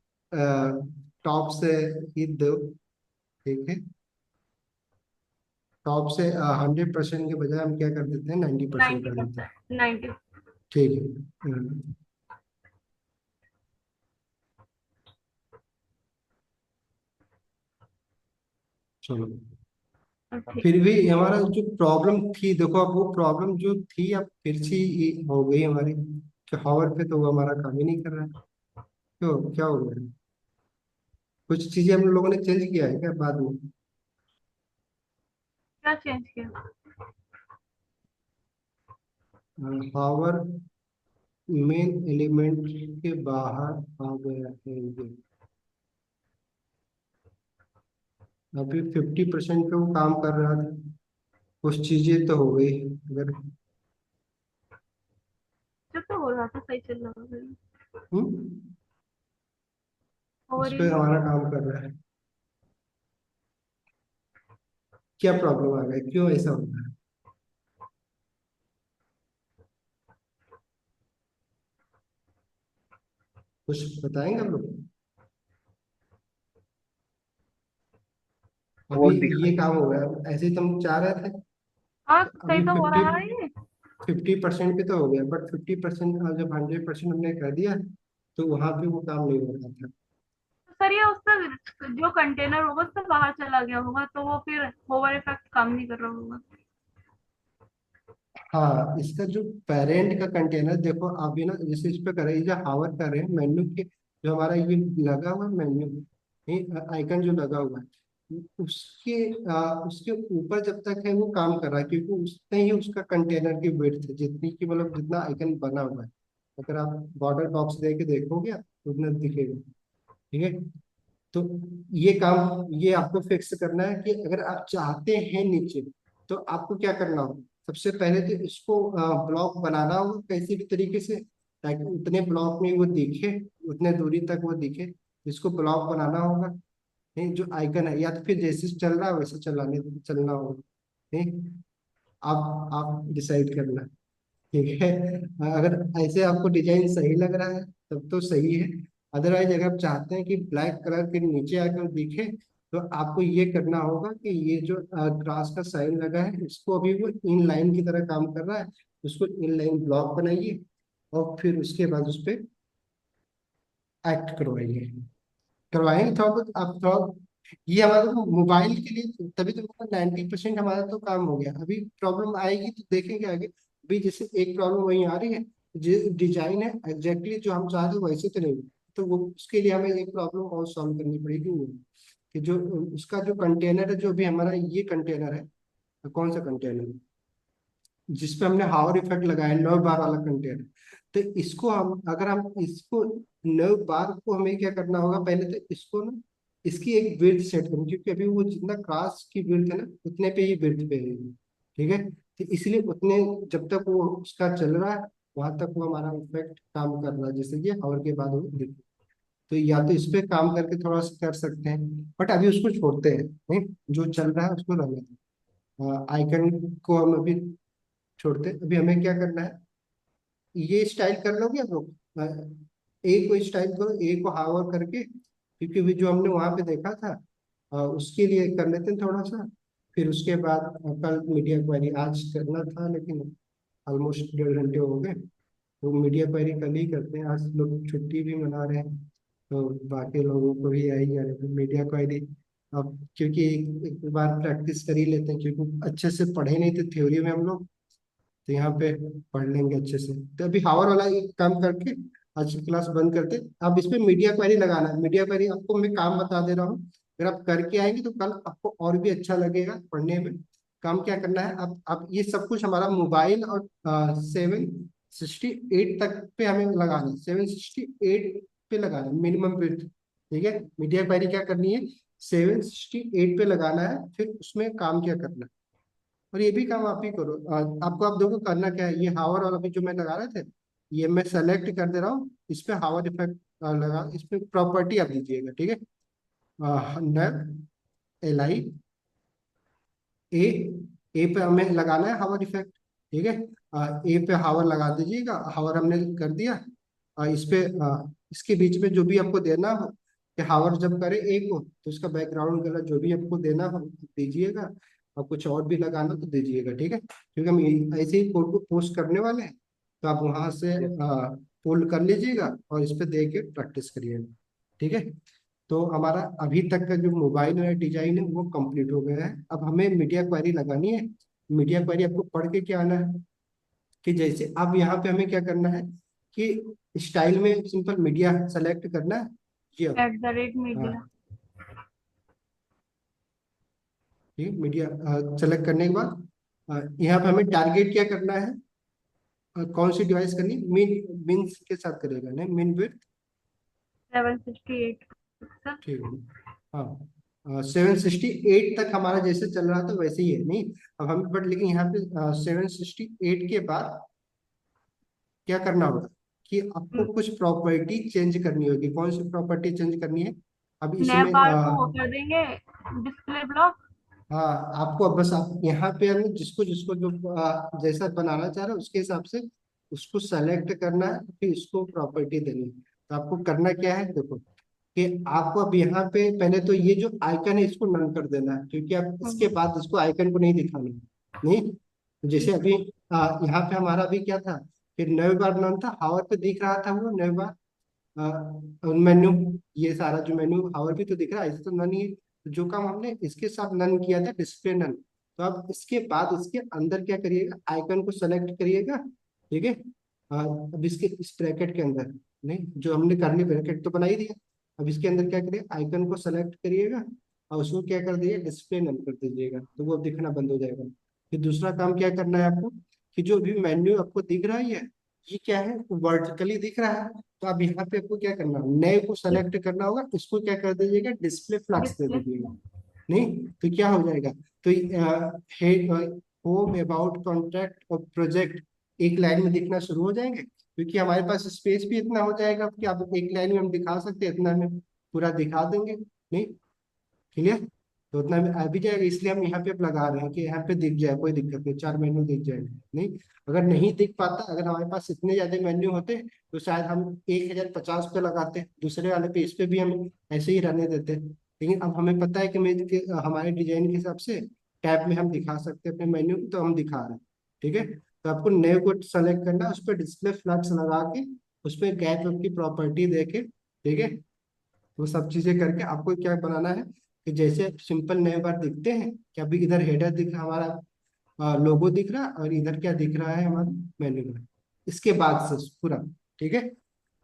टॉप से ही दो। ठीक है, टॉप से 100% के बजाय हम क्या कर देते हैं, 90% कर देते हैं। 90%, 90। ठीक है, चलो। ठीक। फिर भी हमारा जो प्रॉब्लम थी, देखो अब वो प्रॉब्लम जो थी अब फिर से ये हो गई हमारी, कि हावर पे तो वो हमारा काम ही नहीं कर रहा है। क्यों, क्या हो गया, कुछ चीजें हम लोगों ने चेंज किया है क्या बाद में। क्या चेंज किया? हावर मेन एलिमेंट के बाहर आ गया है ये। अभी 50% पे वो काम कर रहा था, कुछ चीजें तो हो गई। अगर जो तो हो रहा था सही चल रहा था, हम्म, इस ओवर ही पे हो हमारा गया। काम कर रहा है, क्या प्रॉब्लम आ गया, क्यों ऐसा होता है, कुछ बताएंगे हम लोग। वो अभी दिखा। ये काम हो गया, ऐसे ही तो हम चाह रहे थे। हाँ अभी सही तो हो 50, रहा है ये। 50% पे तो हो गया, बट 50% जब 100% हमने कर दिया तो वहां पे वो काम नहीं हो रहा था। तो सर ये उसका जो कंटेनर होगा उससे बाहर चला गया होगा, तो वो फिर ओवर इफेक्ट काम नहीं कर रहा होगा। हाँ, इसका जो पेरेंट का कंटेनर देखो, अभी ना जैसे इस पे कर रहे हैं, जो हावर कर रहे हैं मेन्यू के, जो हमारा ये लगा हुआ है मेन्यू आइकन जो लगा हुआ है, उसके उसके ऊपर जब तक है वो काम कर रहा है, क्योंकि उसने ही उसका कंटेनर की विड्थ है, जितनी की मतलब जितना आइकन बना हुआ है। अगर आप बॉर्डर बॉक्स दे के देखोगे तो उतना दिखेगा। ठीक है, तो ये काम ये आपको फिक्स करना है कि अगर आप चाहते हैं नीचे, तो आपको क्या करना होगा, सबसे पहले तो इसको ब्लॉक बनाना होगा किसी भी तरीके से, ताकि उतने ब्लॉक में वो दिखे, उतने दूरी तक वो दिखे। इसको ब्लॉक बनाना होगा। नहीं, जो आइकन है, या तो फिर जैसे चल रहा है वैसे चलना होगा। नहीं, आप डिसाइड करना। ठीक है, अगर ऐसे आपको डिजाइन सही लग रहा है तब तो सही है। अदरवाइज अगर आप चाहते हैं कि ब्लैक कलर के नीचे आकर दिखे, तो आपको ये करना होगा कि ये जो क्रॉस का साइन लगा है इसको अभी वो इन लाइन की तरह काम कर रहा है, उसको इन लाइन ब्लॉक बनाइए और फिर उसके बाद उस पर एक्ट करवाइए। करवाएंगे थोड़ा बहुत आप थोड़ा, ये हमारा तो मोबाइल के लिए, तभी तो 90% हमारा तो काम हो गया। अभी प्रॉब्लम आएगी तो देखेंगे आगे। अभी जैसे एक प्रॉब्लम वही आ रही है, जो डिजाइन है एग्जैक्टली जो हम चाहते हैं वैसे तो नहीं, तो वो उसके लिए हमें एक प्रॉब्लम और सॉल्व करनी पड़ेगी, वो कि जो उसका जो कंटेनर है, जो भी हमारा ये कंटेनर है, कौन सा कंटेनर जिसपे हमने हावर इफेक्ट लगाया 9 बार वाला कंटेनर, तो इसको हम अगर हम इसको 9 बार को हमें क्या करना होगा, पहले तो इसको ना इसकी एक विड्थ सेट करें, क्योंकि अभी वो जितना क्रॉस की विड्थ है ना उतने पे ही विड्थ पे है, ठीक है। तो इसलिए उतने जब तक वो उसका चल रहा है वहां तक वो हमारा इफेक्ट काम कर रहा है, जैसे कि हावर के बाद वो दिख। तो या तो इस पे काम करके थोड़ा सा कर सकते हैं, बट अभी उसको छोड़ते हैं, नहीं जो चल रहा है उसको रहने दें। आइकन को हम अभी छोड़ते हैं। अभी हमें क्या करना है, ये स्टाइल कर लोगे आप लोग, ए को स्टाइल करो, ए को हावर करके, क्योंकि भी जो हमने वहां पे देखा था उसके लिए कर लेते हैं थोड़ा सा। फिर उसके बाद कल मीडिया क्वेरी आज करना था, लेकिन ऑलमोस्ट 1.5 घंटे हो गए, तो मीडिया क्वेरी कल ही करते हैं। आज लोग छुट्टी भी मना रहे हैं, तो बाकी लोगों को भी आई जा रहे हैं मीडिया क्वेरी। अब क्योंकि एक बार प्रैक्टिस कर ही लेते हैं, क्योंकि अच्छे से पढ़े नहीं थे थ्योरी में हम लोग, तो यहाँ पे पढ़ लेंगे अच्छे से। तो अभी हावर वाला एक काम करके आज की क्लास बंद करते। अब इस पे मीडिया क्वेरी लगाना है। मीडिया क्वेरी आपको मैं काम बता दे रहा हूँ, अगर आप करके आएंगे तो कल आपको और भी अच्छा लगेगा पढ़ने में। काम क्या करना है, अब ये सब कुछ हमारा मोबाइल और 768 तक पे हमें लगाना है, 768 पे लगाना है मिनिमम विड्थ, ठीक है। मीडिया क्वेरी क्या करनी है, 768 पे लगाना है, फिर उसमें काम क्या करना है। और ये भी काम आप ही करो। आपको आप देखो करना क्या है, ये हावर और अभी जो मैं लगा रहे थे, ये मैं सेलेक्ट कर दे रहा हूँ, इस पे हावर इफेक्ट लगा, इस पे प्रॉपर्टी आप दीजिएगा, ठीक है। नब LI ए, ए पे हमें लगाना है हावर इफेक्ट, ठीक है। ए पे हावर लगा दीजिएगा, हावर हमने कर दिया। इस पे इसके बीच में जो भी आपको देना हो, कि हावर जब करे ए को तो उसका बैकग्राउंड कलर जो भी आपको देना हो दीजिएगा, और कुछ और भी लगाना तो दीजिएगा, ठीक है। क्योंकि हम ऐसे ही कोड को पोस्ट करने वाले हैं, तो आप वहां से पुल कर लीजिएगा और इस पे दे के प्रैक्टिस करिएगा, ठीक है। तो हमारा अभी तक का जो मोबाइल वाला डिजाइन है वो कंप्लीट हो गया है। अब हमें मीडिया क्वेरी लगानी है। मीडिया क्वेरी आपको पढ़ के क्या आना है, कि जैसे अब यहाँ पे हमें क्या करना है कि स्टाइल में सिंपल मीडिया सेलेक्ट करना है। जी अब @मीडिया। हाँ, ठीक मीडिया सेलेक्ट करने के बाद यहाँ पे हमें टारगेट क्या करना है, कौन सी डिवाइस करनी, मीन मीन्स के साथ करेगा नहीं, मीन विड्थ, 768 पिक्सल। ठीक है। हाँ 768 तक हमारा जैसे चल रहा था वैसे ही है, नहीं अब हम बट लेकिन यहाँ पे 768 के बाद क्या करना होगा, कि आपको कुछ प्रॉपर्टी चेंज करनी होगी। कौन सी प्रॉपर्टी चेंज करनी है, अब नए इसमें बार को वो कर देंगे डिस्प्ले ब्लॉक। हाँ आपको अब बस आप यहाँ पे हम जिसको जिसको जो जैसा बनाना चाह रहे हो उसके हिसाब से उसको सेलेक्ट करना है, फिर उसको प्रॉपर्टी देनी है। तो आपको करना क्या है, देखो कि आपको अब यहाँ पे पहले तो ये जो आइकन है इसको नन कर देना है, क्योंकि आप इसके बाद इसको आइकन को नहीं दिखाना है। नहीं जैसे अभी यहाँ पे हमारा अभी क्या था कि 9 बार नन था, हावर पे दिख रहा था वो 9 बार मेन्यू, ये सारा जो मेन्यू हावर भी तो दिख रहा है, ऐसे तो नन ही है। तो जो काम हमने इसके साथ नन किया था डिस्प्ले नन, तो अब इसके बाद इसके अंदर क्या करिएगा, आइकन को सेलेक्ट करिएगा, ठीक है। अब इसके इस ब्रैकेट के अंदर, नहीं जो हमने करली ब्रैकेट तो बना ही दिया, अब इसके अंदर क्या करिए, आइकन को सेलेक्ट करिएगा और उसको क्या कर दीजिए, डिस्प्ले नन कर दीजिएगा, तो वो दिखना बंद हो जाएगा। फिर दूसरा काम क्या करना है आपको, कि जो भी मेन्यू आपको दिख रहा है ये क्या है, वर्टिकली दिख रहा है, तो अब यहाँ पे आपको क्या करना है, नए को सेलेक्ट करना होगा, इसको क्या कर दीजिएगा, डिस्प्ले फ्लक्स दे डिस्प्ले। दीजिएगा। नहीं तो क्या हो जाएगा, तो हेड, होम, अबाउट, कॉन्टैक्ट और प्रोजेक्ट एक लाइन में दिखना शुरू हो जाएंगे, क्योंकि हमारे पास स्पेस भी इतना हो जाएगा कि आप एक लाइन में हम दिखा सकते हैं, इतना में पूरा दिखा देंगे। नहीं क्लियर, तो उतना में आ भी जाएगा, इसलिए हम यहाँ पे अब लगा रहे हैं कि यहाँ पे दिख जाए, कोई दिक्कत नहीं, 4 मेन्यू दिख जाएगा। नहीं अगर नहीं दिख पाता, अगर हमारे पास इतने ज्यादा मेन्यू होते तो शायद हम 1050 पे लगाते, दूसरे वाले पे इस पे भी हम ऐसे ही रहने देते, लेकिन अब हमें पता है कि हमारे डिजाइन के हिसाब से टैब में हम दिखा सकते हैं अपने मेन्यू, तो हम दिखा रहे हैं। ठीक है, तो आपको नए को सेलेक्ट करना है, उस पर डिस्प्ले फ्लक्स लगा के उस पर गैप की प्रॉपर्टी देके, ठीक है, वो सब चीजें करके आपको क्या बनाना है कि जैसे सिंपल नए बार दिखते हैं कि अभी इधर हेडर दिख रहा, हमारा लोगो दिख रहा है, और इधर क्या दिख रहा है, हमारा मेन्यू बार। इसके बाद से पूरा, ठीक है।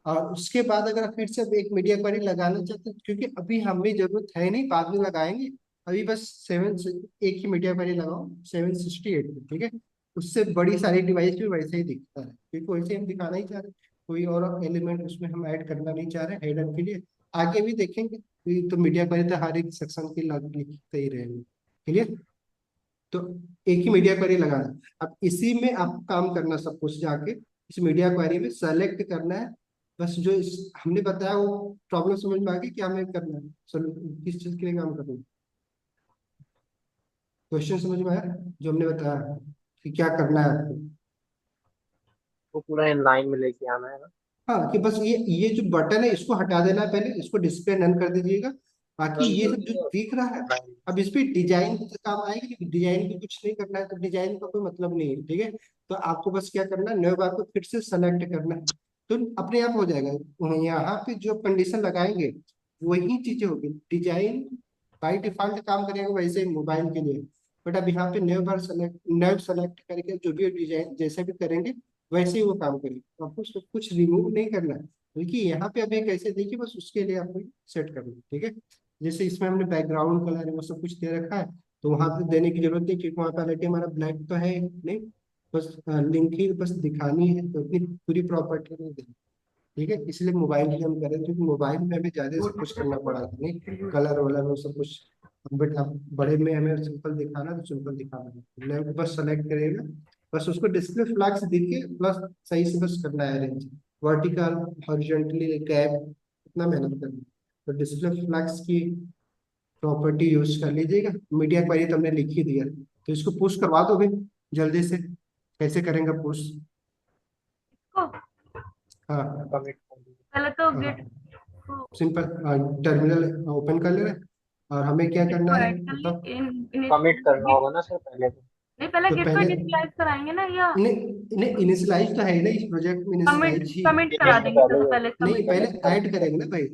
और उसके बाद अगर फिर से अब एक मीडिया क्वेरी लगाना चाहते हैं, क्योंकि अभी हमें जरूरत है नहीं, बाद में लगाएंगे, अभी बस एक ही मीडिया क्वेरी लगाओ 768 पे, ठीक है। उससे बड़ी सारी डिवाइस भी वैसे ही दिखता है, क्योंकि वैसे हम दिखाना ही चाह रहे हैं, कोई और एलिमेंट उसमें हम ऐड करना नहीं चाह रहे हेडर के लिए। आगे भी देखेंगे, तो मीडिया क्वेरी तो हर एक सेक्शन की लिखते ही रहेंगे। क्लियर? तो एक ही मीडिया क्वेरी लगाना। अब इसी में आप काम करना, सब कुछ जाके इस मीडिया क्वेरी में सेलेक्ट करना है। बस जो हमने बताया वो प्रॉब्लम समझ में आ गई कि हमें करना है, किस चीज के लिए काम करना है? क्वेश्चन समझ में आया जो हमने बताया कि क्या करना है आपको? वो पूरा इन लाइन में लेके आना है ना। हाँ, कि बस ये जो बटन है इसको हटा देना है, पहले इसको डिस्प्ले नन कर दीजिएगा। बाकी रन ये कर सब जो दिया दिख रहा है, लाइन। अब इस पे डिजाइन काम आएगा, लेकिन डिजाइन भी कुछ नहीं करना है, तो डिजाइन का कोई मतलब नहीं है। ठीक है, तो आपको बस क्या करना है, न्यू बार को फिर से सेलेक्ट करना है, तो अपने आप हो जाएगा। यहाँ पे जो कंडीशन लगाएंगे वही चीजें होगी। डिजाइन बाई डिफॉल्ट काम करेगा वैसे ही मोबाइल के लिए, बट अब यहाँ पे न्यू सेलेक्ट करके जो भी डिजाइन जैसे भी करेंगे वैसे ही वो काम करेगी। तो आपको सब कुछ रिमूव नहीं करना है, बल्कि यहाँ पे अभी कैसे देखिए, बस उसके लिए आपको सेट करना है। ठीक है, जैसे इसमें हमने बैकग्राउंड कलर है वो सब कुछ दे रखा है, तो वहां पे देने की जरूरत नहीं, क्योंकि वहाँ पे ऑलरेडी हमारा ब्लैक तो है नहीं, बस लिंक ही बस दिखानी है, तो इतनी पूरी प्रॉपर्टी नहीं देनी। ठीक है, इसलिए मोबाइल की हम करें, क्योंकि मोबाइल में हमें ज्यादा सब कुछ करना पड़ा था, नहीं कलर वलर वो सब कुछ। बट अब बड़े में हमें सिंपल दिखाना तो सिंपल दिखाना है, लेफ्ट बस सेलेक्ट करेगा, बस उसको डिस्प्ले फ्लैग्स दिखे, प्लस सही से बस करना है अरेंज, वर्टिकल हॉरिजॉन्टली गैप, इतना मेहनत करना है। तो डिस्प्ले फ्लैग्स की प्रॉपर्टी यूज कर लीजिएगा। मीडिया क्वेरी तो हमने लिख ही दिया, तो इसको पुश करवा दो भाई जल्दी से। कैसे करेंगे पुश? इसको हाँ कमिट कर दिया। पहले तो हाँ, गिट को सिंपल टर्मिनल ओपन कर लेना है, और हमें क्या गिट करना को है ऐड कर ली बताओ। कमिट करना गिट होगा ना सर पहले तो। नहीं, पहले तो गिट को पहले इनिशियलाइज कराएंगे ना, या इन्हें इन्हें इनिशियलाइज तो है ही ना, इस प्रोजेक्ट में कमिट इनिशियलाइज ही। कमिट करा गिट से देंगे, पहले चलो पहले नहीं, कमिट। पहले पहले तो ऐड कमिट कर। करेंगे ना भाई,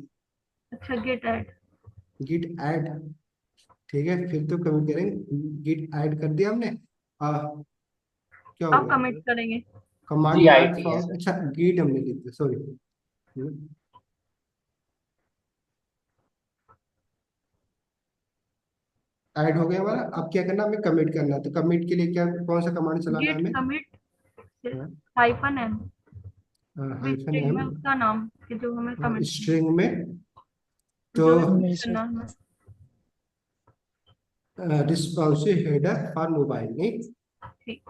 अच्छा, गिट ऐड। Git add. ठीक है, फिर तो कमिट करेंगे। गिट ऐड कर दिया हमने। आ, क्या हो अब गया? कमिट करेंगे। Command G I not T है फॉर, सर। अच्छा गिट हमने लिख दिया, सॉरी। ऐड हो गया हमारा। अब क्या करना, हमें कमिट करना है, तो कमिट के लिए क्या, कौन सा कमांड चलाना है गिट हमें? कमिट हाइफन एम, भी हाइफन स्ट्रिंग एम, में उसका नाम कि जो हमें कमिट स्ट्रिंग में, तो जो भी करना है। रिस्पॉन्सिव हेडर फॉर मोबाइल, नहीं? ठीक।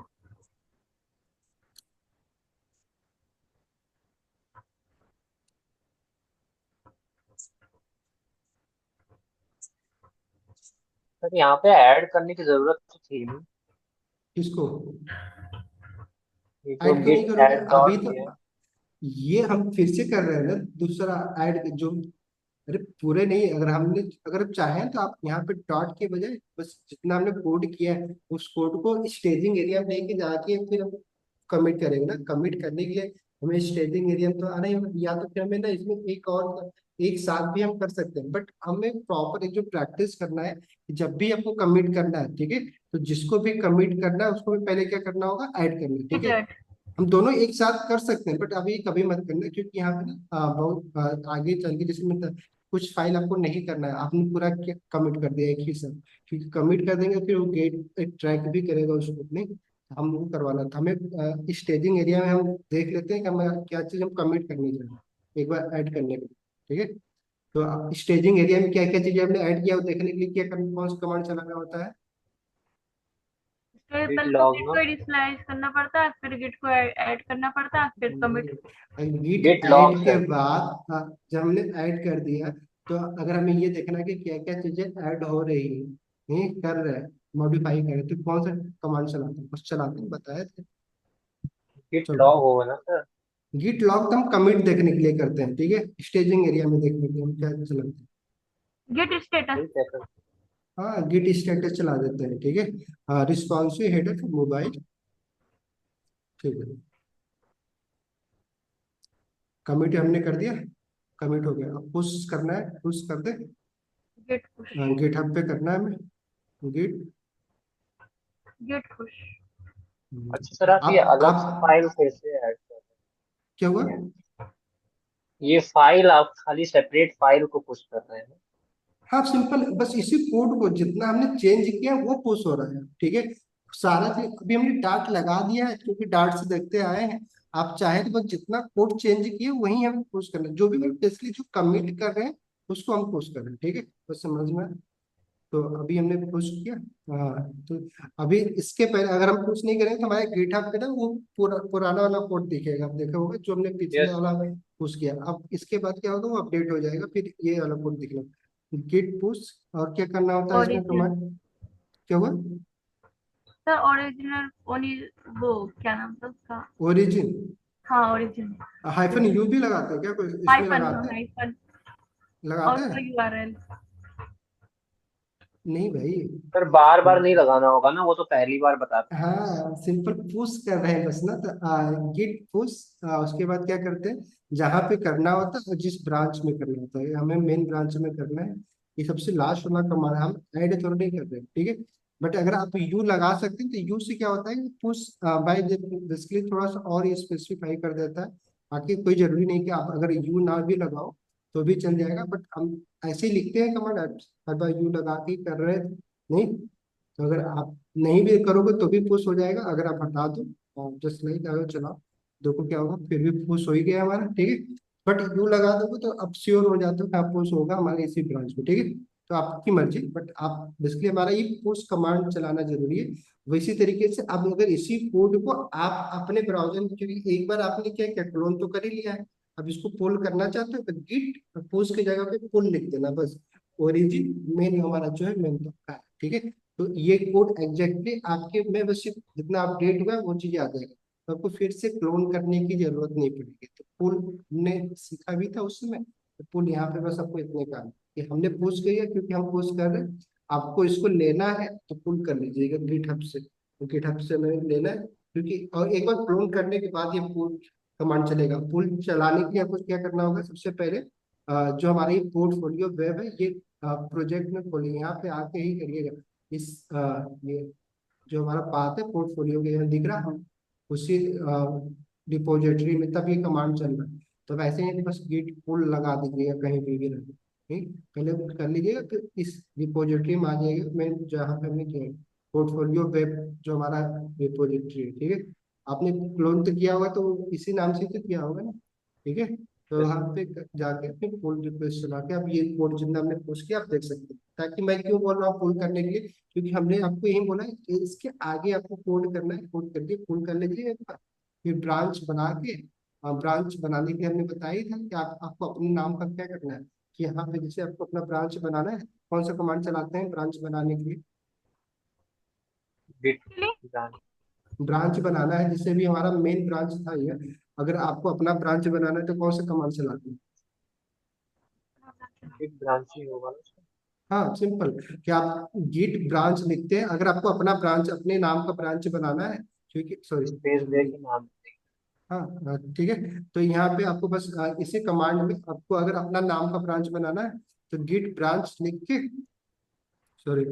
सर यहाँ पे ऐड करने की जरूरत तो थी नहीं। किसको ये जो ऐड क्यों नहीं गिट करोगे ऐड अभी डॉट तो? ये है। ये हम फिर से कर रहे हैं ना, दूसरा ऐड जो, अरे पूरे नहीं, अगर आप चाहें तो आप यहाँ पे डॉट के बजाय बस जितना हमने कोड किया है उस कोड को स्टेजिंग एरिया में लेके जाके फिर हम कमिट करेंगे ना। कमिट करने के लिए हमें स्टेजिंग एरिया में तो आना ही होगा, या तो फिर हमें ना इसमें एक और एक साथ भी हम कर सकते हैं, बट हमें प्रॉपर एक जो प्रैक्टिस करना है कि जब भी आपको कमिट करना है, ठीक है, तो जिसको भी कमिट करना है उसको भी पहले क्या करना होगा, ऐड करना है। ठीक गिट है, ऐड। हम दोनों एक साथ कर सकते हैं, बट अभी कभी मत करना, क्योंकि यहाँ पे ना बहुत आगे चल के जैसे मतलब कुछ फाइल आपको नहीं करना है, आपने पूरा कमिट कर दिया एक ही साथ, क्योंकि कमिट कर देंगे फिर वो गेट ट्रैक भी करेगा उसको, नहीं? हम वो करवाना था हमें। स्टेजिंग एरिया में हम देख लेते हैं कि हमें क्या चीज़ हम कमिट करनी चाहिए एक बार ऐड करने के लिए। ठीक है, तो स्टेजिंग एरिया में क्या क्या चीज़ें हमने ऐड किया वो देखने के लिए क्या कौन सा कमांड चलाना होता है? इसके गिट पहले तो लॉग गिट ना। को इनिशियलाइज करना पड़ता है, फिर गिट को ऐड करना पड़ता है, फिर commit. Git git add log के सर। बाद जब हमने ऐड कर दिया, तो अगर हमें ये देखना है कि क्या क्या चीजें ऐड हो रही है, नहीं कर रहे हैं, मॉडिफाई कर रहे हैं, तो कौन सा कमांड चलाते हैं? कुछ चलाते हैं, बताए थे। गिट चलो, लॉग होगा ना सर। गिट लॉग तो हम कमिट देखने के लिए करते हैं, ठीक है, स्टेजिंग एरिया में देखने के लिए हम क्या चलाते हैं? Git status. ठीक है सर। हाँ, गिट स्टेटस चला देते हैं, ठीक है। हाँ, रिस्पॉन्सिव हेडर फॉर मोबाइल, ठीक है। कमिट हमने कर दिया, कमिट हो गया। अब पुश करना है, पुश कर दे। Git push. गिट हब पे करना है हमें, गिट। Git push. अच्छा सर, आप ये अलग से आप फाइल कैसे ऐड कर क्या हुआ? रहे हैं? ये फाइल आप खाली सेपरेट फाइल को पुश कर रहे हैं? हाँ, सिंपल, बस इसी कोड को जितना हमने चेंज किया वो पुश हो रहा है, ठीक है। सारा चीज अभी हमने डार्ट लगा दिया है, क्योंकि डार्ट से देखते आए हैं। आप चाहे तो बस जितना कोड चेंज किए वही हमें पुश करना है। जो भी बेसिकली जो कमिट कर रहे हैं उसको हम पुश कर रहे हैं, ठीक है। बस समझ में आया? तो अभी हमने पुश किया। हाँ, तो अभी इसके पहले अगर हम पुश नहीं करेंगे तो हमारे गिटहब पे ना वो पुराना वाला कोड दिखेगा, आप देखा होगा, जो हमने पिछले यस। वाला पुश किया। अब इसके बाद क्या होगा, वो अपडेट हो जाएगा, फिर ये वाला कोड दिखना। Git push. और क्या करना होता है इसमें ओरिजिन। कमांड? क्या हुआ? सर ओरिजिनल ओनी, वो क्या नाम था उसका? ओरिजिन। हाँ ओरिजिन। हाइफन यू भी लगाते हैं क्या कोई इसमें? हाइफन, हाँ लगाते हैं, हाइफन। और लगाते उसका हैं। यूआरएल। नहीं भाई। सर बार बार नहीं लगाना होगा ना, वो तो पहली बार बताते हैं बस। हाँ, सिंपल पुश कर रहे हैं बस ना, तो गिट पुश। उसके बाद क्या करते हैं, जहाँ पे करना होता है और जिस ब्रांच में करना होता है, हमें मेन ब्रांच में करना है। ये सबसे लास्ट वाला कमांड हम ऐड थोड़ा नहीं कर रहे हैं, ठीक है। बट अगर आप यू लगा सकते हैं तो यू से क्या होता है, पुश बाय बेसिकली थोड़ा सा और ये स्पेसिफाई कर देता है। बाकी कोई जरूरी नहीं कि आप अगर यू ना भी लगाओ तो भी चल जाएगा, बट हम ऐसे ही लिखते हैं कमांड, हर बार यू लगा के ही कर रहे हैं। नहीं, तो अगर आप नहीं भी करोगे तो भी पुश हो जाएगा, अगर आप हटा दो जस्ट लाइक अगर चलाओ, देखो क्या होगा, फिर भी पुश हो ही गया हमारा, ठीक है। बट यू लगा दोगे तो अब श्योर हो जाते हो कि आप पुश होगा हमारे इसी ब्रांच में, ठीक है। तो आपकी मर्जी, बट आप बेसिकली हमारा ये पुश कमांड चलाना जरूरी है। वैसी तरीके से अब अगर इसी कोड को आप अपने ब्राउजर में, क्योंकि एक बार आपने क्या क्या क्लोन तो कर ही लिया है, अब इसको पुल करना चाहते हो तो गिट पुश की जगह पे पुल लिख देना बस। ओरिजिन मेन हमारा जो है मेन तो है, ठीक है। तो ये कोड एग्जैक्टली आपके में बस सिर्फ जितना अपडेट हुआ है वो चीज आ जाएगा, तो आपको फिर से क्लोन करने की जरूरत नहीं पड़ेगी। तो पुल हमने सीखा भी था उस समय, तो पुल यहाँ पे बस आपको इतने काम है कि हमने पुश किया, क्योंकि हम पुश कर रहे हैं। आपको इसको लेना है तो पुल कर लीजिएगा गिटहब से, तो गिटहब से हमें लेना है, क्योंकि और एक बार क्लोन करने के बाद ये पुल कमांड चलेगा। पुल चलाने के लिए आपको क्या करना होगा, सबसे पहले जो हमारा ये पोर्टफोलियो वेब है, ये प्रोजेक्ट में खोलिए, यहाँ पे आके ही करिएगा। ये जो हमारा पाथ है पोर्टफोलियो के यहाँ दिख रहा है, उसी रिपोजिटरी में तब ये कमांड चल रहा है। तो वैसे ही बस गिट पुल लगा दीजिएगा कहीं भी रहे, ठीक। पहले कर लीजिएगा, फिर इस रिपोजिटरी में आ जाइएगा, मैं जहाँ पे हमने किया पोर्टफोलियो वेब जो हमारा रिपोजिटरी है, ठीक है। आपने क्लोन तो किया होगा तो इसी नाम से तो किया होगा ना, ठीक है। तो यस। वहाँ पे जाके अपने पुल रिक्वेस्ट चला के आप ये कोड जितना हमने पोस्ट किया आप देख सकते हैं। ताकि मैं क्यों बोल रहा हूँ पुल करने के लिए, क्योंकि हमने आपको यही बोला है कि इसके आगे आपको कोड करना है, कोड करके पुल कर लीजिए एक बार, फिर ब्रांच बना के। ब्रांच बनाने के हमने बताया ही था कि आपको अपने नाम का क्या करना है, कि यहाँ पे जैसे आपको अपना ब्रांच बनाना है, कौन सा कमांड चलाते हैं ब्रांच बनाने के लिए? गिट के लिए ब्रांच। ब्रांच बनाना है, जैसे भी हमारा मेन ब्रांच था ये, अगर आपको अपना ब्रांच बनाना है तो कौन सा कमांड चलाते हैं? गिट ब्रांच ही होगा ना उसका? हाँ, सिंपल, कि आप गिट ब्रांच लिखते हैं अगर आपको अपना ब्रांच अपने नाम का ब्रांच बनाना है, क्योंकि सॉरी। स्पेस दे के नाम। हाँ, ठीक है। तो यहाँ पे आपको बस इसी कमांड में आपको अगर अपना नाम का ब्रांच बनाना है तो गिट ब्रांच लिख के, सॉरी,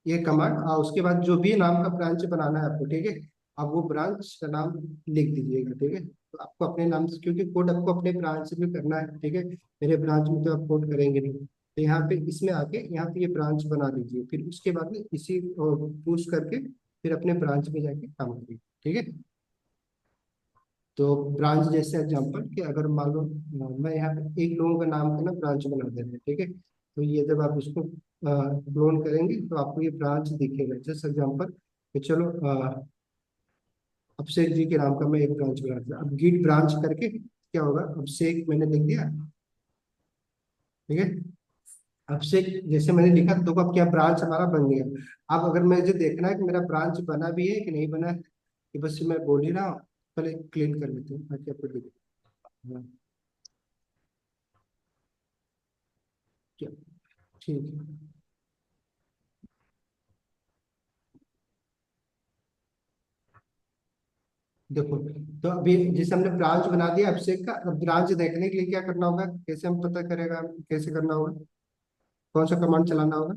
ये कमांड, उसके बाद जो भी नाम का ब्रांच बनाना है आपको, ठीक है। अब वो ब्रांच का नाम लिख दीजिएगा, ठीक है। तो आपको अपने नाम से, क्योंकि कोड आपको अपने ब्रांच में करना है, ठीक है। मेरे ब्रांच में तो आप कोड करेंगे नहीं, तो यहाँ पे इसमें आके यहाँ पे ये ब्रांच बना दीजिए, फिर उसके बाद में इसी पुश करके फिर अपने ब्रांच में जाके काम करिए, ठीक है। तो ब्रांच जैसे एग्जांपल कि अगर मान लो मैं यहाँ पे एक लोगों का नाम का ना ब्रांच बना दे रहे हैं, ठीक है। तो ये जब आप इसको क्लोन करेंगे तो आपको ये ब्रांच दिखेगा, जैसे एग्जांपल कि चलो अभिषेक जी के नाम का मैं एक ब्रांच बना दिया। अब गिट ब्रांच करके क्या होगा, अभिषेक मैंने लिख दिया, ठीक है। अभिषेक जैसे मैंने लिखा तो अब क्या ब्रांच हमारा बन गया। अब अगर मुझे देखना है कि मेरा ब्रांच बना भी है कि नहीं बना है, कि बस मैं बोल ही रहा हूँ, पहले क्लीन कर लेते हैं ताकि आपको दिखे। हाँ, क्या ठीक है। देखो, तो अभी जैसे हमने ब्रांच बना दिया अभिषेक का, अब ब्रांच देखने के लिए क्या करना होगा, कैसे हम पता करेगा, कैसे करना होगा, कौन सा कमांड चलाना होगा?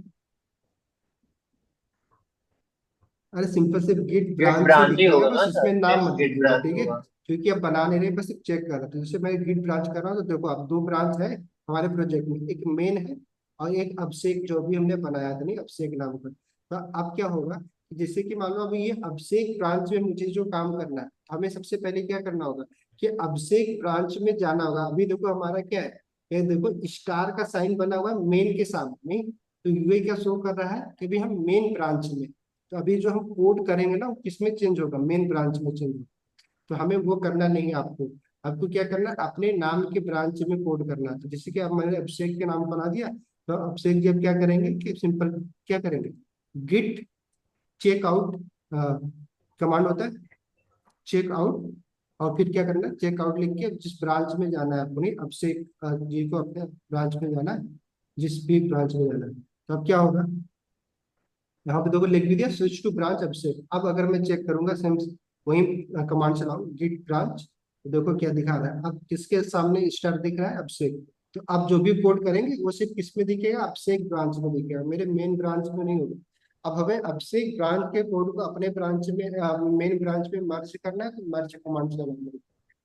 अरे सिंपल से गिट गेट ब्रांच से ब्रांच ही दिखेगा, होगा बस ना इसमें सर, नाम सिर्फ मत गेट लिखिएगा, ब्रांच ठीक है? होगा। क्योंकि अब बना नहीं रहे, बस चेक कर रहा था। जैसे मैं गिट ब्रांच कर रहा हूँ, तो देखो अब दो ब्रांच है हमारे प्रोजेक्ट में, एक मेन है और एक अभिषेक जो भी हमने बनाया था, नहीं अभिषेक नाम का। तो अब क्या होगा कि जैसे कि मान लो अभी ये अभिषेक ब्रांच में मुझे जो काम करना है, हमें सबसे पहले क्या करना होगा कि अभिषेक ब्रांच में जाना होगा। अभी देखो हमारा क्या है, ये देखो स्टार का साइन बना हुआ है मेन के सामने, नहीं? तो ये क्या शो कर रहा है कि भी हम मेन ब्रांच में। तो अभी जो हम कोड करेंगे ना, वो किसमें चेंज होगा, मेन ब्रांच में चेंज होगा। तो हमें वो करना नहीं है आपको। आपको क्या करना है, अपने नाम के ब्रांच में कोड करना है। तो जैसे कि अब मैंने अभिषेक के नाम बना दिया, तो अभिषेक जी अब क्या करेंगे कि सिंपल क्या करेंगे, गिट चेक आउट कमांड होता है, चेक आउट। और फिर क्या करना है, चेक आउट लिख के जिस ब्रांच में जाना है अपनी अभिषेक जी को अपने ब्रांच में जाना है, जिस भी ब्रांच में जाना है। तो अब क्या होगा, यहाँ पे देखो लिख भी दिया स्विच टू ब्रांच अभिषेक। अब अगर मैं चेक करूंगा सेम वही कमांड चलाऊं गिट ब्रांच, तो देखो क्या दिखा रहा है, अब किसके सामने स्टार दिख रहा है, अभिषेक। तो अब जो भी कोड करेंगे वो सिर्फ किस में दिखेगा, अभिषेक ब्रांच में दिखेगा, मेरे मेन ब्रांच में नहीं होगा। अब हमें अभिषेक ब्रांच के कोड को अपने ब्रांच में मेन ब्रांच में मर्ज करना है, तो मर्ज कमांड चलाएंगे।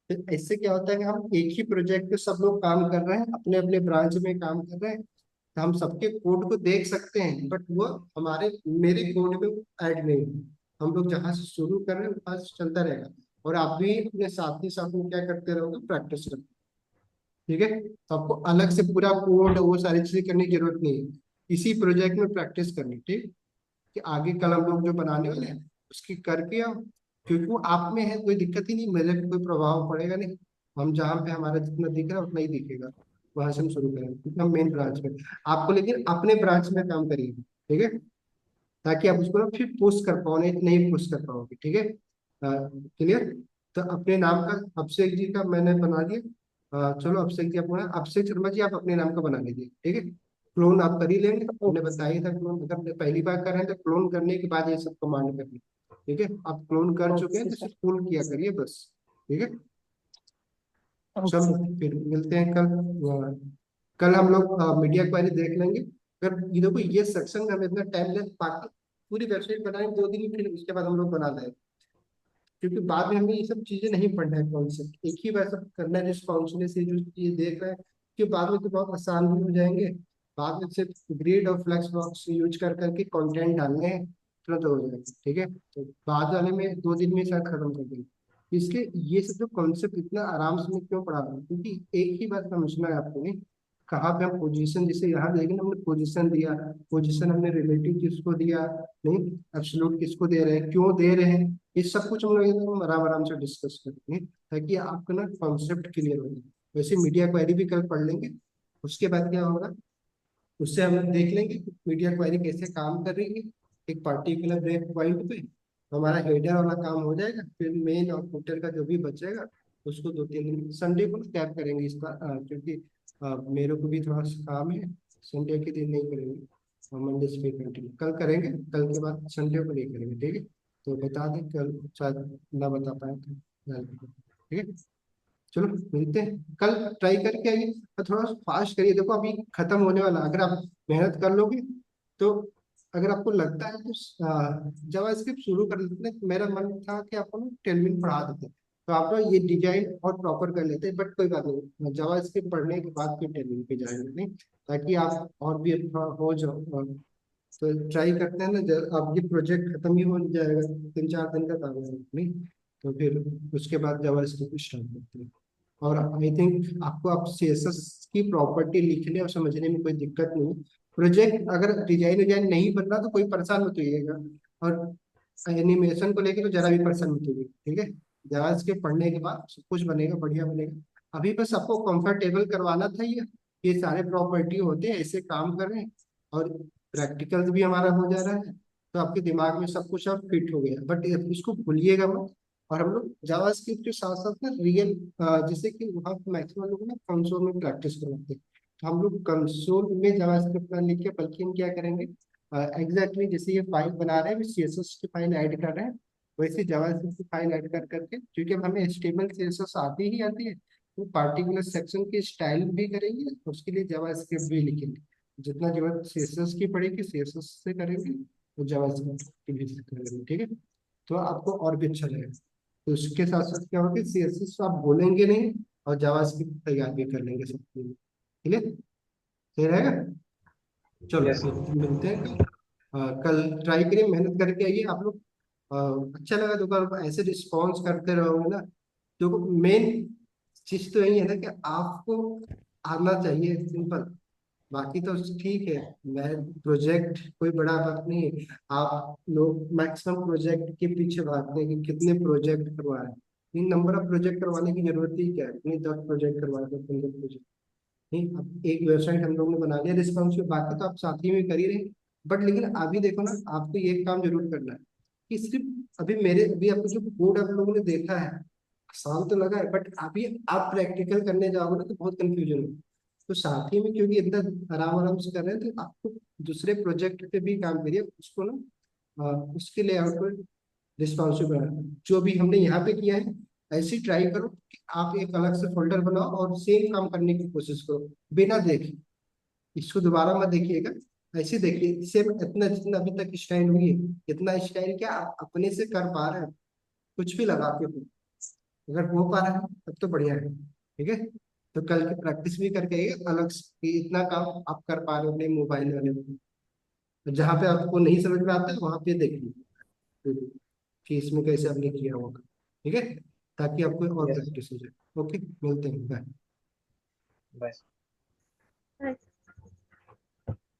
तो इससे क्या होता है कि हम एक ही प्रोजेक्ट पे सब लोग काम कर रहे हैं, अपने अपने ब्रांच में काम कर रहे हैं। तो हम सबके कोड को देख सकते हैं, बट वो हमारे मेरे कोड में ऐड नहीं है। हम लोग जहाँ से शुरू कर रहे हैं वहां से चलता रहेगा, और आप भी अपने साथी साथ में क्या करते रहोगे, प्रैक्टिस करते। ठीक है, तो आपको अलग से पूरा कोड वो सारी चीजें करने की जरूरत नहीं है, इसी प्रोजेक्ट में प्रैक्टिस करनी। ठीक, कि आगे कल हम लोग जो बनाने वाले हैं उसकी करके आओ, क्योंकि वो आप में है, कोई दिक्कत ही नहीं, मेरे पे कोई प्रभाव पड़ेगा नहीं। हम जहाँ पे हमारा जितना दिख रहा है उतना ही दिखेगा, वहां से हम शुरू करेंगे, क्योंकि हम मेन ब्रांच में। आपको लेकिन अपने ब्रांच में काम करिए, ठीक है, ताकि आप उसको ना फिर पोस्ट कर पाओ, नहीं नहीं पोस्ट कर पाओगे। ठीक है, क्लियर? तो अपने नाम का अभिषेक जी का मैंने बना दिया। चलो अभिषेक जी, अपना अभिषेक शर्मा जी आप अपने नाम का बना लीजिए। ठीक है, क्लोन आप कर ही लेंगे, हमने बताया था क्लोन, अगर पहली बार कर रहे हैं तो क्लोन करने के बाद ये सब कमांड करनी। ठीक है, आप क्लोन कर चुके हैं तो सिर्फ पुल किया करिए बस। ठीक है, चलो फिर मिलते हैं कल। कल हम लोग मीडिया क्वारी देख लेंगे। अगर ये देखो ये सेक्शन में हमें इतना टाइम ले, बाकी पूरी वेबसाइट बनाएंगे 2 दिन में, फिर उसके बाद हम लोग बना लेंगे। क्योंकि बाद में हमें ये सब चीजें नहीं पढ़ना है, कॉन्सेप्ट एक ही बार सब करना है, जिस काउंसिल से जो चीज देख रहे हैं कि बाद में तो बहुत आसान भी हो जाएंगे। बाद में सिर्फ ग्रिड और फ्लेक्स बॉक्स यूज कर करके कंटेंट डालने हैं, तुरंत हो जाएगा। ठीक है, तो बाद वाले में 2 दिन में शायद खत्म कर देंगे। इसलिए ये सब जो कॉन्सेप्ट इतना आराम से मैं क्यों पढ़ा रहा हूँ, क्योंकि एक ही बात समझना है आपको, नहीं कहाँ पे हम पोजीशन, जैसे यहाँ देखेंगे हमने पोजीशन दिया, पोजीशन हमने रिलेटिव किसको दिया, नहीं एब्सोल्यूट किसको दे रहे हैं, क्यों दे रहे हैं, ये सब कुछ हम लोग एकदम आराम आराम से डिस्कस करेंगे, ताकि आपका ना कॉन्सेप्ट क्लियर हो जाए। वैसे मीडिया क्वेरी भी कल पढ़ लेंगे। उसके बाद क्या होगा, उससे हम देख लेंगे कि मीडिया क्वेरी कैसे काम कर रही है एक पर्टिकुलर ब्रेक पॉइंट पे। हमारा हेडर वाला काम हो जाएगा, फिर मेन और फुटर का जो भी बचेगा उसको 2-3 दिन संडे को टैप करेंगे इसका, क्योंकि मेरे को भी थोड़ा सा काम है, संडे के दिन नहीं करेंगे, मंडे से फिर कंटिन्यू कल करेंगे, कल के बाद संडे को नहीं करेंगे। ठीक है, तो बता दें, कल शायद ना बता पाए तो ठीक है। चलो मिलते हैं कल, ट्राई करके आइए और थोड़ा फास्ट करिए। देखो अभी खत्म होने वाला है, अगर आप मेहनत कर लोगे तो, अगर आपको लगता है तो जावास्क्रिप्ट शुरू कर लेते हैं। मेरा मन था कि आपको ना टेलविन पढ़ा देते, तो आप ना ये डिजाइन और प्रॉपर कर लेते हैं, बट कोई बात नहीं, जावास्क्रिप्ट पढ़ने के बाद फिर टेलविन पे जाएंगे, नहीं ताकि आप और भी हो जाओ। तो ट्राई करते हैं ना, अब ये प्रोजेक्ट खत्म ही हो जाएगा, 3-4 दिन का काम है, नहीं तो फिर उसके बाद जावास्क्रिप्ट स्टार्ट करते हैं। और आई थिंक आपको आप सीएसएस की प्रॉपर्टी लिखने और समझने में कोई दिक्कत नहीं। प्रोजेक्ट अगर डिजाइन डिजाइन नहीं बन रहा तो कोई परेशान मत होइएगा, और एनिमेशन को लेकर तो जरा भी परेशान मत होइए। ठीक है, जावास के पढ़ने के बाद सब कुछ बनेगा, बढ़िया बनेगा। अभी बस आपको कंफर्टेबल करवाना था, ये सारे प्रॉपर्टी होते हैं, ऐसे काम कर रहे हैं, और प्रैक्टिकल भी हमारा हो जा रहा है, तो आपके दिमाग में सब कुछ अब फिट हो गया। बट इसको भूलिएगा मत। और हम लोग जावास्क्रिप्ट के साथ साथ ना रियल, जैसे कि वहाँ मैक्सिमम लोग ना कंसोल में प्रैक्टिस करते हैं, हम लोग कंसोल में जावास्क्रिप्ट ना लिख के बल्कि हम क्या करेंगे, एग्जैक्टली जैसे ये फाइल बना रहे हैं सीएसएस की फाइल ऐड कर रहे हैं, वैसे जावास्क्रिप्ट की फाइल ऐड कर करके, क्योंकि अब हमें एचटीएमएल सीएसएस आती ही आती है, तो पार्टिकुलर सेक्शन की स्टाइल भी करेंगे, उसके लिए जावास्क्रिप्ट भी लिखेंगे। जितना जरूरत सीएसएस की पड़ेगी सीएसएस से करेंगे, और जावास्क्रिप्ट की भी से करेंगे, ठीक है। तो आपको और भी अच्छा लगेगा। तो उसके साथ साथ क्या होगा, सीएसएस आप बोलेंगे नहीं, और जावास्क्रिप्ट तैयार भी कर लेंगे सब, ठीक है। सही रहेगा। चलो यस। फिर मिलते हैं कल। कल ट्राई करिए, मेहनत करके आइए आप लोग। अच्छा लगा तो कल ऐसे रिस्पॉन्स करते रहोगे ना, तो मेन चीज तो यही है ना कि आपको आना चाहिए, सिंपल। बाकी तो ठीक है, मैं प्रोजेक्ट कोई बड़ा बात नहीं है। आप लोग मैक्सिमम प्रोजेक्ट के पीछे भागते हैं कि कितने प्रोजेक्ट करवा रहे हैं। इन नंबर ऑफ प्रोजेक्ट करवाने की जरूरत ही क्या है, इतनी 10 प्रोजेक्ट करवा दो, 15 प्रोजेक्ट। नहीं, अब एक वेबसाइट हम लोग ने बना लिया रिस्पॉन्सिव, बाकी तो आप साथ ही में कर ही रहे। बट लेकिन अभी देखो ना, आपको ये काम जरूर करना है कि सिर्फ अभी आपको जो कोड आप लोगों ने देखा है, आसान तो लगा है, बट अभी आप प्रैक्टिकल करने जाओगे ना तो बहुत कंफ्यूजन होगा। तो साथ ही में क्योंकि इतना आराम आराम से कर रहे हैं, तो आपको दूसरे प्रोजेक्ट पे भी काम करिए उसको ना, उसके लेआउट पर रिस्पॉन्सिव बनाना, जो भी हमने यहाँ पे किया है ऐसे ट्राई करो कि आप एक अलग से फोल्डर बनाओ और सेम काम करने की कोशिश करो, बिना देखे। इसको दोबारा मत देखिएगा, ऐसे देखिए सेम, इतना जितना अभी तक स्टाइल हुई है, इतना स्टाइल क्या आप अपने से कर पा रहे हैं, कुछ भी लगा के हो। अगर हो पा रहा है तब तो बढ़िया है, ठीक है। तो कल की प्रैक्टिस भी करके आइए अलग से, कि इतना काम आप कर पा रहे हो अपने मोबाइल वाले में। तो जहाँ पे आपको नहीं समझ में आता है वहां पे देखिए कि इसमें कैसे आपने किया होगा, ठीक है, ताकि आपको और यस। प्रैक्टिस हो जाए। ओके, मिलते हैं, बाय। बाय।